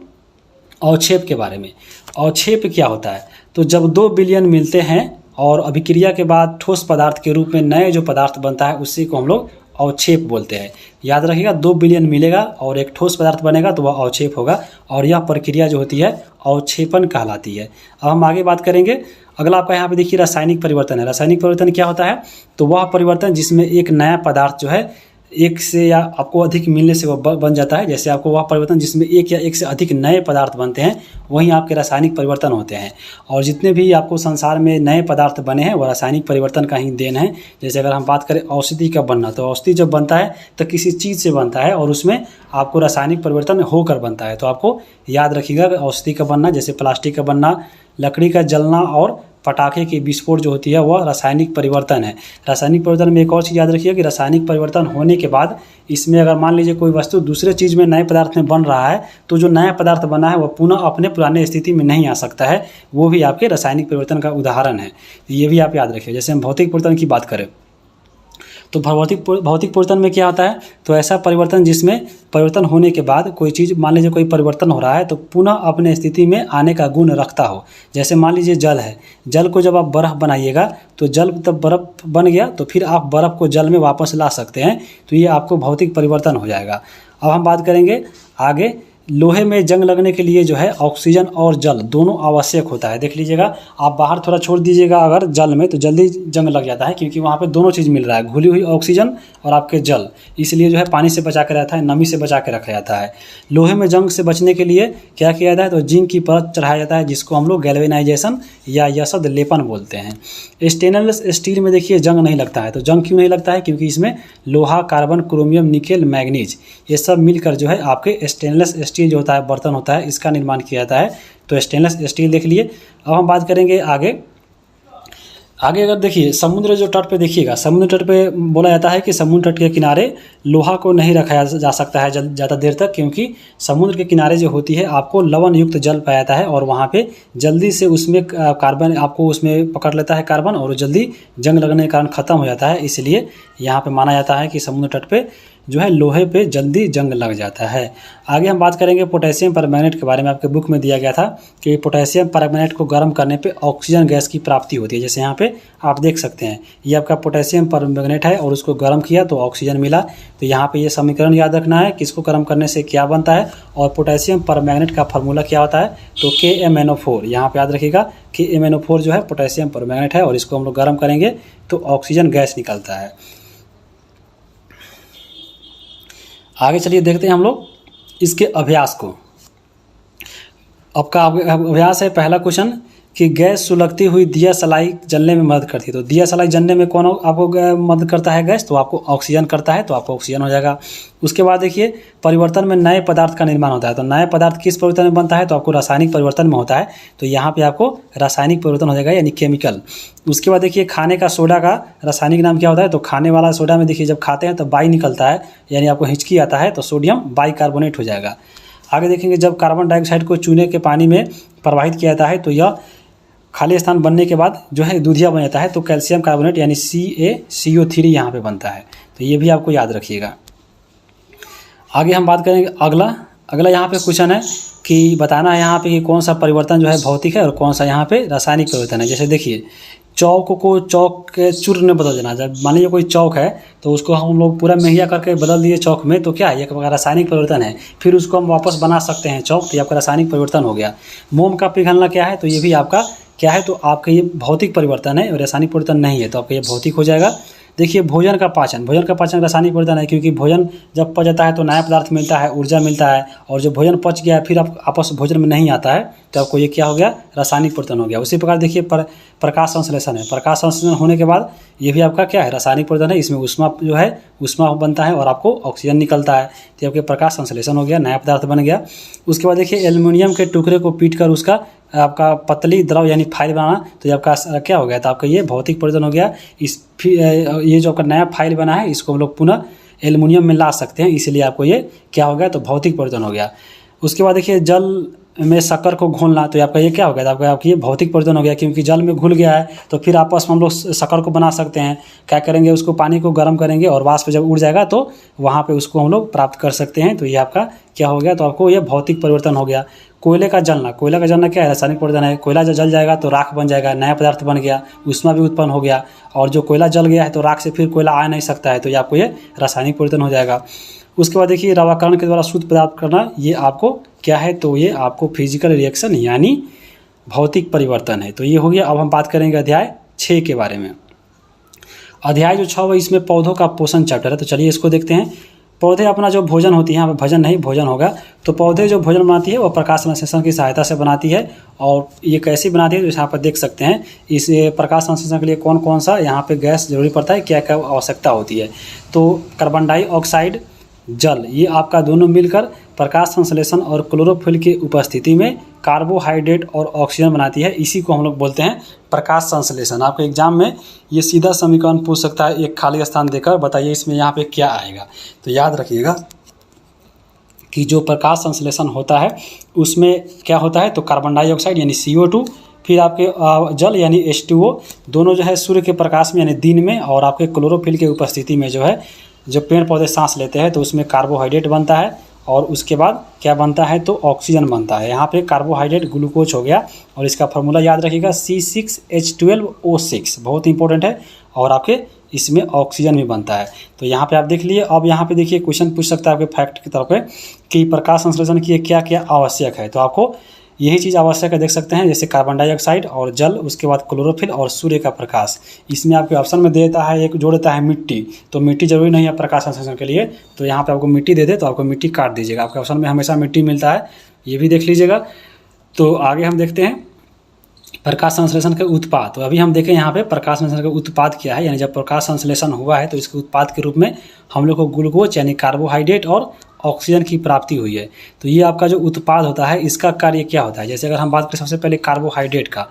अवक्षेप के बारे में। अवक्षेप क्या होता है? तो जब 2 बिलियन मिलते हैं और अभिक्रिया के बाद ठोस पदार्थ के रूप में नए जो पदार्थ बनता है उसी को हम लोग अवक्षेप बोलते हैं। याद रखिएगा, 2 बिलियन मिलेगा और एक ठोस पदार्थ बनेगा तो वह अवक्षेप होगा और यह प्रक्रिया जो होती है अवक्षेपण कहलाती है। अब हम आगे बात करेंगे। अगला आपका यहाँ पे देखिए रासायनिक परिवर्तन है। रासायनिक परिवर्तन क्या होता है? तो वह परिवर्तन जिसमें एक नया पदार्थ जो है एक से या आपको अधिक मिलने से वो बन जाता है। जैसे आपको वह परिवर्तन जिसमें एक या एक से अधिक नए पदार्थ बनते हैं वहीं आपके रासायनिक परिवर्तन होते हैं। और जितने भी आपको संसार में नए पदार्थ बने हैं वह रासायनिक परिवर्तन का ही देन है। जैसे अगर हम बात करें औषधि का बनना, तो औषधि जब बनता है तो किसी चीज़ से बनता है और उसमें आपको रासायनिक परिवर्तन होकर बनता है। तो आपको याद रखिएगा औषधि का बनना, जैसे प्लास्टिक का बनना, लकड़ी का जलना और पटाखे की विस्फोट जो होती है वह रासायनिक परिवर्तन है। रासायनिक परिवर्तन में एक और चीज़ याद रखिए कि रासायनिक परिवर्तन होने के बाद इसमें अगर मान लीजिए कोई वस्तु दूसरे चीज़ में नए पदार्थ में बन रहा है तो जो नया पदार्थ बना है वह पुनः अपने पुराने स्थिति में नहीं आ सकता है। वो भी आपके रासायनिक परिवर्तन का उदाहरण है। ये भी आप याद रखिए। जैसे हम भौतिक परिवर्तन की बात करें तो भौतिक परिवर्तन में क्या होता है? तो ऐसा परिवर्तन जिसमें परिवर्तन होने के बाद कोई चीज़, मान लीजिए कोई परिवर्तन हो रहा है तो पुनः अपने स्थिति में आने का गुण रखता हो। जैसे मान लीजिए जल है, जल को जब आप बर्फ़ बनाइएगा तो जल तब बर्फ़ बन गया तो फिर आप बर्फ़ को जल में वापस ला सकते हैं। तो ये आपको भौतिक परिवर्तन हो जाएगा। अब हम बात करेंगे आगे। लोहे में जंग लगने के लिए जो है ऑक्सीजन और जल दोनों आवश्यक होता है। देख लीजिएगा, आप बाहर थोड़ा छोड़ दीजिएगा अगर जल में तो जल्दी जंग लग जाता है क्योंकि वहाँ पे दोनों चीज़ मिल रहा है, घुली हुई ऑक्सीजन और आपके जल। इसलिए जो है पानी से बचा के रहता है, नमी से बचा के रखा जाता है। लोहे में जंग से बचने के लिए क्या किया जाता है? तो जिंक की परत चढ़ाया जाता है जिसको हम लोग गैल्वेनाइजेशन या यसद लेपन बोलते हैं। स्टेनलेस स्टील में देखिए जंग नहीं लगता है। तो जंग क्यों नहीं लगता है? क्योंकि इसमें लोहा, कार्बन, क्रोमियम, निकेल, मैग्नीज ये सब मिलकर जो है आपके स्टेनलेस स्टील जो होता है, बर्तन होता है, इसका निर्माण किया जाता है। तो स्टेनलेस स्टील देख लिए। अब हम बात करेंगे आगे। अगर देखिए समुद्र जो तट पे देखिएगा, समुद्र तट पे बोला जाता है कि समुद्र तट के किनारे लोहा को नहीं रखा जा सकता है ज़्यादा देर तक, क्योंकि समुद्र के किनारे जो होती है आपको लवण युक्त जल पाया जाता है और वहाँ पे जल्दी से उसमें कार्बन आपको उसमें पकड़ लेता है कार्बन और जल्दी जंग लगने के कारण ख़त्म हो जाता है। इसलिए यहाँ पे माना जाता है कि समुद्र तट पे जो है लोहे पे जल्दी जंग लग जाता है। आगे हम बात करेंगे पोटेशियम परमैंगनेट के बारे में। आपके बुक में दिया गया था कि पोटेशियम परमैंगनेट को गर्म करने पे ऑक्सीजन गैस की प्राप्ति होती है। जैसे यहाँ पे आप देख सकते हैं ये आपका पोटेशियम परमैंगनेट है और उसको गर्म किया तो ऑक्सीजन मिला। तो यहाँ पे ये समीकरण याद रखना है कि इसको गर्म करने से क्या बनता है और पोटेशियम परमैंगनेट का फार्मूला क्या होता है। तो KMnO4 यहाँ पे याद रखिएगा कि MnO4 जो है पोटेशियम परमैंगनेट है और इसको हम लोग गर्म करेंगे तो ऑक्सीजन गैस निकलता है। आगे चलिए देखते हैं हम लोग इसके अभ्यास को। आपका अभ्यास है पहला क्वेश्चन कि गैस सुलगती हुई दिया सलाई जलने में मदद करती है। तो दिया सलाई जलने में कौन आपको मदद करता है? गैस। तो आपको ऑक्सीजन करता है, तो आपको ऑक्सीजन हो जाएगा। उसके बाद देखिए परिवर्तन में नए पदार्थ का निर्माण होता है। तो नए पदार्थ किस परिवर्तन में बनता है? तो आपको रासायनिक परिवर्तन में होता है। तो यहाँ पे आपको रासायनिक परिवर्तन हो जाएगा यानी केमिकल। उसके बाद देखिए खाने का सोडा का रासायनिक नाम क्या होता है? तो खाने वाला सोडा में देखिए जब खाते हैं तो बाई निकलता है, यानी आपको हिचकी आता है तो सोडियम बाइकार्बोनेट हो जाएगा। आगे देखेंगे जब कार्बन डाइऑक्साइड को चूने के पानी में प्रवाहित किया जाता है तो यह खाली स्थान बनने के बाद जो है दूधिया बन जाता है, तो कैल्शियम कार्बोनेट यानी CaCO3 यहाँ पे बनता है। तो ये भी आपको याद रखिएगा। आगे हम बात करेंगे अगला यहाँ पे क्वेश्चन है कि बताना है यहाँ पे कि कौन सा परिवर्तन जो है भौतिक है और कौन सा यहाँ पे रासायनिक परिवर्तन है। जैसे देखिए, चौक को चौक के चूर्ण में बदल देना। जब मान लीजिए कोई चौक है तो उसको हम लोग पूरा मेहिया करके बदल दिए चौक में, तो क्या है, ये रासायनिक परिवर्तन है। फिर उसको हम वापस बना सकते हैं चौक, तो ये आपका रासायनिक परिवर्तन हो गया। मोम का पिघलना क्या है, तो ये भी आपका क्या है, तो आपका ये भौतिक परिवर्तन है और रासायनिक परिवर्तन नहीं है, तो आपका ये भौतिक हो जाएगा। देखिए, भोजन का पाचन रासायनिक परिवर्तन है, क्योंकि भोजन जब पच जाता है तो नया पदार्थ मिलता है, ऊर्जा मिलता है, और जो भोजन पच गया है फिर आप आपस भोजन में नहीं आता है, तो आपको ये क्या हो गया, रासायनिक परिवर्तन हो गया। उसी प्रकार देखिए, प्रकाश संश्लेषण है। प्रकाश संश्लेषण होने के बाद ये भी आपका क्या है, रासायनिक परिवर्तन है। इसमें ऊष्मा जो है ऊष्मा बनता है और आपको ऑक्सीजन निकलता है, तो आपके प्रकाश संश्लेषण हो गया, नया पदार्थ बन गया। उसके बाद देखिए, एल्युमिनियम के टुकड़े को पीट कर उसका आपका पतली द्रव यानी फाइल बनाना, तो ये आपका क्या हो गया, तो आपका ये भौतिक परिवर्तन हो गया। ये जो आपका नया फाइल बना है इसको हम लोग पुनः एल्युमिनियम में ला सकते हैं, इसलिए आपको ये क्या हो गया, तो भौतिक परिवर्तन हो गया। उसके बाद देखिए, जल में शक्कर को घोलना, तो आपका ये क्या हो गया, आपका ये भौतिक परिवर्तन हो गया, क्योंकि जल में घुल गया है तो फिर आपस में हम लोग शक्कर को बना सकते हैं। क्या करेंगे, उसको पानी को गर्म करेंगे और वाष्प जब उड़ जाएगा तो वहाँ पे उसको हम लोग प्राप्त कर सकते हैं, तो ये आपका क्या हो गया, तो आपको ये भौतिक परिवर्तन हो गया। कोयले का जलना क्या है, रासायनिक परिवर्तन है। कोयला जब जल जाएगा तो राख बन जाएगा, नया पदार्थ बन गया, ऊष्मा भी उत्पन्न हो गया, और जो कोयला जल गया है तो राख से फिर कोयला आ नहीं सकता है, तो ये आपको ये रासायनिक परिवर्तन हो जाएगा। उसके बाद देखिए, रवाकरण के द्वारा शुद्ध पदार्थ करना, ये आपको क्या है, तो ये आपको फिजिकल रिएक्शन यानी भौतिक परिवर्तन है। तो ये हो गया। अब हम बात करेंगे अध्याय 6 के बारे में। अध्याय जो 6 है इसमें पौधों का पोषण चैप्टर है, तो चलिए इसको देखते हैं। पौधे अपना जो भोजन होती है, यहाँ पर भजन नहीं भोजन होगा, तो पौधे जो भोजन बनाती है वो प्रकाश संश्लेषण की सहायता से बनाती है। और ये कैसे बनाती है, तो यहाँ पर देख सकते हैं। इस प्रकाश संश्लेषण के लिए कौन कौन सा यहाँ पे गैस जरूरी पड़ता है, क्या क्या आवश्यकता होती है। तो कार्बन डाइऑक्साइड, जल, ये आपका दोनों मिलकर प्रकाश संश्लेषण और क्लोरोफिल की उपस्थिति में कार्बोहाइड्रेट और ऑक्सीजन बनाती है। इसी को हम लोग बोलते हैं प्रकाश संश्लेषण। आपके एग्जाम में ये सीधा समीकरण पूछ सकता है, एक खाली स्थान देकर बताइए इसमें यहाँ पे क्या आएगा। तो याद रखिएगा कि जो प्रकाश संश्लेषण होता है उसमें क्या होता है, तो कार्बन डाइऑक्साइड यानी CO2, फिर आपके जल यानी H2O, दोनों जो है सूर्य के प्रकाश में यानी दिन में, और आपके क्लोरोफिल की उपस्थिति में जो है, जो पेड़ पौधे सांस लेते हैं तो उसमें कार्बोहाइड्रेट बनता है, और उसके बाद क्या बनता है, तो ऑक्सीजन बनता है। यहाँ पे कार्बोहाइड्रेट ग्लूकोज हो गया, और इसका फार्मूला याद रखिएगा C6H12O6, बहुत इंपॉर्टेंट है। और आपके इसमें ऑक्सीजन भी बनता है। तो यहाँ पे आप देख लिए। अब यहाँ पे देखिए, क्वेश्चन पूछ सकता है आपके फैक्ट की तरफ पे कि प्रकाश संश्लेषण के लिए क्या क्या आवश्यक है, तो आपको यही चीज़ आवश्यक है, देख सकते हैं, जैसे कार्बन डाइऑक्साइड और जल, उसके बाद क्लोरोफिल और सूर्य का प्रकाश। इसमें आपके ऑप्शन में देता है, एक जोड़ देता है मिट्टी, तो मिट्टी जरूरी नहीं है प्रकाश संश्लेषण के लिए, तो यहाँ पे आपको मिट्टी दे दे तो आपको मिट्टी काट दीजिएगा। आपके ऑप्शन में हमेशा मिट्टी मिलता है, ये भी देख लीजिएगा। तो आगे हम देखते हैं प्रकाश संश्लेषण के उत्पाद। तो अभी हम देखें यहाँ पे प्रकाश संश्लेषण का उत्पाद क्या है, यानी जब प्रकाश संश्लेषण हुआ है तो इसके उत्पाद के रूप में हम लोग को ग्लूकोज यानी कार्बोहाइड्रेट और ऑक्सीजन की प्राप्ति हुई है। तो ये आपका जो उत्पाद होता है इसका कार्य क्या होता है। जैसे अगर हम बात करें सबसे पहले कार्बोहाइड्रेट का,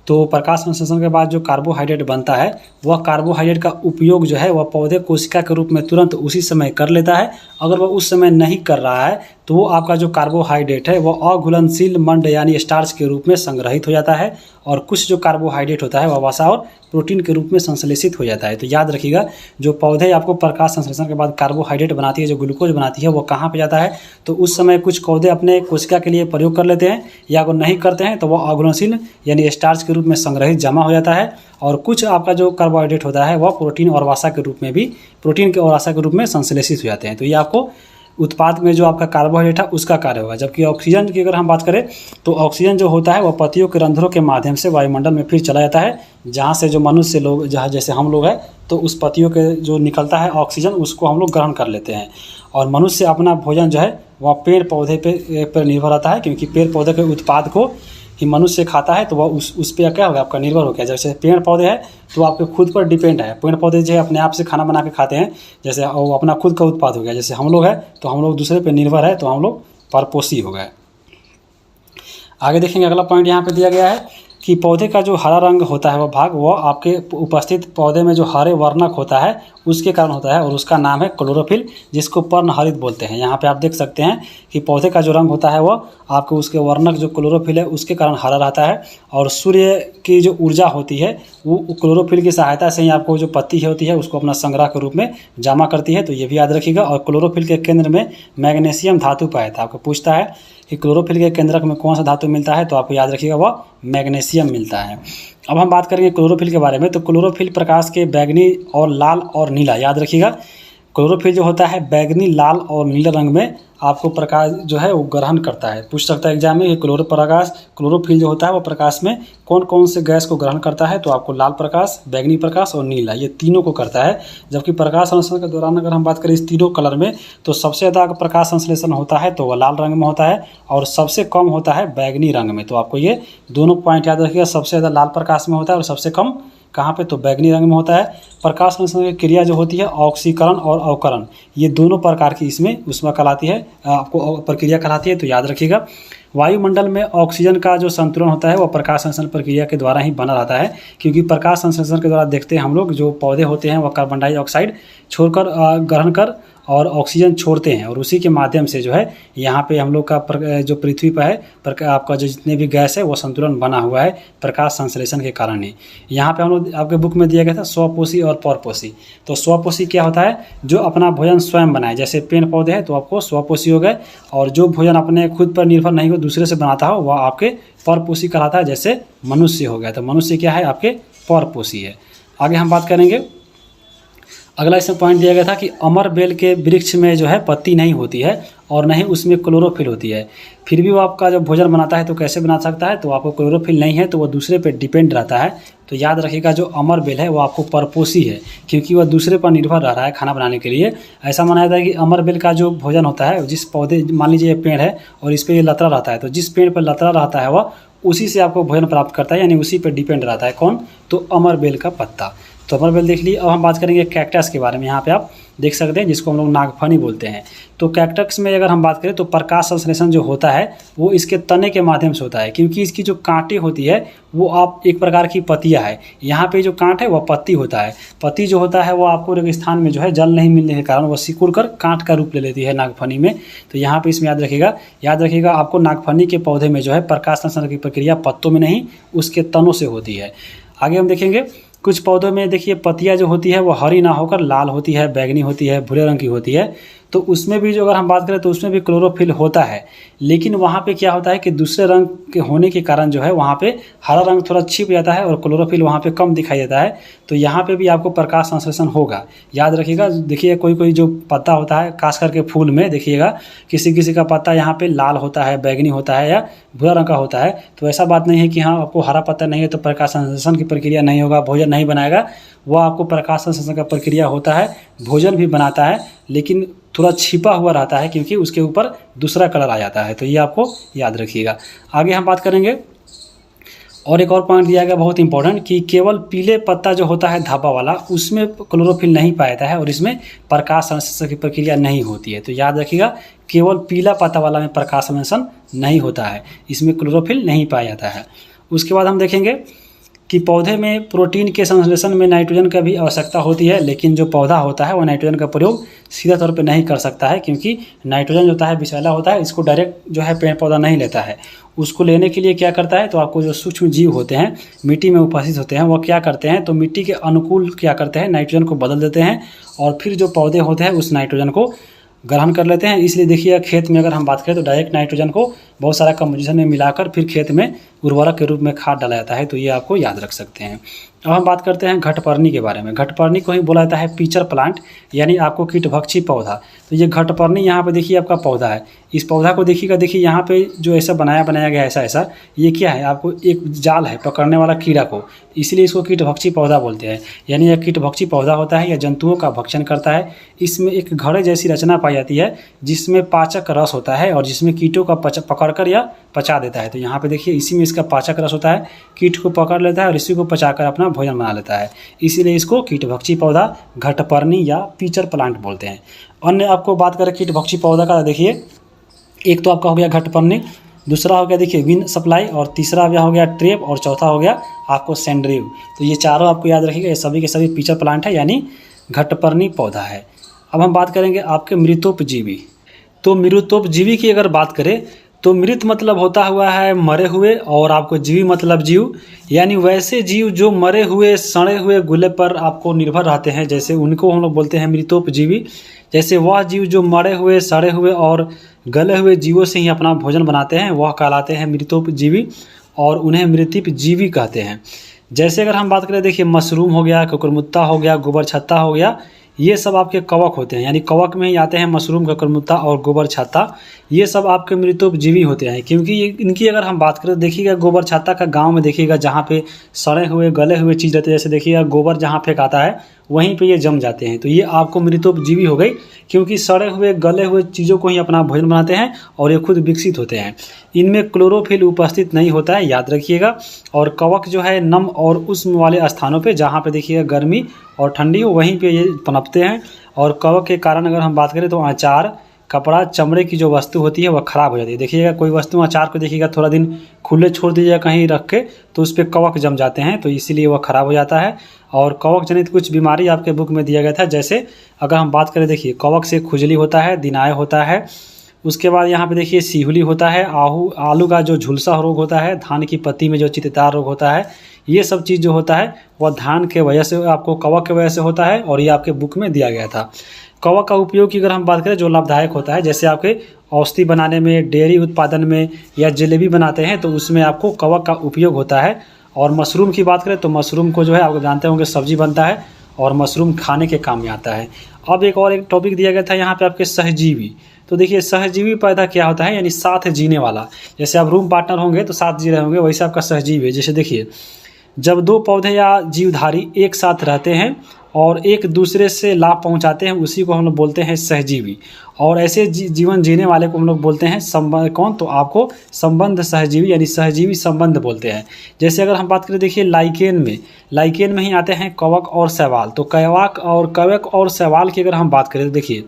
तो प्रकाश संश्लेषण के बाद जो कार्बोहाइड्रेट बनता है वह कार्बोहाइड्रेट का उपयोग जो है वह पौधे कोशिका के रूप में तुरंत उसी समय कर लेता है। अगर वह उस समय नहीं कर रहा है तो वो आपका जो कार्बोहाइड्रेट है वह अघुलनशील मंड यानी स्टार्च के रूप में संग्रहित हो जाता है, और कुछ जो कार्बोहाइड्रेट होता है वह वसा और प्रोटीन के रूप में संश्लेषित हो जाता है। तो याद रखिएगा, जो पौधे आपको प्रकाश संश्लेषण के बाद कार्बोहाइड्रेट बनाती है, जो ग्लूकोज बनाती है, वो कहाँ पे जाता है, तो उस समय कुछ पौधे अपने कोशिका के लिए प्रयोग कर लेते हैं, या अगर नहीं करते हैं तो वह अघुलनशील यानी स्टार्च के रूप में संग्रहित जमा हो जाता है, और कुछ आपका जो कार्बोहाइड्रेट होता है वह प्रोटीन और वसा के रूप में भी प्रोटीन के और वसा के रूप में संश्लेषित हो जाते हैं। तो ये आपको उत्पाद में जो आपका कार्बोहाइड्रेट है उसका कार्य होगा। जबकि ऑक्सीजन की अगर हम बात करें तो ऑक्सीजन जो होता है वह पत्तियों के रंध्रों के माध्यम से वायुमंडल में फिर चला जाता है, जहाँ से जो मनुष्य लोग जहाँ जैसे हम लोग हैं तो उस पत्तियों के जो निकलता है ऑक्सीजन उसको हम लोग ग्रहण कर लेते हैं। और मनुष्य अपना भोजन जो है वह पेड़ पौधे पर निर्भर रहता है, क्योंकि पेड़ पौधे के उत्पाद को ही मनुष्य खाता है, तो वह उस पर क्या होगा, आपका निर्भर हो गया। जैसे पेड़ पौधे हैं तो आपके खुद पर डिपेंड है, पेड़ पौधे जो है अपने आप से खाना बना के खाते हैं, जैसे वो अपना खुद का उत्पाद हो गया। जैसे हम लोग हैं तो हम लोग दूसरे पे निर्भर है, तो हम लोग परपोषी हो गए। आगे देखेंगे, अगला पॉइंट यहाँ पे दिया गया है कि पौधे का जो हरा रंग होता है वह भाग वो आपके उपस्थित पौधे में जो हरे वर्णक होता है उसके कारण होता है और उसका नाम है क्लोरोफिल, जिसको पर्णहरित बोलते हैं। यहाँ पे आप देख सकते हैं कि पौधे का जो रंग होता है वह आपको उसके वर्णक जो क्लोरोफिल है उसके कारण हरा रहता है। और सूर्य की जो ऊर्जा होती है वो क्लोरोफिल की सहायता से ही आपको जो पत्ती होती है उसको अपना संग्रह के रूप में जमा करती है, तो ये भी याद रखिएगा। और क्लोरोफिल के केंद्र में मैग्नीशियम धातु पाया था। आपको पूछता है कि क्लोरोफिल के केंद्रक में कौन सा धातु मिलता है, तो आपको याद रखिएगा वह मैग्नीशियम मिलता है। अब हम बात करेंगे क्लोरोफिल के बारे में। तो क्लोरोफिल प्रकाश के बैंगनी और लाल और नीला, याद रखिएगा क्लोरोफिल जो होता है बैंगनी, लाल और नीले रंग में आपको प्रकाश जो है वो ग्रहण करता है। पूछ सकता है एग्जाम में कि क्लोरोफिल जो होता है वो प्रकाश में कौन कौन से गैस को ग्रहण करता है, तो आपको लाल प्रकाश, बैंगनी प्रकाश और नीला, ये तीनों को करता है। जबकि प्रकाश संश्लेषण के दौरान अगर हम बात करें इस तीनों कलर में, तो सबसे ज़्यादा प्रकाश संश्लेषण होता है तो वह लाल रंग में होता है और सबसे कम होता है बैंगनी रंग में। तो आपको ये दोनों पॉइंट याद रखिएगा, सबसे ज़्यादा लाल प्रकाश में होता है और सबसे कम कहाँ पे, तो बैंगनी रंग में होता है। प्रकाश संश्लेषण की क्रिया जो होती है ऑक्सीकरण और अवकरण, ये दोनों प्रकार की इसमें उसमें कहलाती है, आपको प्रक्रिया कहलाती है, तो याद रखिएगा। वायुमंडल में ऑक्सीजन का जो संतुलन होता है वो प्रकाश संश्लेषण प्रक्रिया के द्वारा ही बना रहता है, क्योंकि प्रकाश संश्लेषण के द्वारा देखते हैं हम लोग जो पौधे होते हैं वह कार्बन डाइऑक्साइड छोड़कर ग्रहण कर और ऑक्सीजन छोड़ते हैं और उसी के माध्यम से जो है यहाँ पे हम लोग का जो पृथ्वी पर है आपका जो जितने भी गैस है वो संतुलन बना हुआ है प्रकाश संश्लेषण के कारण ही। यहाँ पे हम लोग आपके बुक में दिया गया था स्वपोषी और परपोषी। तो स्वपोषी क्या होता है, जो अपना भोजन स्वयं बनाए, जैसे पेड़ पौधे हैं तो आपको स्वपोषी हो गए, और जो भोजन अपने खुद पर निर्भर नहीं हो दूसरे से बनाता हो वह आपके परपोषी कहलाता है, जैसे मनुष्य हो गया। तो मनुष्य क्या है, आपके परपोषी है। आगे हम बात करेंगे, अगला इसमें पॉइंट दिया गया था कि अमर बेल के वृक्ष में जो है पत्ती नहीं होती है और न ही उसमें क्लोरोफिल होती है, फिर भी वो आपका जब भोजन बनाता है तो कैसे बना सकता है, तो आपको क्लोरोफिल नहीं है तो वो दूसरे पे डिपेंड रहता है। तो याद रखिएगा जो अमर बेल है वो आपको परपोषी है, क्योंकि वह दूसरे पर निर्भर रह रहा है खाना बनाने के लिए। ऐसा माना जाता है कि अमर बेल का जो भोजन होता है, जिस पौधे, मान लीजिए ये पेड़ है और इस पर ये लतरा रहता है, तो जिस पेड़ पर लतरा रहता है वह उसी से आपको भोजन प्राप्त करता है, यानी उसी पर डिपेंड रहता है। कौन, तो अमर बेल का पत्ता। तो अमर बेल देख ली। अब हम बात करेंगे कैक्टस के बारे में। यहाँ पे आप देख सकते हैं जिसको हम लोग नागफनी बोलते हैं। तो कैक्टस में अगर हम बात करें तो प्रकाश संश्लेषण जो होता है वो इसके तने के माध्यम से होता है, क्योंकि इसकी जो कांटे होती है वो आप एक प्रकार की पत्तियाँ है। यहाँ पे जो कांट है वह पत्ती होता है। पत्ती जो होता है वो आपको रेगिस्तान में जो है जल नहीं मिलने के कारण वह सिकुड़ कर कांट का रूप ले लेती है नागफनी में। तो यहाँ पे इसमें याद रखिएगा आपको नागफनी के पौधे में जो है प्रकाश संश्लेषण की प्रक्रिया पत्तों में नहीं उसके तनों से होती है। आगे हम देखेंगे कुछ पौधों में देखिए पत्तियां जो होती है वो हरी ना होकर लाल होती है, बैंगनी होती है, भूरे रंग की होती है। तो उसमें भी जो अगर हम बात करें तो उसमें भी क्लोरोफिल होता है, लेकिन वहाँ पे क्या होता है कि दूसरे रंग के होने के कारण जो है वहाँ पे हरा रंग थोड़ा छिप जाता है और क्लोरोफिल वहाँ पे कम दिखाई देता है। तो यहाँ पे भी आपको प्रकाश संश्लेषण होगा, याद रखिएगा। देखिए कोई जो पत्ता होता है, खास करके फूल में देखिएगा किसी किसी का पत्ता यहाँ पे लाल होता है, बैंगनी होता है या भूरा रंग का होता है। तो ऐसा बात नहीं है कि हाँ आपको हरा पत्ता नहीं है तो प्रकाश संश्लेषण की प्रक्रिया नहीं होगा, भोजन नहीं बनाएगा। वह आपको प्रकाश संश्लेषण का प्रक्रिया होता है, भोजन भी बनाता है, लेकिन थोड़ा छिपा हुआ रहता है क्योंकि उसके ऊपर दूसरा कलर आ जाता है। तो ये आपको याद रखिएगा। आगे हम बात करेंगे और एक और पॉइंट दिया गया बहुत इंपॉर्टेंट कि केवल पीले पत्ता जो होता है धापा वाला उसमें क्लोरोफिल नहीं पाया जाता है और इसमें प्रकाश संश्लेषण की प्रक्रिया नहीं होती है। तो याद रखिएगा केवल पीला पत्ता वाला में प्रकाश संश्लेषण नहीं होता है, इसमें क्लोरोफिल नहीं पाया जाता है। उसके बाद हम देखेंगे कि पौधे में प्रोटीन के संश्लेषण में नाइट्रोजन का भी आवश्यकता होती है, लेकिन जो पौधा होता है वो नाइट्रोजन का प्रयोग सीधा तौर पे नहीं कर सकता है, क्योंकि नाइट्रोजन जो होता है विषैला होता है, इसको डायरेक्ट जो है पेड़ पौधा नहीं लेता है। उसको लेने के लिए क्या करता है, तो आपको जो सूक्ष्म जीव होते हैं मिट्टी में उपस्थित होते हैं वो क्या करते हैं, तो मिट्टी के अनुकूल क्या करते हैं, नाइट्रोजन को बदल देते हैं और फिर जो पौधे होते हैं उस नाइट्रोजन को ग्रहण कर लेते हैं। इसलिए देखिए खेत में अगर हम बात करें तो डायरेक्ट नाइट्रोजन को बहुत सारा कंपोजिशन में मिलाकर फिर खेत में उर्वरक के रूप में खाद डाला जाता है। तो ये आपको याद रख सकते हैं। अब हम बात करते हैं घटपर्णी के बारे में। घटपर्णी को ही बोला जाता है पीचर प्लांट, यानी आपको कीटभक्षी पौधा। तो ये घटपर्णी यहाँ पे देखिए आपका पौधा है, इस पौधा को देखिएगा, देखिए यहाँ पे जो ऐसा बनाया गया ऐसा ये क्या है, आपको एक जाल है पकड़ने वाला कीड़ा को, इसलिए इसको कीटभक्षी पौधा बोलते हैं। यानी यह कीटभक्षी पौधा होता है या जंतुओं का भक्षण करता है। इसमें एक घड़े जैसी रचना पाई जाती है जिसमें पाचक रस होता है और जिसमें कीटों का पकड़कर या पचा देता है। तो यहाँ पे देखिए इसी में इसका पाचक रस होता है, कीट को पकड़ लेता है और इसी को पचाकर अपना भोजन बना लेता है, इसीलिए इसको कीटभक्षी पौधा घटपर्णी या पीचर प्लांट बोलते हैं। अन्य आपको बात करें कीटभक्षी पौधा का, देखिए एक तो आपका हो गया घटपर्णी, दूसरा हो गया देखिए विंड सप्लाई, और तीसरा हो गया ट्रेप, और चौथा हो गया आपको सैंड्रीव। तो ये चारों आपको याद रखिएगा, ये सभी के सभी पिचर प्लांट है यानी घटपर्णी पौधा है। अब हम बात करेंगे आपके मृतोपजीवी। तो मृतोपजीवी की अगर बात करें तो मृत मतलब होता हुआ है मरे हुए, और आपको जीवी मतलब जीव, यानी वैसे जीव जो मरे हुए सड़े हुए गुले पर आपको निर्भर रहते हैं, जैसे उनको हम लोग बोलते हैं मृतोपजीवी। जैसे वह जीव जो मरे हुए सड़े हुए और गले हुए जीवों से ही अपना भोजन बनाते हैं वह कहलाते हैं मृतोपजीवी, और उन्हें मृतिपजीवी कहते हैं। जैसे अगर हम बात करें देखिए मशरूम हो गया, कुकुरमुत्ता हो गया, गोबर छत्ता हो गया, ये सब आपके कवक होते हैं, यानी कवक में ही आते हैं मशरूम, कुकुरमुत्ता और गोबर छत्ता। ये सब आपके मृतोपजीवी होते हैं, क्योंकि इनकी अगर हम बात करें देखिएगा गोबर छत्ता का गांव में देखिएगा जहाँ पे सड़े हुए गले हुए चीज़ रहते हैं, जैसे देखिएगा गोबर जहाँ फेंकाता है वहीं पे ये जम जाते हैं, तो ये आपको मृतोपजीवी हो गई, क्योंकि सड़े हुए गले हुए चीज़ों को ही अपना भोजन बनाते हैं और ये खुद विकसित होते हैं। इनमें क्लोरोफिल उपस्थित नहीं होता है, याद रखिएगा। और कवक जो है नम और उष्ण वाले स्थानों पे जहाँ पे देखिएगा गर्मी और ठंडी हो वहीं पे ये पनपते हैं। और कवक के कारण अगर हम बात करें तो अचार, कपड़ा, चमड़े की जो वस्तु होती है वह खराब हो जाती है। देखिएगा कोई वस्तु अचार को देखिएगा थोड़ा दिन खुले छोड़ दीजिएगा कहीं रख के तो उस पर कवक जम जाते हैं, तो इसीलिए वह खराब हो जाता है। और कवक जनित कुछ बीमारी आपके बुक में दिया गया था, जैसे अगर हम बात करें देखिए कवक से खुजली होता है, दिनाय होता है, उसके बाद यहाँ पे देखिए सीहुली होता है, आलू का जो झुलसा रोग होता है, धान की पत्ती में जो चित्तार रोग होता है, ये सब चीज़ जो होता है वह धान के वजह से आपको कवक के वजह से होता है, और ये आपके बुक में दिया गया था। कवक का उपयोग की अगर हम बात करें जो लाभदायक होता है, जैसे आपके औषधि बनाने में, डेयरी उत्पादन में, या जलेबी बनाते हैं तो उसमें आपको कवक का उपयोग होता है। और मशरूम की बात करें तो मशरूम को जो है आप जानते होंगे सब्जी बनता है, और मशरूम खाने के काम में आता है। अब एक टॉपिक दिया गया था यहाँ पे आपके सहजीवी। तो देखिए सहजीवी पैदा क्या होता है, यानी साथ जीने वाला। जैसे आप रूम पार्टनर होंगे तो साथ जी रहे होंगे, वैसे आपका सहजीवी है। जैसे देखिए जब दो पौधे या जीवधारी एक साथ रहते हैं और एक दूसरे से लाभ पहुंचाते हैं, उसी को हम लोग बोलते हैं सहजीवी। और ऐसे जीवन जीने वाले को हम लोग बोलते हैं संबंध। कौन? तो आपको संबंध सहजीवी यानी सहजीवी संबंध बोलते हैं। जैसे अगर हम बात करें देखिए लाइकेन में ही आते हैं कवक और शैवाल। तो कवक और शैवाल की अगर हम बात करें तो देखिए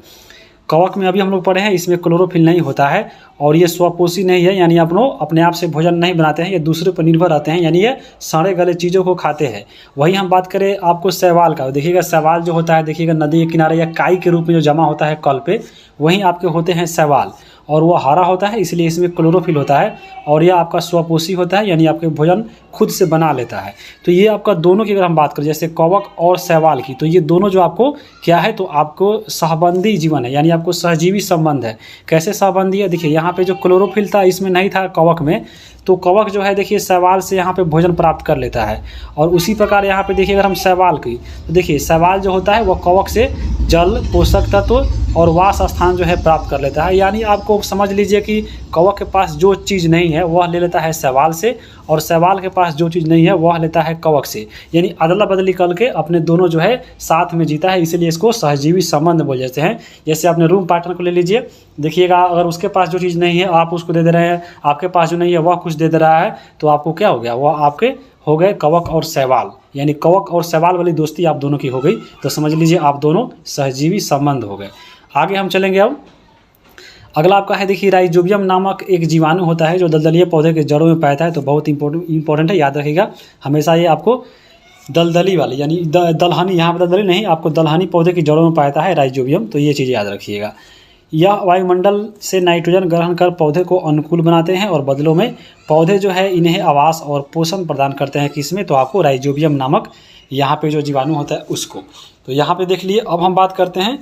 कवक में अभी हम लोग पढ़े हैं, इसमें क्लोरोफिल नहीं होता है और ये स्वपोषी नहीं है, यानी अपने आप से भोजन नहीं बनाते हैं, ये दूसरे पर निर्भर रहते हैं, यानी ये सड़े गले चीज़ों को खाते हैं। वही हम बात करें आपको शैवाल का, देखिएगा शैवाल जो होता है देखिएगा नदी के किनारे या काई के रूप में जो जमा होता है कल पे, वहीं आपके होते हैं शैवाल, और वो हरा होता है इसलिए इसमें क्लोरोफिल होता है, और यह आपका स्वपोषी होता है, यानी आपके भोजन खुद से बना लेता है। तो ये आपका दोनों की अगर हम बात करें जैसे कवक और शैवाल की, तो ये दोनों जो आपको क्या है, तो आपको सहबंधी जीवन है, यानी आपको सहजीवी संबंध है। कैसे सहबंधी है? देखिए यहाँ पे जो क्लोरोफिल था इसमें नहीं था कवक में, तो कवक जो है देखिए शैवाल से यहाँ पे भोजन प्राप्त कर लेता है। और उसी प्रकार यहाँ पे देखिए अगर हम शैवाल की, तो देखिए शैवाल जो होता है वह कवक से जल, पोषक तत्व और वास स्थान जो है प्राप्त कर लेता है। यानी आपको समझ लीजिए कि कवक के पास जो चीज़ नहीं है वह ले लेता है शैवाल से, और शैवाल के पास जो चीज़ नहीं है वह लेता है कवक से, यानी अदला बदली करके अपने दोनों जो है साथ में जीता है, इसीलिए इसको सहजीवी संबंध बोल जाते हैं। जैसे अपने रूम पार्टनर को ले लीजिए, देखिएगा अगर उसके पास जो चीज़ नहीं है आप उसको दे दे रहे हैं, आपके पास जो नहीं है वह कुछ दे दे रहा है, तो आपको क्या हो गया, वह आपके हो गए कवक और शैवाल, यानी कवक और शैवाल वाली दोस्ती आप दोनों की हो गई। तो समझ लीजिए आप दोनों सहजीवी संबंध हो गए। आगे हम चलेंगे। अब अगला आपका है देखिए राइजोबियम नामक एक जीवाणु होता है जो दलदलीय पौधे के जड़ों में पैदा है, तो बहुत इंपॉर्टेंट है, याद रखिएगा हमेशा ये आपको दलदली वाली यानी दलहनी, यहाँ पर दलदली नहीं, आपको दलहनी पौधे की जड़ों में पाता है राइजोबियम, तो ये चीज़ याद रखिएगा। यह वायुमंडल से नाइट्रोजन ग्रहण कर पौधे को अनुकूल बनाते हैं और बदलों में पौधे जो है इन्हें आवास और पोषण प्रदान करते हैं। किसमें? तो आपको राइजोबियम नामक यहाँ पे जो जीवाणु होता है उसको। तो यहाँ पे देख लिए। अब हम बात करते हैं,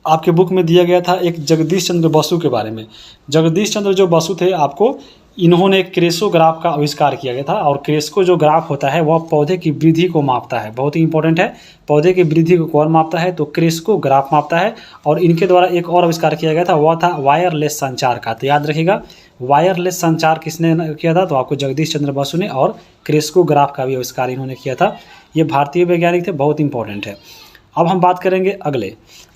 आपके बुक में दिया गया था एक जगदीश चंद्र बसु के बारे में। जगदीश चंद्र जो बसु थे, आपको इन्होंने क्रेस्कोग्राफ का आविष्कार किया गया था, और क्रेस्को जो ग्राफ होता है वह पौधे की वृद्धि को मापता है, बहुत ही इंपॉर्टेंट है। पौधे की वृद्धि को कौन मापता है? तो क्रेस्कोग्राफ मापता है। और इनके द्वारा एक और आविष्कार किया गया था, वह था वायरलेस संचार का। तो याद रखिएगा वायरलेस संचार किसने किया था? तो आपको जगदीश चंद्र बसु ने, और क्रेस्कोग्राफ का भी आविष्कार इन्होंने किया था। ये भारतीय वैज्ञानिक थे, बहुत इंपॉर्टेंट है। अब हम बात करेंगे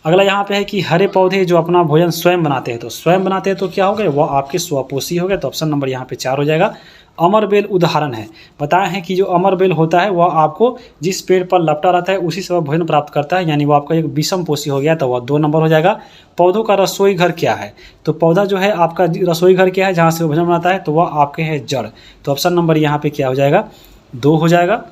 अगला यहाँ पे है कि हरे पौधे जो अपना भोजन स्वयं बनाते हैं, तो स्वयं बनाते हैं तो क्या हो गए? वह आपके स्वपोषी हो गए। तो ऑप्शन नंबर यहाँ पे 4 हो जाएगा। अमर बेल उदाहरण है। बताए हैं कि जो अमर बेल होता है वह आपको जिस पेड़ पर लपटा रहता है उसी से वह भोजन प्राप्त करता है, यानी वो आपका एक विषम पोषी हो गया, तो वह 2 नंबर हो जाएगा। पौधों का रसोई घर क्या है? तो पौधा जो है आपका रसोई घर क्या है, जहाँ से वो भोजन बनाता है, तो वह आपके है जड़। तो ऑप्शन नंबर यहाँ पे क्या हो जाएगा? 2 हो जाएगा।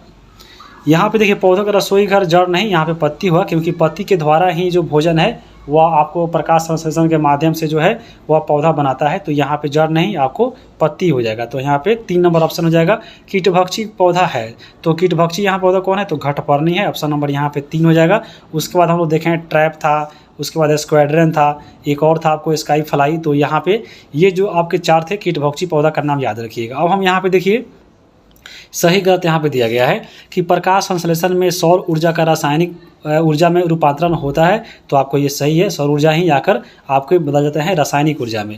यहाँ पे देखिए पौधों का रसोई घर जड़ नहीं, यहाँ पे पत्ती हुआ, क्योंकि पत्ती के द्वारा ही जो भोजन है वह आपको प्रकाश संश्लेषण के माध्यम से जो है वह पौधा बनाता है। तो यहाँ पे जड़ नहीं, आपको पत्ती हो जाएगा। तो यहाँ पे 3 नंबर ऑप्शन हो जाएगा। कीटभक्षी पौधा है, तो कीटभक्षी यहाँ पौधा कौन है? तो घटपर्णी है। ऑप्शन नंबर यहाँ पे 3 हो जाएगा। उसके बाद हम लोग देखें ट्रैप था, उसके बाद स्क्वाड्रन था, एक और था आपको स्काई फ्लाई। तो यहाँ पे ये जो आपके 4 थे कीटभक्षी पौधा का नाम याद रखिएगा। अब हम यहाँ पे देखिए सही गलत यहाँ पे दिया गया है कि प्रकाश संश्लेषण में सौर ऊर्जा का रासायनिक ऊर्जा में रूपांतरण होता है। तो आपको ये सही है, सौर ऊर्जा ही आकर आपको बदल जाता है रासायनिक ऊर्जा में।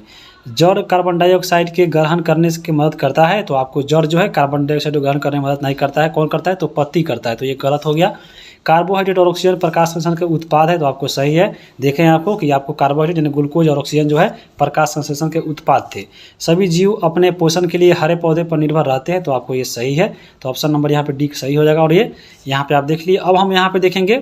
जड़ कार्बन डाइऑक्साइड के ग्रहण करने की मदद करता है, तो आपको जड़ जो है कार्बन डाइऑक्साइड को ग्रहण करने में मदद नहीं करता है। कौन करता है? तो पत्ती करता है। तो ये गलत हो गया। कार्बोहाइड्रेट और ऑक्सीजन प्रकाश संश्लेषण के उत्पाद है, तो आपको सही है। देखें आपको कि आपको कार्बोहाइड्रेट यानी ग्लूकोज और ऑक्सीजन जो है प्रकाश संश्लेषण के उत्पाद थे। सभी जीव अपने पोषण के लिए हरे पौधे पर निर्भर रहते हैं, तो आपको ये सही है। तो ऑप्शन नंबर यहाँ पे डी सही हो जाएगा। और ये यहाँ पे आप देख लिए। अब हम यहाँ पे देखेंगे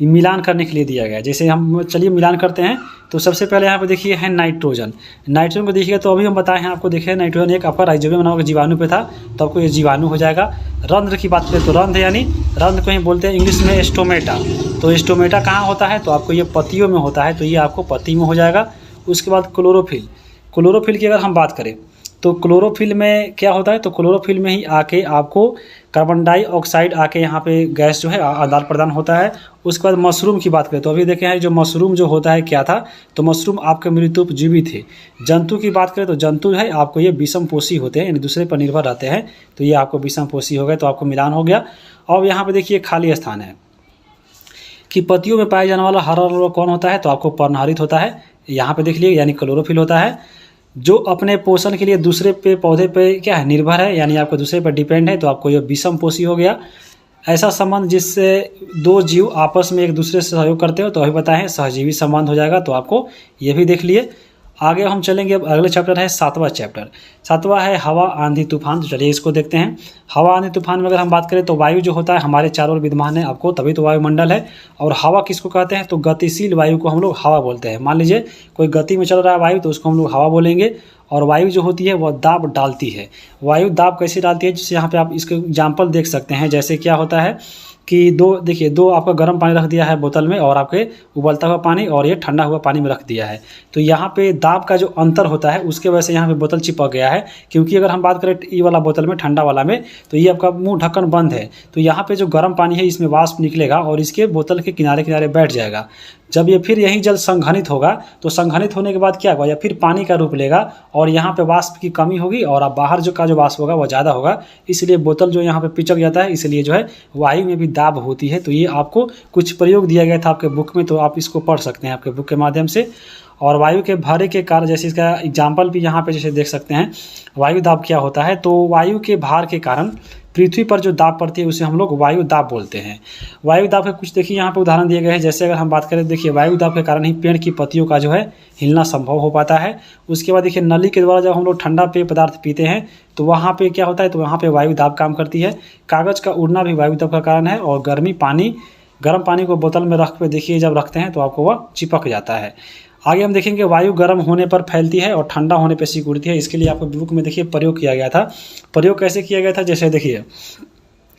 मिलान करने के लिए दिया गया है। जैसे हम चलिए मिलान करते हैं। तो सबसे पहले यहाँ पे देखिए है नाइट्रोजन। नाइट्रोजन को देखिए, तो अभी हम बताए हैं आपको, देखिए नाइट्रोजन एक आपका राइजोबियम नामक जीवाणु पे था, तो आपको ये जीवाणु हो जाएगा। रंध्र की बात करें तो रंध्र यानी रंध्र को ही बोलते हैं इंग्लिश में स्टोमेटा। तो स्टोमेटा कहाँ होता है? तो आपको ये पत्तियों में होता है, तो ये आपको पत्ती में हो जाएगा। उसके बाद क्लोरोफिल। क्लोरोफिल की अगर हम बात करें तो क्लोरोफिल में क्या होता है? तो क्लोरोफिल में ही आके आपको कार्बन डाइऑक्साइड आके यहाँ पे गैस जो है आदान प्रदान होता है। उसके बाद मशरूम की बात करें तो अभी देखें हैं जो मशरूम जो होता है क्या था? तो मशरूम आपके मृत्युपजीवी थे। जंतु की बात करें तो जंतु है आपको ये विषम पोषी होते हैं, यानी दूसरे पर निर्भर रहते हैं, तो ये आपको विषम पोषी हो गए, तो आपको मिलान हो गया। अब यहाँ पे देखिए खाली स्थान है कि पत्तियों में पाया जाने वाला हरा रंग कौन होता है? तो आपको पर्णहरित होता है। यहाँ पे देख लीजिए, यानी क्लोरोफिल होता है। जो अपने पोषण के लिए दूसरे पे पौधे पे क्या है? निर्भर है, यानी आपको दूसरे पर डिपेंड है, तो आपको ये विषम पोषी हो गया। ऐसा संबंध जिससे 2 जीव आपस में एक दूसरे से सहयोग करते हो, तो अभी बताएं सहजीवी संबंध हो जाएगा, तो आपको ये भी देख लिए। आगे हम चलेंगे। अब अगले चैप्टर है 7वां चैप्टर। 7वां है हवा आंधी तूफान। तो चलिए इसको देखते हैं। हवा आंधी तूफान में अगर हम बात करें तो वायु जो होता है हमारे चारों ओर विद्यमान है, आपको तभी तो वायुमंडल है। और हवा किसको कहते हैं? तो गतिशील वायु को हम लोग हवा बोलते हैं। मान लीजिए कोई गति में चल रहा है वायु, तो उसको हम लोग हवा बोलेंगे। और वायु जो होती है वह दाब डालती है। वायु दाब कैसे डालती है? जिससे यहाँ पे आप इसके एग्जाम्पल देख सकते हैं। जैसे क्या होता है कि दो आपका गर्म पानी रख दिया है बोतल में, और आपके उबलता हुआ पानी और ये ठंडा हुआ पानी में रख दिया है। तो यहाँ पे दाब का जो अंतर होता है उसके वजह से यहाँ पे बोतल चिपक गया है। क्योंकि अगर हम बात करें ये वाला बोतल में, ठंडा वाला में, तो ये आपका मुंह ढक्कन बंद है, तो यहाँ पे जो गर्म पानी है इसमें वाष्प निकलेगा और इसके बोतल के किनारे किनारे बैठ जाएगा। जब ये फिर यही जल संघनित होगा, तो संघनित होने के बाद क्या होगा? या फिर पानी का रूप लेगा और यहाँ पे वाष्प की कमी होगी, और अब बाहर जो वाष्प होगा वह ज़्यादा होगा, इसलिए बोतल जो यहाँ पे पिचक जाता है। इसलिए जो है वायु में भी दाब होती है। तो ये आपको कुछ प्रयोग दिया गया था आपके बुक में, तो आप इसको पढ़ सकते हैं आपके बुक के माध्यम से। और वायु के भारे के कारण, जैसे इसका एग्जाम्पल भी यहाँ पे जैसे देख सकते हैं, वायु दाब क्या होता है? तो वायु के भार के कारण पृथ्वी पर जो दाब पड़ती है उसे हम लोग वायु दाब बोलते हैं। वायु दाब के कुछ देखिए यहाँ पे उदाहरण दिए गए हैं। जैसे अगर हम बात करें, देखिए वायु दाब के कारण ही पेड़ की पत्तियों का जो है हिलना संभव हो पाता है। उसके बाद देखिए नली के द्वारा जब हम लोग ठंडा पेय पदार्थ पीते हैं तो वहाँ पे क्या होता है? तो वहाँ पे वायु दाब काम करती है। कागज़ का उड़ना भी वायु दाब का कारण है। और गर्म पानी को बोतल में रख के देखिए, जब रखते हैं तो आपको वह चिपक जाता है। आगे हम देखेंगे वायु गर्म होने पर फैलती है और ठंडा होने पर सिकुड़ती है। इसके लिए आपको बुक में देखिए प्रयोग किया गया था। प्रयोग कैसे किया गया था? जैसे देखिए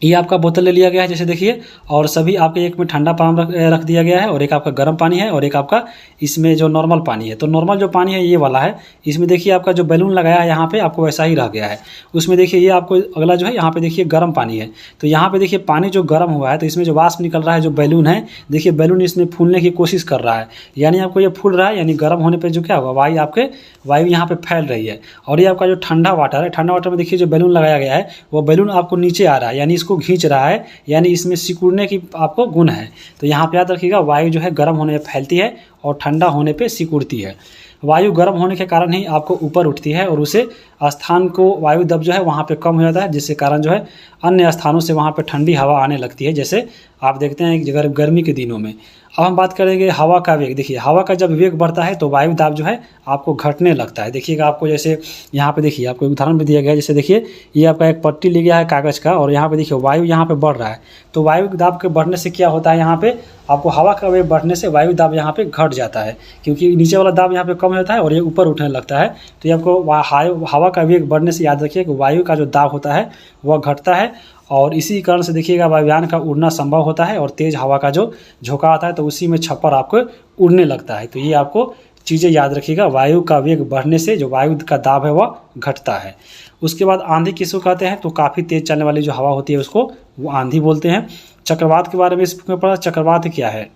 ये आपका बोतल ले लिया गया है, जैसे देखिए, और सभी आपके एक में ठंडा पानी रख दिया गया है और एक आपका गर्म पानी है और एक आपका इसमें जो नॉर्मल पानी है। तो नॉर्मल जो पानी है ये वाला है, इसमें देखिए आपका जो बैलून लगाया है यहाँ पे आपको वैसा ही रह गया है। उसमें देखिए ये आपको अगला जो है यहाँ पे देखिए गर्म पानी है, तो यहाँ पे देखिए पानी जो गर्म हुआ है तो इसमें जो वाष्प निकल रहा है, जो बैलून है, देखिए बैलून इसमें फूलने की कोशिश कर रहा है, यानी आपको ये फूल रहा है, यानी गर्म होने पर जो क्या होगा, वायु यहाँ पे फैल रही है। और ये आपका जो ठंडा वाटर है, ठंडा वाटर में देखिए जो बैलून लगाया गया है वो बैलून आपको नीचे आ रहा है, यानी इसको खींच रहा है, यानी इसमें सिकुड़ने की आपको गुण है। तो यहाँ पे याद रखिएगा वायु जो है गर्म होने पे फैलती है और ठंडा होने पे सिकुड़ती है। वायु गर्म होने के कारण ही आपको ऊपर उठती है और उसे स्थान को वायु दब जो है वहाँ पे कम हो जाता है, जिसके कारण जो है अन्य स्थानों से वहाँ पे ठंडी हवा आने लगती है। जैसे आप देखते हैं अगर गर्मी के दिनों में अब हम बात करेंगे हवा का वेग। देखिए हवा का जब वेग बढ़ता है तो वायु दाब जो है आपको घटने लगता है। देखिएगा आपको जैसे यहाँ पे देखिए आपको उदाहरण भी दिया गया है, जैसे देखिए ये आपका एक पट्टी लिया गया है कागज़ का और यहाँ पे देखिए वायु यहाँ पे बढ़ रहा है, तो वायु दाब के बढ़ने से क्या होता है, यहाँ पे आपको हवा का वेग बढ़ने से वायु दाब यहाँ पे घट जाता है, क्योंकि नीचे वाला दाब यहाँ पे कम होता है और ये ऊपर उठने लगता है। तो ये आपको हवा का वेग बढ़ने से याद रखिए कि वायु का जो दाब होता है वह घटता है, और इसी कारण से देखिएगा वायुयान का उड़ना संभव होता है और तेज़ हवा का जो झोंका आता है तो उसी में छप्पर आपको उड़ने लगता है। तो ये आपको चीज़ें याद रखिएगा, वायु का वेग बढ़ने से जो वायु का दाब है वह घटता है। उसके बाद आंधी किसको कहते हैं, तो काफ़ी तेज़ चलने वाली जो हवा होती है उसको वो आंधी बोलते हैं। चक्रवात के बारे में इसमें पढ़ा, चक्रवात क्या है,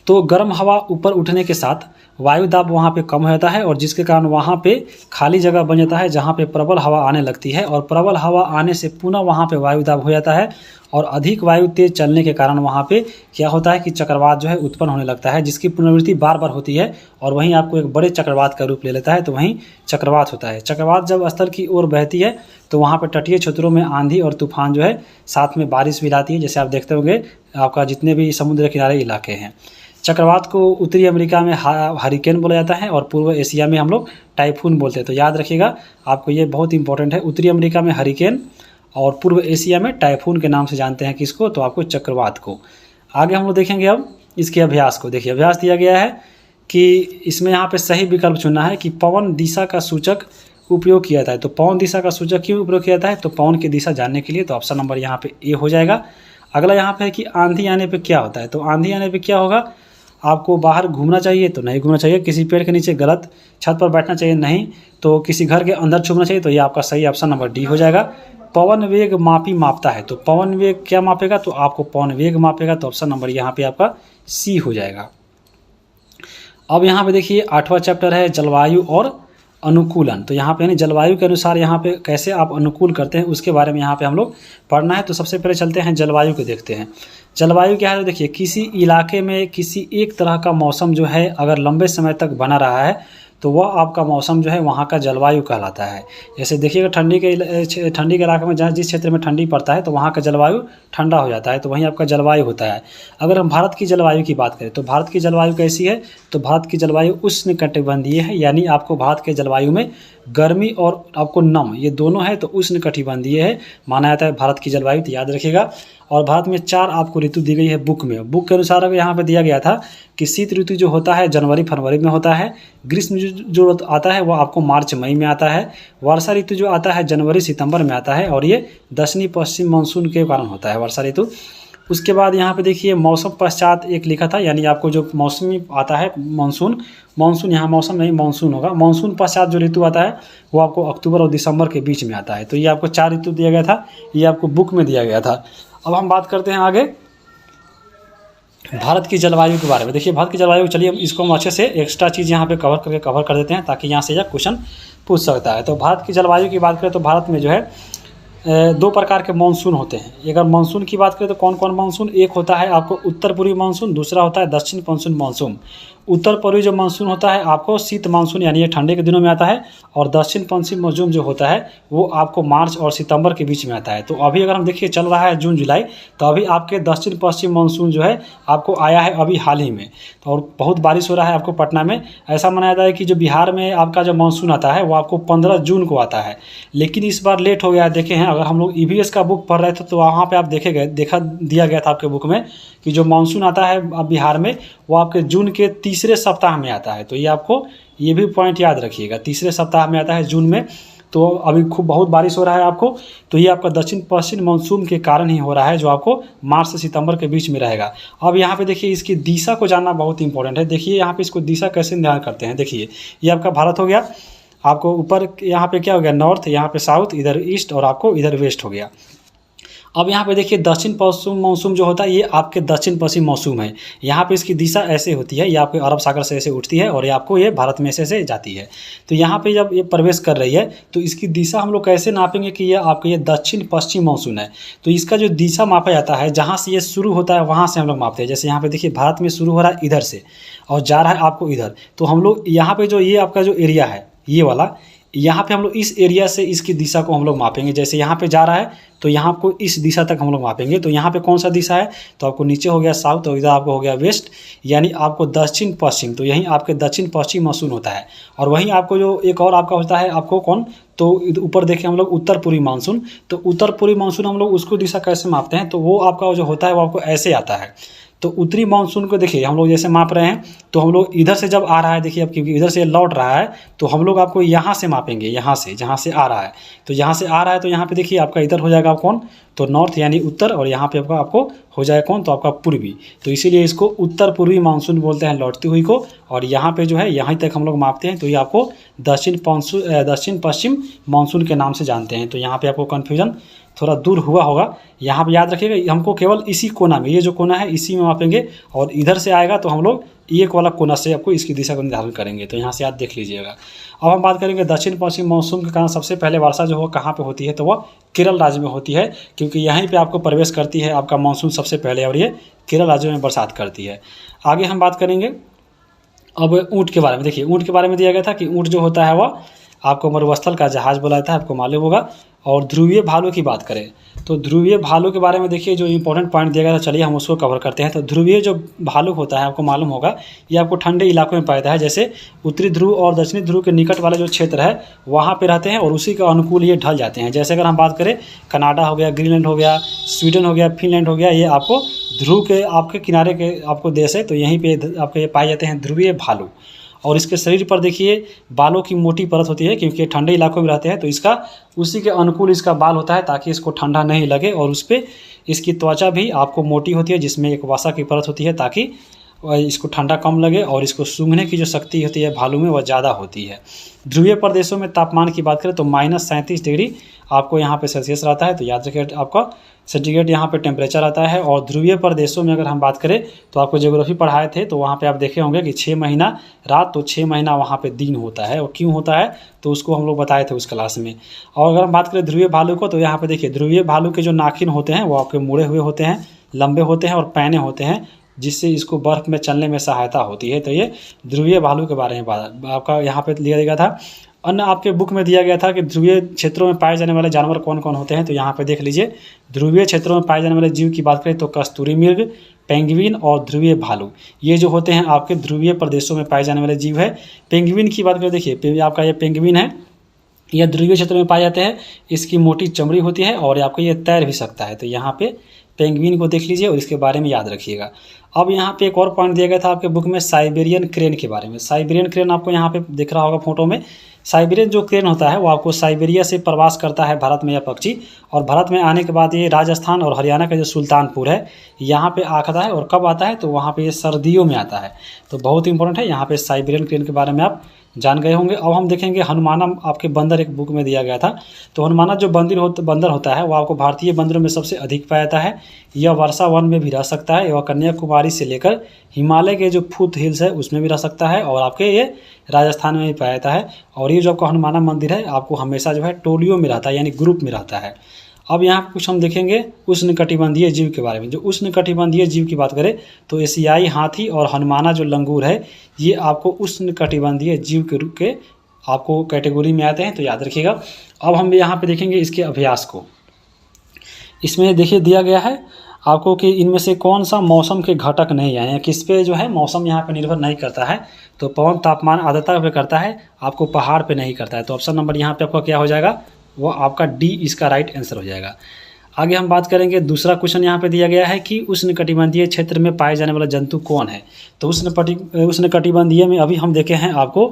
तो गर्म हवा ऊपर उठने के साथ वायु दाब वहाँ पे कम हो जाता है और जिसके कारण वहाँ पे खाली जगह बन जाता है जहाँ पे प्रबल हवा आने लगती है, और प्रबल हवा आने से पुनः वहाँ पे वायु दाब हो जाता है और अधिक वायु तेज चलने के कारण वहाँ पे क्या होता है कि चक्रवात जो है उत्पन्न होने लगता है, जिसकी पुनरावृत्ति बार बार होती है और वहीं आपको एक बड़े चक्रवात का रूप ले लेता है, तो वहीं चक्रवात होता है। चक्रवात जब स्थल की ओर बहती है तो वहाँ पर तटीय क्षेत्रों में आंधी और तूफान जो है साथ में बारिश भी लाती है, जैसे आप देखते होंगे आपका जितने भी समुद्र किनारे इलाके हैं। चक्रवात को उत्तरी अमेरिका में हरिकेन बोला जाता है और पूर्व एशिया में हम लोग टाइफून बोलते हैं। तो याद रखिएगा आपको ये बहुत इंपॉर्टेंट है, उत्तरी अमेरिका में हरिकेन और पूर्व एशिया में टाइफून के नाम से जानते हैं किसको, तो आपको चक्रवात को। आगे हम लोग देखेंगे अब इसके अभ्यास को। देखिए अभ्यास दिया गया है कि इसमें यहाँ पे सही विकल्प चुनना है कि पवन दिशा का सूचक उपयोग किया जाता है। तो पवन दिशा का सूचक क्यों उपयोग किया जाता है, तो पवन की दिशा जानने के लिए, तो ऑप्शन नंबर यहाँ पे ए हो जाएगा। अगला यहाँ पे है कि आंधी आने पे क्या होता है, तो आंधी आने पे क्या होगा, आपको बाहर घूमना चाहिए तो नहीं घूमना चाहिए, किसी पेड़ के नीचे गलत, छत पर बैठना चाहिए नहीं, तो किसी घर के अंदर छुपना चाहिए, तो ये आपका सही ऑप्शन नंबर डी हो जाएगा। पवन वेग मापी मापता है, तो पवन वेग क्या मापेगा, तो आपको पवन वेग मापेगा, तो ऑप्शन नंबर यहाँ पे आपका सी हो जाएगा। अब यहाँ पे देखिए 8वां चैप्टर है जलवायु और अनुकूलन। तो यहाँ पे यानी जलवायु के अनुसार यहाँ पे कैसे आप अनुकूल करते हैं उसके बारे में यहाँ पे हम लोग पढ़ना है। तो सबसे पहले चलते हैं जलवायु को देखते हैं। जलवायु क्या है, तो देखिए किसी इलाके में किसी एक तरह का मौसम जो है अगर लंबे समय तक बना रहा है तो वह आपका मौसम जो है वहाँ का जलवायु कहलाता है। जैसे देखिएगा ठंडी के इलाके में जहाँ जिस क्षेत्र में ठंडी पड़ता है तो वहाँ का जलवायु ठंडा हो जाता है, तो वहीं आपका जलवायु होता है। अगर हम भारत की जलवायु की बात करें तो भारत की जलवायु कैसी है, तो भारत की जलवायु उष्णकटिबंधीय है, यानी आपको भारत के जलवायु में गर्मी और आपको नम ये दोनों है, तो उष्णकटिबंधीय है माना जाता है भारत की जलवायु, तो याद रखिएगा। और भारत में 4 आपको ऋतु दी गई है बुक में। बुक के अनुसार अगर यहाँ पे दिया गया था कि शीत ऋतु जो होता है जनवरी फरवरी में होता है, ग्रीष्म जो आता है वो आपको मार्च मई में आता है, वर्षा ऋतु जो आता है जनवरी सितंबर में आता है, और ये दक्षिणी पश्चिम मानसून के कारण होता है वर्षा ऋतु। उसके बाद यहाँ पे देखिए मौसम पश्चात एक लिखा था, यानी आपको जो मौसमी आता है मानसून यहाँ मौसम नहीं मानसून होगा, मानसून पश्चात जो ऋतु आता है वो आपको अक्टूबर और दिसंबर के बीच में आता है। तो ये आपको 4 ऋतु दिया गया था, ये आपको बुक में दिया गया था। अब हम बात करते हैं आगे भारत की जलवायु के बारे में। देखिए भारत की जलवायु, चलिए इसको हम अच्छे से एक्स्ट्रा चीज़ यहाँ पे कवर कर देते हैं ताकि यहाँ से यह क्वेश्चन पूछ सकता है। तो भारत की जलवायु की बात करें तो भारत में जो है 2 प्रकार के मानसून होते हैं। अगर मानसून की बात करें तो कौन कौन मानसून, एक होता है आपको उत्तर पूर्वी मानसून, दूसरा होता है दक्षिण पश्चिम मानसून। उत्तर पूर्वी जो मानसून होता है आपको शीत मानसून यानी ये ठंडे के दिनों में आता है, और दक्षिण पश्चिम मानसून जो होता है वो आपको मार्च और सितंबर के बीच में आता है। तो अभी अगर हम देखिए चल रहा है जून जुलाई, तो अभी आपके दक्षिण पश्चिम मानसून जो है आपको आया है अभी हाल ही में, तो और बहुत बारिश हो रहा है आपको पटना में। ऐसा माना जाता है कि जो बिहार में आपका जो मानसून आता है वो आपको 15 जून को आता है, लेकिन इस बार लेट हो गया। देखे हैं अगर हम लोग EVS का बुक पढ़ रहे थे तो वहाँ पर आप दिया गया था आपके बुक में कि जो मानसून आता है अब बिहार में वो आपके जून के तीसरे सप्ताह में आता है। तो ये आपको ये भी पॉइंट याद रखिएगा, तीसरे सप्ताह में आता है जून में। तो अभी खूब बहुत बारिश हो रहा है आपको, तो ये आपका दक्षिण पश्चिम मानसून के कारण ही हो रहा है जो आपको मार्च से सितंबर के बीच में रहेगा। अब यहाँ पे देखिए इसकी दिशा को जानना बहुत इंपॉर्टेंट है। देखिए यहाँ पे इसको दिशा कैसे निर्धारण करते हैं। देखिए ये आपका भारत हो गया, आपको ऊपर यहाँ पे क्या हो गया नॉर्थ, यहाँ पे साउथ, इधर ईस्ट और आपको इधर वेस्ट हो गया। अब यहाँ पे देखिए दक्षिण पश्चिम मौसम जो होता है ये आपके दक्षिण पश्चिम मौसम है। यहाँ पे इसकी दिशा ऐसे होती है, ये आपके अरब सागर से ऐसे उठती है और ये आपको ये भारत में ऐसे जाती है। तो यहाँ पे जब ये प्रवेश कर रही है तो इसकी दिशा हम लोग कैसे नापेंगे कि ये आपके ये दक्षिण पश्चिम मौसम है। तो इसका जो दिशा मापा जाता है जहाँ से ये शुरू होता है वहाँ से हम लोग मापते हैं। जैसे यहाँ पे देखिए भारत में शुरू हो रहा है इधर से और जा रहा है आपको इधर, तो हम लोग यहाँ पे जो ये आपका जो एरिया है ये वाला यहाँ पे हम लोग इस एरिया से इसकी दिशा को हम लोग मापेंगे। जैसे यहाँ पे जा रहा है तो यहाँ को इस दिशा तक हम लोग मापेंगे। तो यहाँ पे कौन सा दिशा है, तो आपको नीचे हो गया साउथ और इधर आपको हो गया वेस्ट, यानी आपको दक्षिण पश्चिम। तो यहीं आपके दक्षिण पश्चिम मानसून होता है। और वहीं आपको जो एक और आपका होता है आपको कौन, तो ऊपर देखें हम लोग उत्तर पूर्वी मानसून। तो उत्तर पूर्वी मानसून हम लोग उसको दिशा कैसे मापते हैं, तो वो आपका जो होता है वो आपको ऐसे आता है। तो उत्तरी मानसून को देखिए हम लोग जैसे माप रहे हैं, तो हम लोग इधर से जब आ रहा है, देखिए अब क्योंकि इधर से लौट रहा है तो हम लोग आपको यहाँ से मापेंगे, यहाँ से जहाँ से आ रहा है। तो यहाँ से आ रहा है तो यहाँ पे देखिए आपका इधर हो जाएगा कौन, तो नॉर्थ यानी उत्तर, और यहाँ पे आपको हो जाएगा कौन, तो आपका पूर्वी। तो इसीलिए इसको उत्तर पूर्वी मानसून बोलते हैं लौटती हुई को। और यहाँ पे जो है यहीं तक हम लोग मापते हैं, तो ये आपको दक्षिण पश्चिम मानसून के नाम से जानते हैं। तो यहाँ पे आपको कन्फ्यूजन थोड़ा दूर हुआ होगा। यहाँ पे याद रखिएगा हमको केवल इसी कोना में, ये जो कोना है इसी में मापेंगे, और इधर से आएगा तो हम लोग एक वाला कोना से आपको इसकी दिशा को निर्धारण करेंगे। तो यहाँ से याद देख लीजिएगा। अब हम बात करेंगे दक्षिण पश्चिम मानसून के कारण सबसे पहले वर्षा जो हो कहाँ पे होती है, तो वह केरल राज्य में होती है, क्योंकि यहीं पे आपको प्रवेश करती है आपका मानसून सबसे पहले, और ये केरल राज्य में बरसात करती है। आगे हम बात करेंगे अब ऊँट के बारे में। देखिए ऊँट के बारे में दिया गया था कि ऊँट जो होता है वह आपको मरुस्थल का जहाज बोला जाता है, आपको मालूम होगा। और ध्रुवीय भालू की बात करें तो ध्रुवीय भालू के बारे में देखिए जो इंपॉर्टेंट पॉइंट दिया गया था, चलिए हम उसको कवर करते हैं। तो ध्रुवीय जो भालू होता है आपको मालूम होगा, ये आपको ठंडे इलाकों में पाया है, जैसे उत्तरी ध्रुव और दक्षिणी ध्रुव के निकट वाले जो क्षेत्र है वहाँ पे रहते हैं, और उसी के अनुकूल ये ढल जाते हैं। जैसे अगर हम बात करें कनाडा हो गया, ग्रीनलैंड हो गया, स्वीडन हो गया, फिनलैंड हो गया, ये आपको ध्रुव के आपके किनारे के आपको देश है। तो यहीं पर आपके ये पाए जाते हैं ध्रुवीय भालू। और इसके शरीर पर देखिए बालों की मोटी परत होती है, क्योंकि ये ठंडे इलाकों में रहते हैं, तो इसका उसी के अनुकूल इसका बाल होता है ताकि इसको ठंडा नहीं लगे। और उस पर इसकी त्वचा भी आपको मोटी होती है, जिसमें एक वसा की परत होती है ताकि इसको ठंडा कम लगे, और इसको सूंघने की जो शक्ति होती है भालू में वह ज़्यादा होती है। ध्रुवीय प्रदेशों में तापमान की बात करें तो -37 डिग्री आपको यहाँ पे सेल्सियस रहता है। तो याद रखिए आपका सेंटीग्रेड यहाँ पे टेम्परेचर आता है। और ध्रुवीय प्रदेशों में अगर हम बात करें तो आपको ज्योग्राफी पढ़ाए थे, तो वहाँ पे आप देखे होंगे कि 6 महीना रात तो 6 महीना वहाँ पे दिन होता है। और क्यों होता है तो उसको हम लोग बताए थे उस क्लास में। और अगर हम बात करें ध्रुवीय भालू को, तो यहाँ पे देखिए ध्रुवीय भालू के जो नाखून होते हैं वो आपके मुड़े हुए होते हैं, लंबे होते हैं और पैने होते हैं, जिससे इसको बर्फ़ में चलने में सहायता होती है। तो ये ध्रुवीय भालू के बारे में आपका यहाँ पे लिया गया था। अन्य आपके बुक में दिया गया था कि ध्रुवीय क्षेत्रों में पाए जाने वाले जानवर कौन कौन होते हैं। तो यहाँ पे देख लीजिए ध्रुवीय क्षेत्रों में पाए जाने वाले जीव की बात करें तो कस्तूरी मृग, पेंगुइन और ध्रुवीय भालू, ये जो होते हैं आपके ध्रुवीय प्रदेशों में पाए जाने वाले जीव है। पेंगुइन की बात करें, देखिए आपका ये पेंगुइन है, यह ध्रुवीय क्षेत्र में पाए जाते हैं। इसकी मोटी चमड़ी होती है और आपको ये तैर भी सकता है। तो यहाँ पे पेंगुइन को देख लीजिए और इसके बारे में याद रखिएगा। अब यहाँ पे एक और पॉइंट दिया गया था आपके बुक में साइबेरियन क्रेन के बारे में। साइबेरियन क्रेन आपको यहाँ पे दिख रहा होगा फोटो में। साइबेरियन जो क्रेन होता है वो आपको साइबेरिया से प्रवास करता है भारत में यह पक्षी, और भारत में आने के बाद ये राजस्थान और हरियाणा का जो सुल्तानपुर है यहाँ पे आता है। और कब आता है तो वहाँ पे ये सर्दियों में आता है। तो बहुत इंपॉर्टेंट है, यहाँ पे साइबेरियन क्रेन के बारे में आप जान गए होंगे। अब हम देखेंगे हनुमाना, आपके बंदर एक बुक में दिया गया था। तो हनुमाना जो बंदर होता है वो आपको भारतीय बंदरों में सबसे अधिक पाया जाता है। यह वर्षा वन में भी रह सकता है, यह कन्याकुमारी से लेकर हिमालय के जो फूट हिल्स है उसमें भी रह सकता है, और आपके ये राजस्थान में भी पाया जाता है। और ये जो आपका हनुमाना मंदिर है आपको हमेशा जो है टोलियों में रहता है, यानी ग्रुप में रहता है। अब यहाँ कुछ हम देखेंगे उष्णकटिबंधीय जीव के बारे में। जो उष्णकटिबंधीय जीव की बात करें तो एशियाई हाथी और हनुमाना जो लंगूर है ये आपको उष्णकटिबंधीय जीव के रूप के आपको कैटेगरी में आते हैं। तो याद रखिएगा। अब हम यहाँ पे देखेंगे इसके अभ्यास को। इसमें देखिए दिया गया है आपको कि इनमें से कौन सा मौसम के घटक नहीं है, किस पे जो है मौसम यहाँ पे निर्भर नहीं करता है। तो पवन तापमान आर्द्रता पे करता है, आपको पहाड़ पे नहीं करता है। तो ऑप्शन नंबर यहाँ पे आपका क्या हो जाएगा, वो आपका डी इसका राइट आंसर हो जाएगा। आगे हम बात करेंगे, दूसरा क्वेश्चन यहाँ पे दिया गया है कि उष्णकटिबंधीय क्षेत्र में पाए जाने वाला जंतु कौन है। तो उष्णकटिबंधीय में अभी हम देखे हैं आपको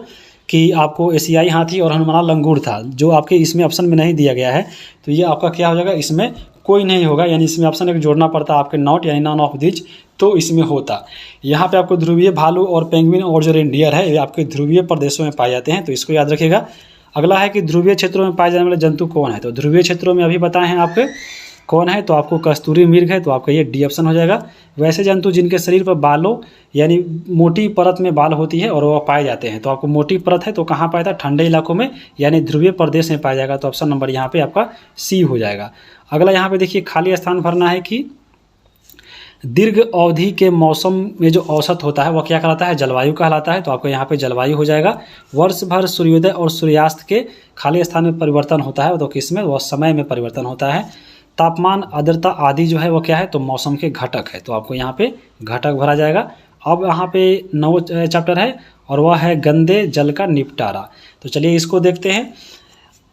कि आपको एशियाई हाथी और हनुमाना लंगूर था, जो आपके इसमें ऑप्शन में नहीं दिया गया है। तो ये आपका क्या हो जाएगा, इसमें कोई नहीं होगा, यानी इसमें ऑप्शन एक जोड़ना पड़ता आपके नॉट यानी नॉन ऑफ दिज, तो इसमें होता। यहाँ पे आपको ध्रुवीय भालू और पेंगुइन और जो रेनडियर है ये आपके ध्रुवीय प्रदेशों में पाए जाते हैं। तो इसको याद रखिएगा। अगला है कि ध्रुवीय क्षेत्रों में पाए जाने वाले जंतु कौन है। तो ध्रुवीय क्षेत्रों में अभी बताए हैं आपके कौन है, तो आपको कस्तूरी मृग है, तो आपका ये डी ऑप्शन हो जाएगा। वैसे जंतु जिनके शरीर पर बालों यानी मोटी परत में बाल होती है और वह पाए जाते हैं। तो आपको मोटी परत है तो कहाँ पाया था, ठंडे इलाकों में यानी ध्रुवीय प्रदेश में पाया जाएगा। तो ऑप्शन नंबर यहाँ पे आपका सी हो जाएगा। अगला यहाँ पे देखिए खाली स्थान भरना है कि दीर्घ अवधि के मौसम में जो औसत होता है वह क्या कहलाता है? जलवायु कहलाता है। तो आपको यहाँ पे जलवायु हो जाएगा। वर्ष भर सूर्योदय और सूर्यास्त के खाली स्थान में परिवर्तन होता है, तो किसमें? वह समय में परिवर्तन होता है। तापमान, आर्द्रता आदि जो है वो क्या है? तो मौसम के घटक है, तो आपको यहाँ पे घटक भरा जाएगा। अब यहाँ पे 9 चैप्टर है और वह है गंदे जल का निपटारा। तो चलिए इसको देखते हैं।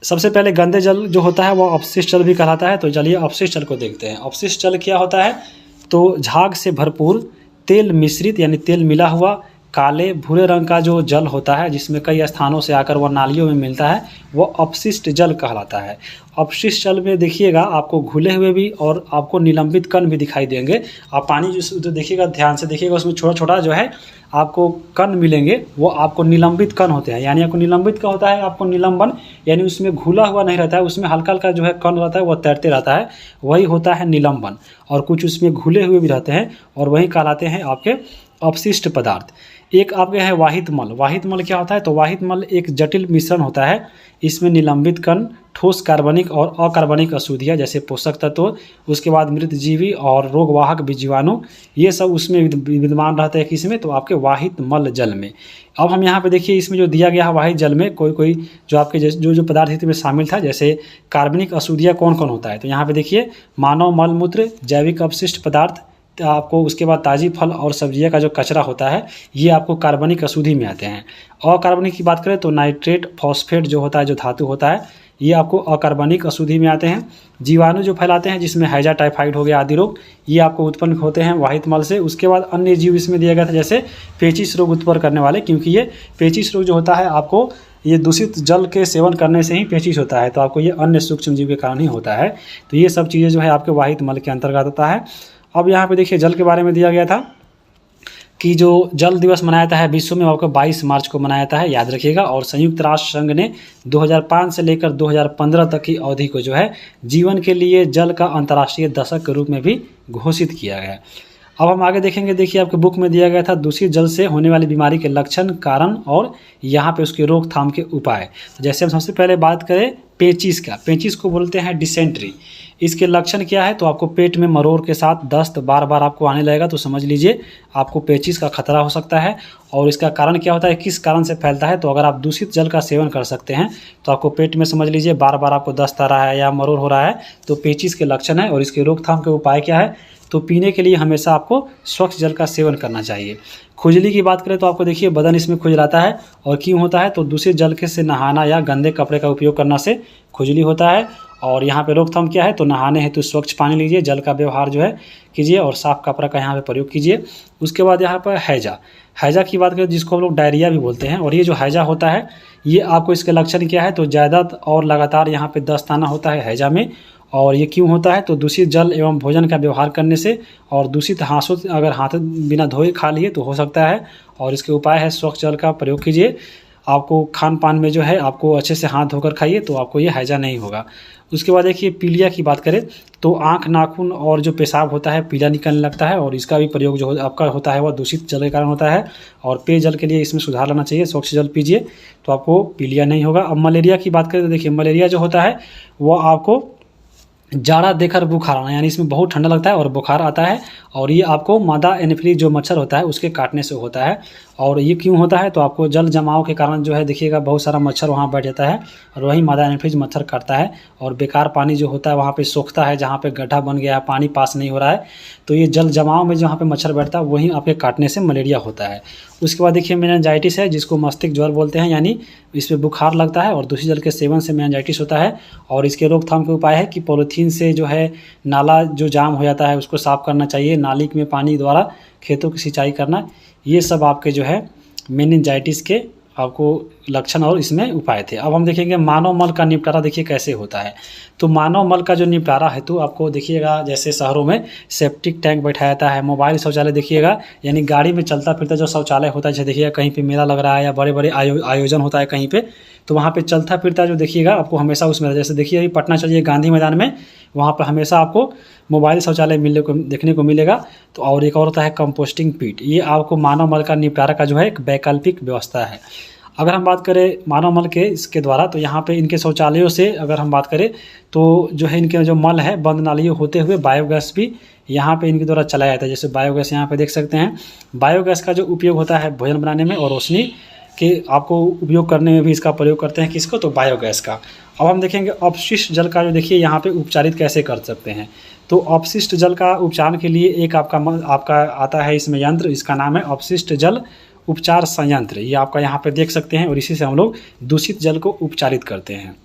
सबसे पहले गंदे जल जो होता है वह अपशिष्ट जल भी कहलाता है। तो चलिए अपशिष्ट जल को देखते हैं। अपशिष्ट जल क्या होता है? तो झाग से भरपूर, तेल मिश्रित यानी तेल मिला हुआ, काले भूरे रंग का जो जल होता है जिसमें कई स्थानों से आकर वह नालियों में मिलता है, वह अपशिष्ट जल कहलाता है। अपशिष्ट जल में देखिएगा आपको घुले हुए भी और आपको निलंबित कण भी दिखाई देंगे। आप पानी जो देखिएगा, ध्यान से देखिएगा, उसमें छोटा छोटा जो है आपको कण मिलेंगे, वो आपको निलंबित कण होते हैं। यानी आपको निलंबित क्या होता है? आपको निलंबन यानी उसमें घुला हुआ नहीं रहता है, उसमें हल्का हल्का जो है कण रहता है, वह तैरते रहता है, वही होता है निलंबन। और कुछ उसमें घुले हुए भी रहते हैं और वही कहलाते हैं आपके अपशिष्ट पदार्थ। एक आपके है वाहित मल। वाहित मल क्या होता है? तो वाहित मल एक जटिल मिश्रण होता है। इसमें निलंबित कण, ठोस कार्बनिक और अकार्बनिक अशुद्धियाँ जैसे पोषक तत्व, उसके बाद मृत जीवी और रोगवाहक जीवाणु, ये सब उसमें विद्यमान रहते हैं। किसमें? तो आपके वाहित मल जल में। अब हम यहाँ पे देखिए, इसमें जो दिया गया है वाहित जल में कोई जो आपके जो पदार्थ इसमें शामिल था, जैसे कार्बनिक अशुद्धियाँ कौन कौन होता है? तो यहाँ पे देखिए, मानव मल मूत्र, जैविक अपशिष्ट पदार्थ, आपको उसके बाद ताज़ी फल और सब्जियां का जो कचरा होता है, ये आपको कार्बनिक अशुद्धि में आते हैं। अकार्बनिक की बात करें तो नाइट्रेट, फॉस्फेट जो होता है, जो धातु होता है, ये आपको अकार्बनिक अशुद्धि में आते हैं। जीवाणु जो फैलाते हैं, जिसमें हैजा, टाइफाइड हो गया आदि रोग, ये आपको उत्पन्न होते हैं वाहित मल से। उसके बाद अन्य जीव इसमें दिया गया था, जैसे पेचिश रोग उत्पन्न करने वाले, क्योंकि ये पेचिश रोग जो होता है आपको ये दूषित जल के सेवन करने से ही पेचिश होता है, तो आपको ये अन्य सूक्ष्म जीव के कारण ही होता है। तो ये सब चीज़ें जो है आपके वाहित मल के अंतर्गत आता है। अब यहाँ पे देखिए, जल के बारे में दिया गया था कि जो जल दिवस मनाया जाता है विश्व में, आपको 22 मार्च को मनाया जाता है, याद रखिएगा। और संयुक्त राष्ट्र संघ ने 2005 से लेकर 2015 तक की अवधि को जो है जीवन के लिए जल का अंतर्राष्ट्रीय दशक के रूप में भी घोषित किया गया। अब हम आगे देखेंगे। देखिए, आपके बुक में दिया गया था दूषित जल से होने वाली बीमारी के लक्षण, कारण और यहाँ पे उसके रोकथाम के उपाय। जैसे हम सबसे पहले बात करें पेचिश का। पेचिश को बोलते हैं डिसेंट्री। इसके लक्षण क्या है? तो आपको पेट में मरोड़ के साथ दस्त बार बार आपको आने लगेगा, तो समझ लीजिए आपको पेचिश का खतरा हो सकता है। और इसका कारण क्या होता है, किस कारण से फैलता है? तो अगर आप दूषित जल का सेवन कर सकते हैं तो आपको पेट में समझ लीजिए बार बार आपको दस्त आ रहा है या मरोड़ हो रहा है, तो पेचिश के लक्षण है। और इसके रोकथाम के उपाय क्या है? तो पीने के लिए हमेशा आपको स्वच्छ जल का सेवन करना चाहिए। खुजली की बात करें तो आपको देखिए बदन इसमें खुजलाता है, और क्यों होता है? तो दूषित जल के से नहाना या गंदे कपड़े का उपयोग करना से खुजली होता है। और यहाँ पे रोकथाम क्या है? तो नहाने हेतु स्वच्छ पानी लीजिए, जल का व्यवहार जो है कीजिए और साफ कपड़ा का यहाँ पे प्रयोग कीजिए। उसके बाद यहाँ पर हैजा। हैजा की बात करें जिसको हम लोग डायरिया भी बोलते हैं, और ये जो हैजा होता है, ये आपको इसके लक्षण क्या है? तो ज़्यादा और लगातार यहाँ पे दस्त आना होता है हैजा में। और ये क्यों होता है? तो दूषित जल एवं भोजन का व्यवहार करने से, और दूषित हाथों, अगर हाथ बिना धोए खा लिए तो हो सकता है। और इसके उपाय है स्वच्छ जल का प्रयोग कीजिए। आपको खान पान में जो है आपको अच्छे से हाथ धोकर खाइए, तो आपको ये हैजा नहीं होगा। उसके बाद देखिए पीलिया की बात करें तो आँख, नाखून और जो पेशाब होता है पीला निकलने लगता है, और इसका भी प्रयोग जो आपका होता है वह दूषित जल के कारण होता है। और पेयजल के लिए इसमें सुधार लाना चाहिए, स्वच्छ जल पीजिए तो आपको पीलिया नहीं होगा। अब मलेरिया की बात करें तो देखिए मलेरिया जो होता है वह आपको जाड़ा देकर बुखार आना, यानी इसमें बहुत ठंडा लगता है और बुखार आता है, और ये आपको मादा एनोफिलीज जो मच्छर होता है उसके काटने से होता है। और ये क्यों होता है? तो आपको जल जमाव के कारण जो है देखिएगा बहुत सारा मच्छर वहाँ बैठ जाता है, और वही मादा एनोफिलीज मच्छर काटता है, और बेकार पानी जो होता है वहाँ पे सोखता है, जहाँ पे गड्ढा बन गया है, पानी पास नहीं हो रहा है, तो ये जल जमाव में जहाँ पे मच्छर बैठता है वहीं आपके काटने से मलेरिया होता है। उसके बाद देखिए मेनिंजाइटिस है, जिसको मस्तिष्क ज्वर बोलते हैं, यानी इसमें बुखार लगता है और दूषित जल के सेवन से मेनिंजाइटिस होता है। और इसके रोकथाम के उपाय है कि पॉलीथीन से जो है नाला जो जाम हो जाता है उसको साफ़ करना चाहिए, नाली में पानी द्वारा खेतों की सिंचाई करना, ये सब आपके जो है मेनिंजाइटिस के आपको लक्षण और इसमें उपाय थे। अब हम देखेंगे मानव मल का निपटारा देखिए कैसे होता है। तो मानव मल का जो निपटारा है तो आपको देखिएगा जैसे शहरों में सेप्टिक टैंक बैठाया जाता है, मोबाइल शौचालय देखिएगा, यानी गाड़ी में चलता फिरता जो शौचालय होता है, जैसे देखिएगा कहीं पे मेला लग रहा है या बड़े बड़े आयोजन होता है कहीं पे, तो वहाँ पे चलता फिरता जो देखिएगा आपको हमेशा उसमें, जैसे देखिए अभी पटना चलिए गांधी मैदान में, वहाँ पर हमेशा आपको मोबाइल शौचालय देखने को मिलेगा। तो और एक और होता है कंपोस्टिंग पिट, ये आपको मानव मल का निपटारा का जो है एक वैकल्पिक व्यवस्था है। अगर हम बात करें मानव मल के इसके द्वारा, तो यहाँ पे इनके शौचालयों से अगर हम बात करें तो जो है इनके जो मल है बंद नालियों होते हुए बायोगैस भी यहाँ पे इनके द्वारा चलाया जाता है। जैसे बायोगैस यहाँ पे देख सकते हैं, बायोगैस का जो उपयोग होता है भोजन बनाने में और रोशनी के आपको उपयोग करने में भी इसका प्रयोग करते हैं। किसको? तो बायोगैस का। अब हम देखेंगे अपशिष्ट जल का जो देखिए यहाँ पे उपचारित कैसे कर सकते हैं। तो अपशिष्ट जल का उपचार के लिए एक आपका आता है इसमें यंत्र, इसका नाम है अपशिष्ट जल उपचार संयंत्र। ये आपका यहाँ पे देख सकते हैं और इसी से हम लोग दूषित जल को उपचारित करते हैं।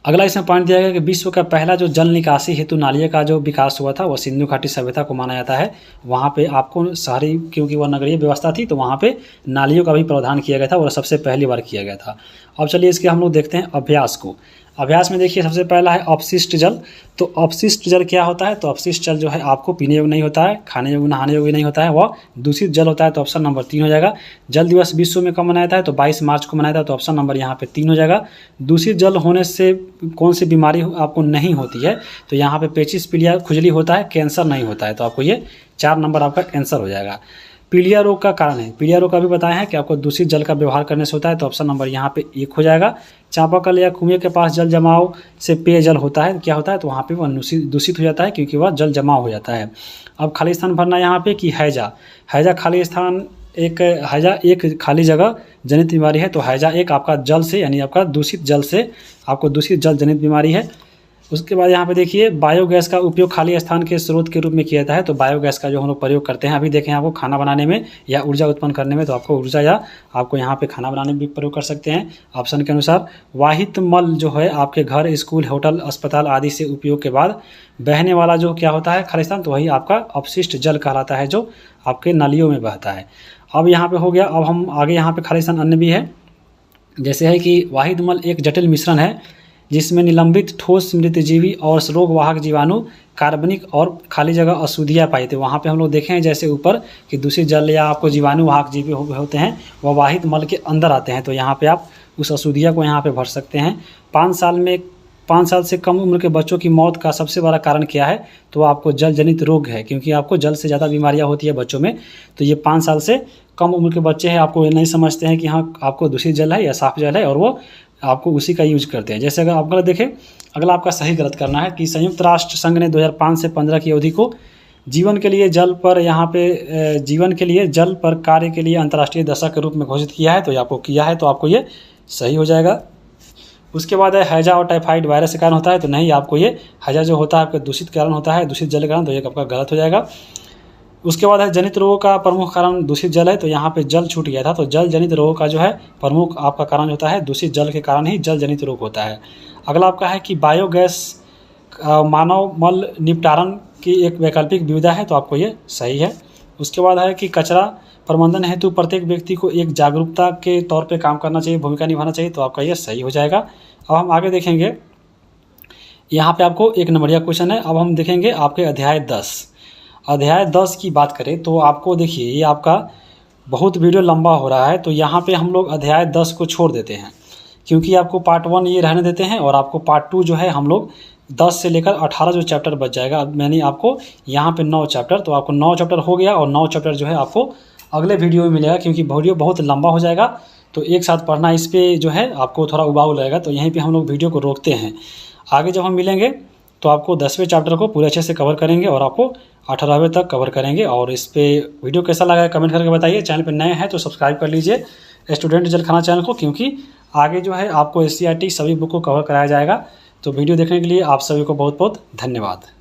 अगला इसमें पॉइंट दिया गया कि विश्व का पहला जो जल निकासी हेतु नालियों का जो विकास हुआ था वह सिंधु घाटी सभ्यता को माना जाता है। वहाँ पे आपको शहरी, क्योंकि वह नगरीय व्यवस्था थी, तो वहाँ पे नालियों का भी प्रावधान किया गया था और सबसे पहली बार किया गया था। अब चलिए इसके हम लोग देखते हैं अभ्यास को। अभ्यास में देखिए सबसे पहला है अपशिष्ट जल। तो अपशिष्ट जल क्या होता है? तो अपशिष्ट जल जो है आपको पीने योग्य नहीं होता है, खाने योग्य, नहाने योग्य नहीं होता है, वह दूषित जल होता है। तो ऑप्शन नंबर 3 हो जाएगा। जल दिवस विश्व में कब मनाया जाता है? तो 22 मार्च को मनाया जाता है। तो ऑप्शन नंबर यहाँ पे 3 हो जाएगा। दूषित जल होने से कौन सी बीमारी आपको नहीं होती है? तो यहाँ पे पेचिस, पीलिया, खुजली होता है, कैंसर नहीं होता है। तो आपको ये 4 नंबर आपका आंसर हो जाएगा। पीलिया रोग का कारण है, पीलिया रोग का भी बताया है कि आपको दूषित जल का व्यवहार करने से होता है। तो ऑप्शन नंबर यहाँ पे 1 हो जाएगा। चापाकल या कुएं के पास जल जमाव से पेयजल होता है, क्या होता है? तो वहाँ पे वह दूषित हो जाता है क्योंकि वह जल जमाव हो जाता है। अब खाली स्थान भरना यहाँ पे कि हैजा खाली स्थान, हैजा एक खाली जगह जनित बीमारी है। तो हैजा एक आपका जल से, यानी आपका दूषित जल से आपको दूषित जल जनित बीमारी है। उसके बाद यहाँ पे देखिए बायोगैस का उपयोग खाली स्थान के स्रोत के रूप में किया जाता है। तो बायोगैस का जो हम लोग प्रयोग करते हैं, अभी देखें आपको खाना बनाने में या ऊर्जा उत्पन्न करने में, तो आपको ऊर्जा या आपको यहाँ पे खाना बनाने में भी प्रयोग कर सकते हैं। ऑप्शन के अनुसार वाहित मल जो है आपके घर, स्कूल, होटल, अस्पताल आदि से उपयोग के बाद बहने वाला जो क्या होता है खाली स्थान, तो वही आपका अपशिष्ट जल कहलाता है जो आपके नालियों में बहता है। अब यहाँ पे हो गया। अब हम आगे यहाँ पे खाली स्थान अन्य भी है, जैसे है कि वाहिद मल एक जटिल मिश्रण है जिसमें निलंबित ठोस मृतजीवी और रोगवाहक जीवाणु, कार्बनिक और खाली जगह अशुद्धियाँ पाई थे। वहाँ पे हम लोग देखें जैसे ऊपर कि दूषित जल या आपको जीवाणु वाहक जीवी होते हैं वह वाहिद मल के अंदर आते हैं। तो यहाँ पे आप उस अशुद्धियाँ को यहाँ पे भर सकते हैं। 5 साल से कम उम्र के बच्चों की मौत का सबसे बड़ा कारण क्या है? तो आपको जल जनित रोग है, क्योंकि आपको जल से ज़्यादा बीमारियाँ होती है बच्चों में। तो ये 5 साल से कम उम्र के बच्चे हैं, आपको ये नहीं समझते हैं कि हाँ आपको दूषित जल है या साफ जल है, और वो आपको उसी का यूज करते हैं। जैसे अगर आप गलत देखें, अगला आपका सही गलत करना है कि संयुक्त राष्ट्र संघ ने 2005 से 15 की अवधि को जीवन के लिए जल पर कार्य के लिए अंतर्राष्ट्रीय दशक के रूप में घोषित किया है। तो ये आपको किया है, तो आपको ये सही हो जाएगा। उसके बाद है हैजा और टाइफाइड वायरस के कारण होता है। तो नहीं, आपको ये हैजा जो होता है आपका दूषित कारण होता है, दूषित जल के कारण, तो ये आपका गलत हो जाएगा। उसके बाद है जनित रोगों का प्रमुख कारण दूषित जल है। तो यहाँ पे जल छूट गया था। तो जल जनित रोगों का जो है प्रमुख आपका कारण होता है दूषित जल के कारण ही जल जनित रोग होता है। अगला आपका है कि बायोगैस मानव मल निपटारण की एक वैकल्पिक विविधा है। तो आपको ये सही है। उसके बाद है कि कचरा प्रबंधन हेतु प्रत्येक व्यक्ति को एक जागरूकता के तौर पे काम करना चाहिए, भूमिका निभाना चाहिए। तो आपका ये सही हो जाएगा। अब हम आगे देखेंगे, यहाँ पे आपको 1 नंबरिया क्वेश्चन है। अब हम देखेंगे आपके अध्याय 10 की बात करें तो आपको देखिए ये आपका बहुत वीडियो लंबा हो रहा है। तो यहाँ पे हम लोग अध्याय 10 को छोड़ देते हैं, क्योंकि आपको पार्ट 1 ये रहने देते हैं और आपको पार्ट 2 जो है हम लोग 10 से लेकर 18 जो चैप्टर बच जाएगा। अब मैंने आपको यहाँ पे 9 चैप्टर, तो आपको 9 चैप्टर हो गया और 9 चैप्टर जो है आपको अगले वीडियो में मिलेगा, क्योंकि वीडियो बहुत लंबा हो जाएगा। तो एक साथ पढ़ना इस पर जो है आपको थोड़ा उबाऊ लगेगा। तो यहीं पर हम लोग वीडियो को रोकते हैं। आगे जब हम मिलेंगे तो आपको 10वें चैप्टर को पूरे अच्छे से कवर करेंगे और आपको 18वें तक कवर करेंगे। और इस पे वीडियो कैसा लगा है कमेंट करके बताइए। चैनल पे नए हैं तो सब्सक्राइब कर लीजिए स्टूडेंट जल खाना चैनल को, क्योंकि आगे जो है आपको SCERT सभी बुक को कवर कराया जाएगा। तो वीडियो देखने के लिए आप सभी को बहुत बहुत धन्यवाद।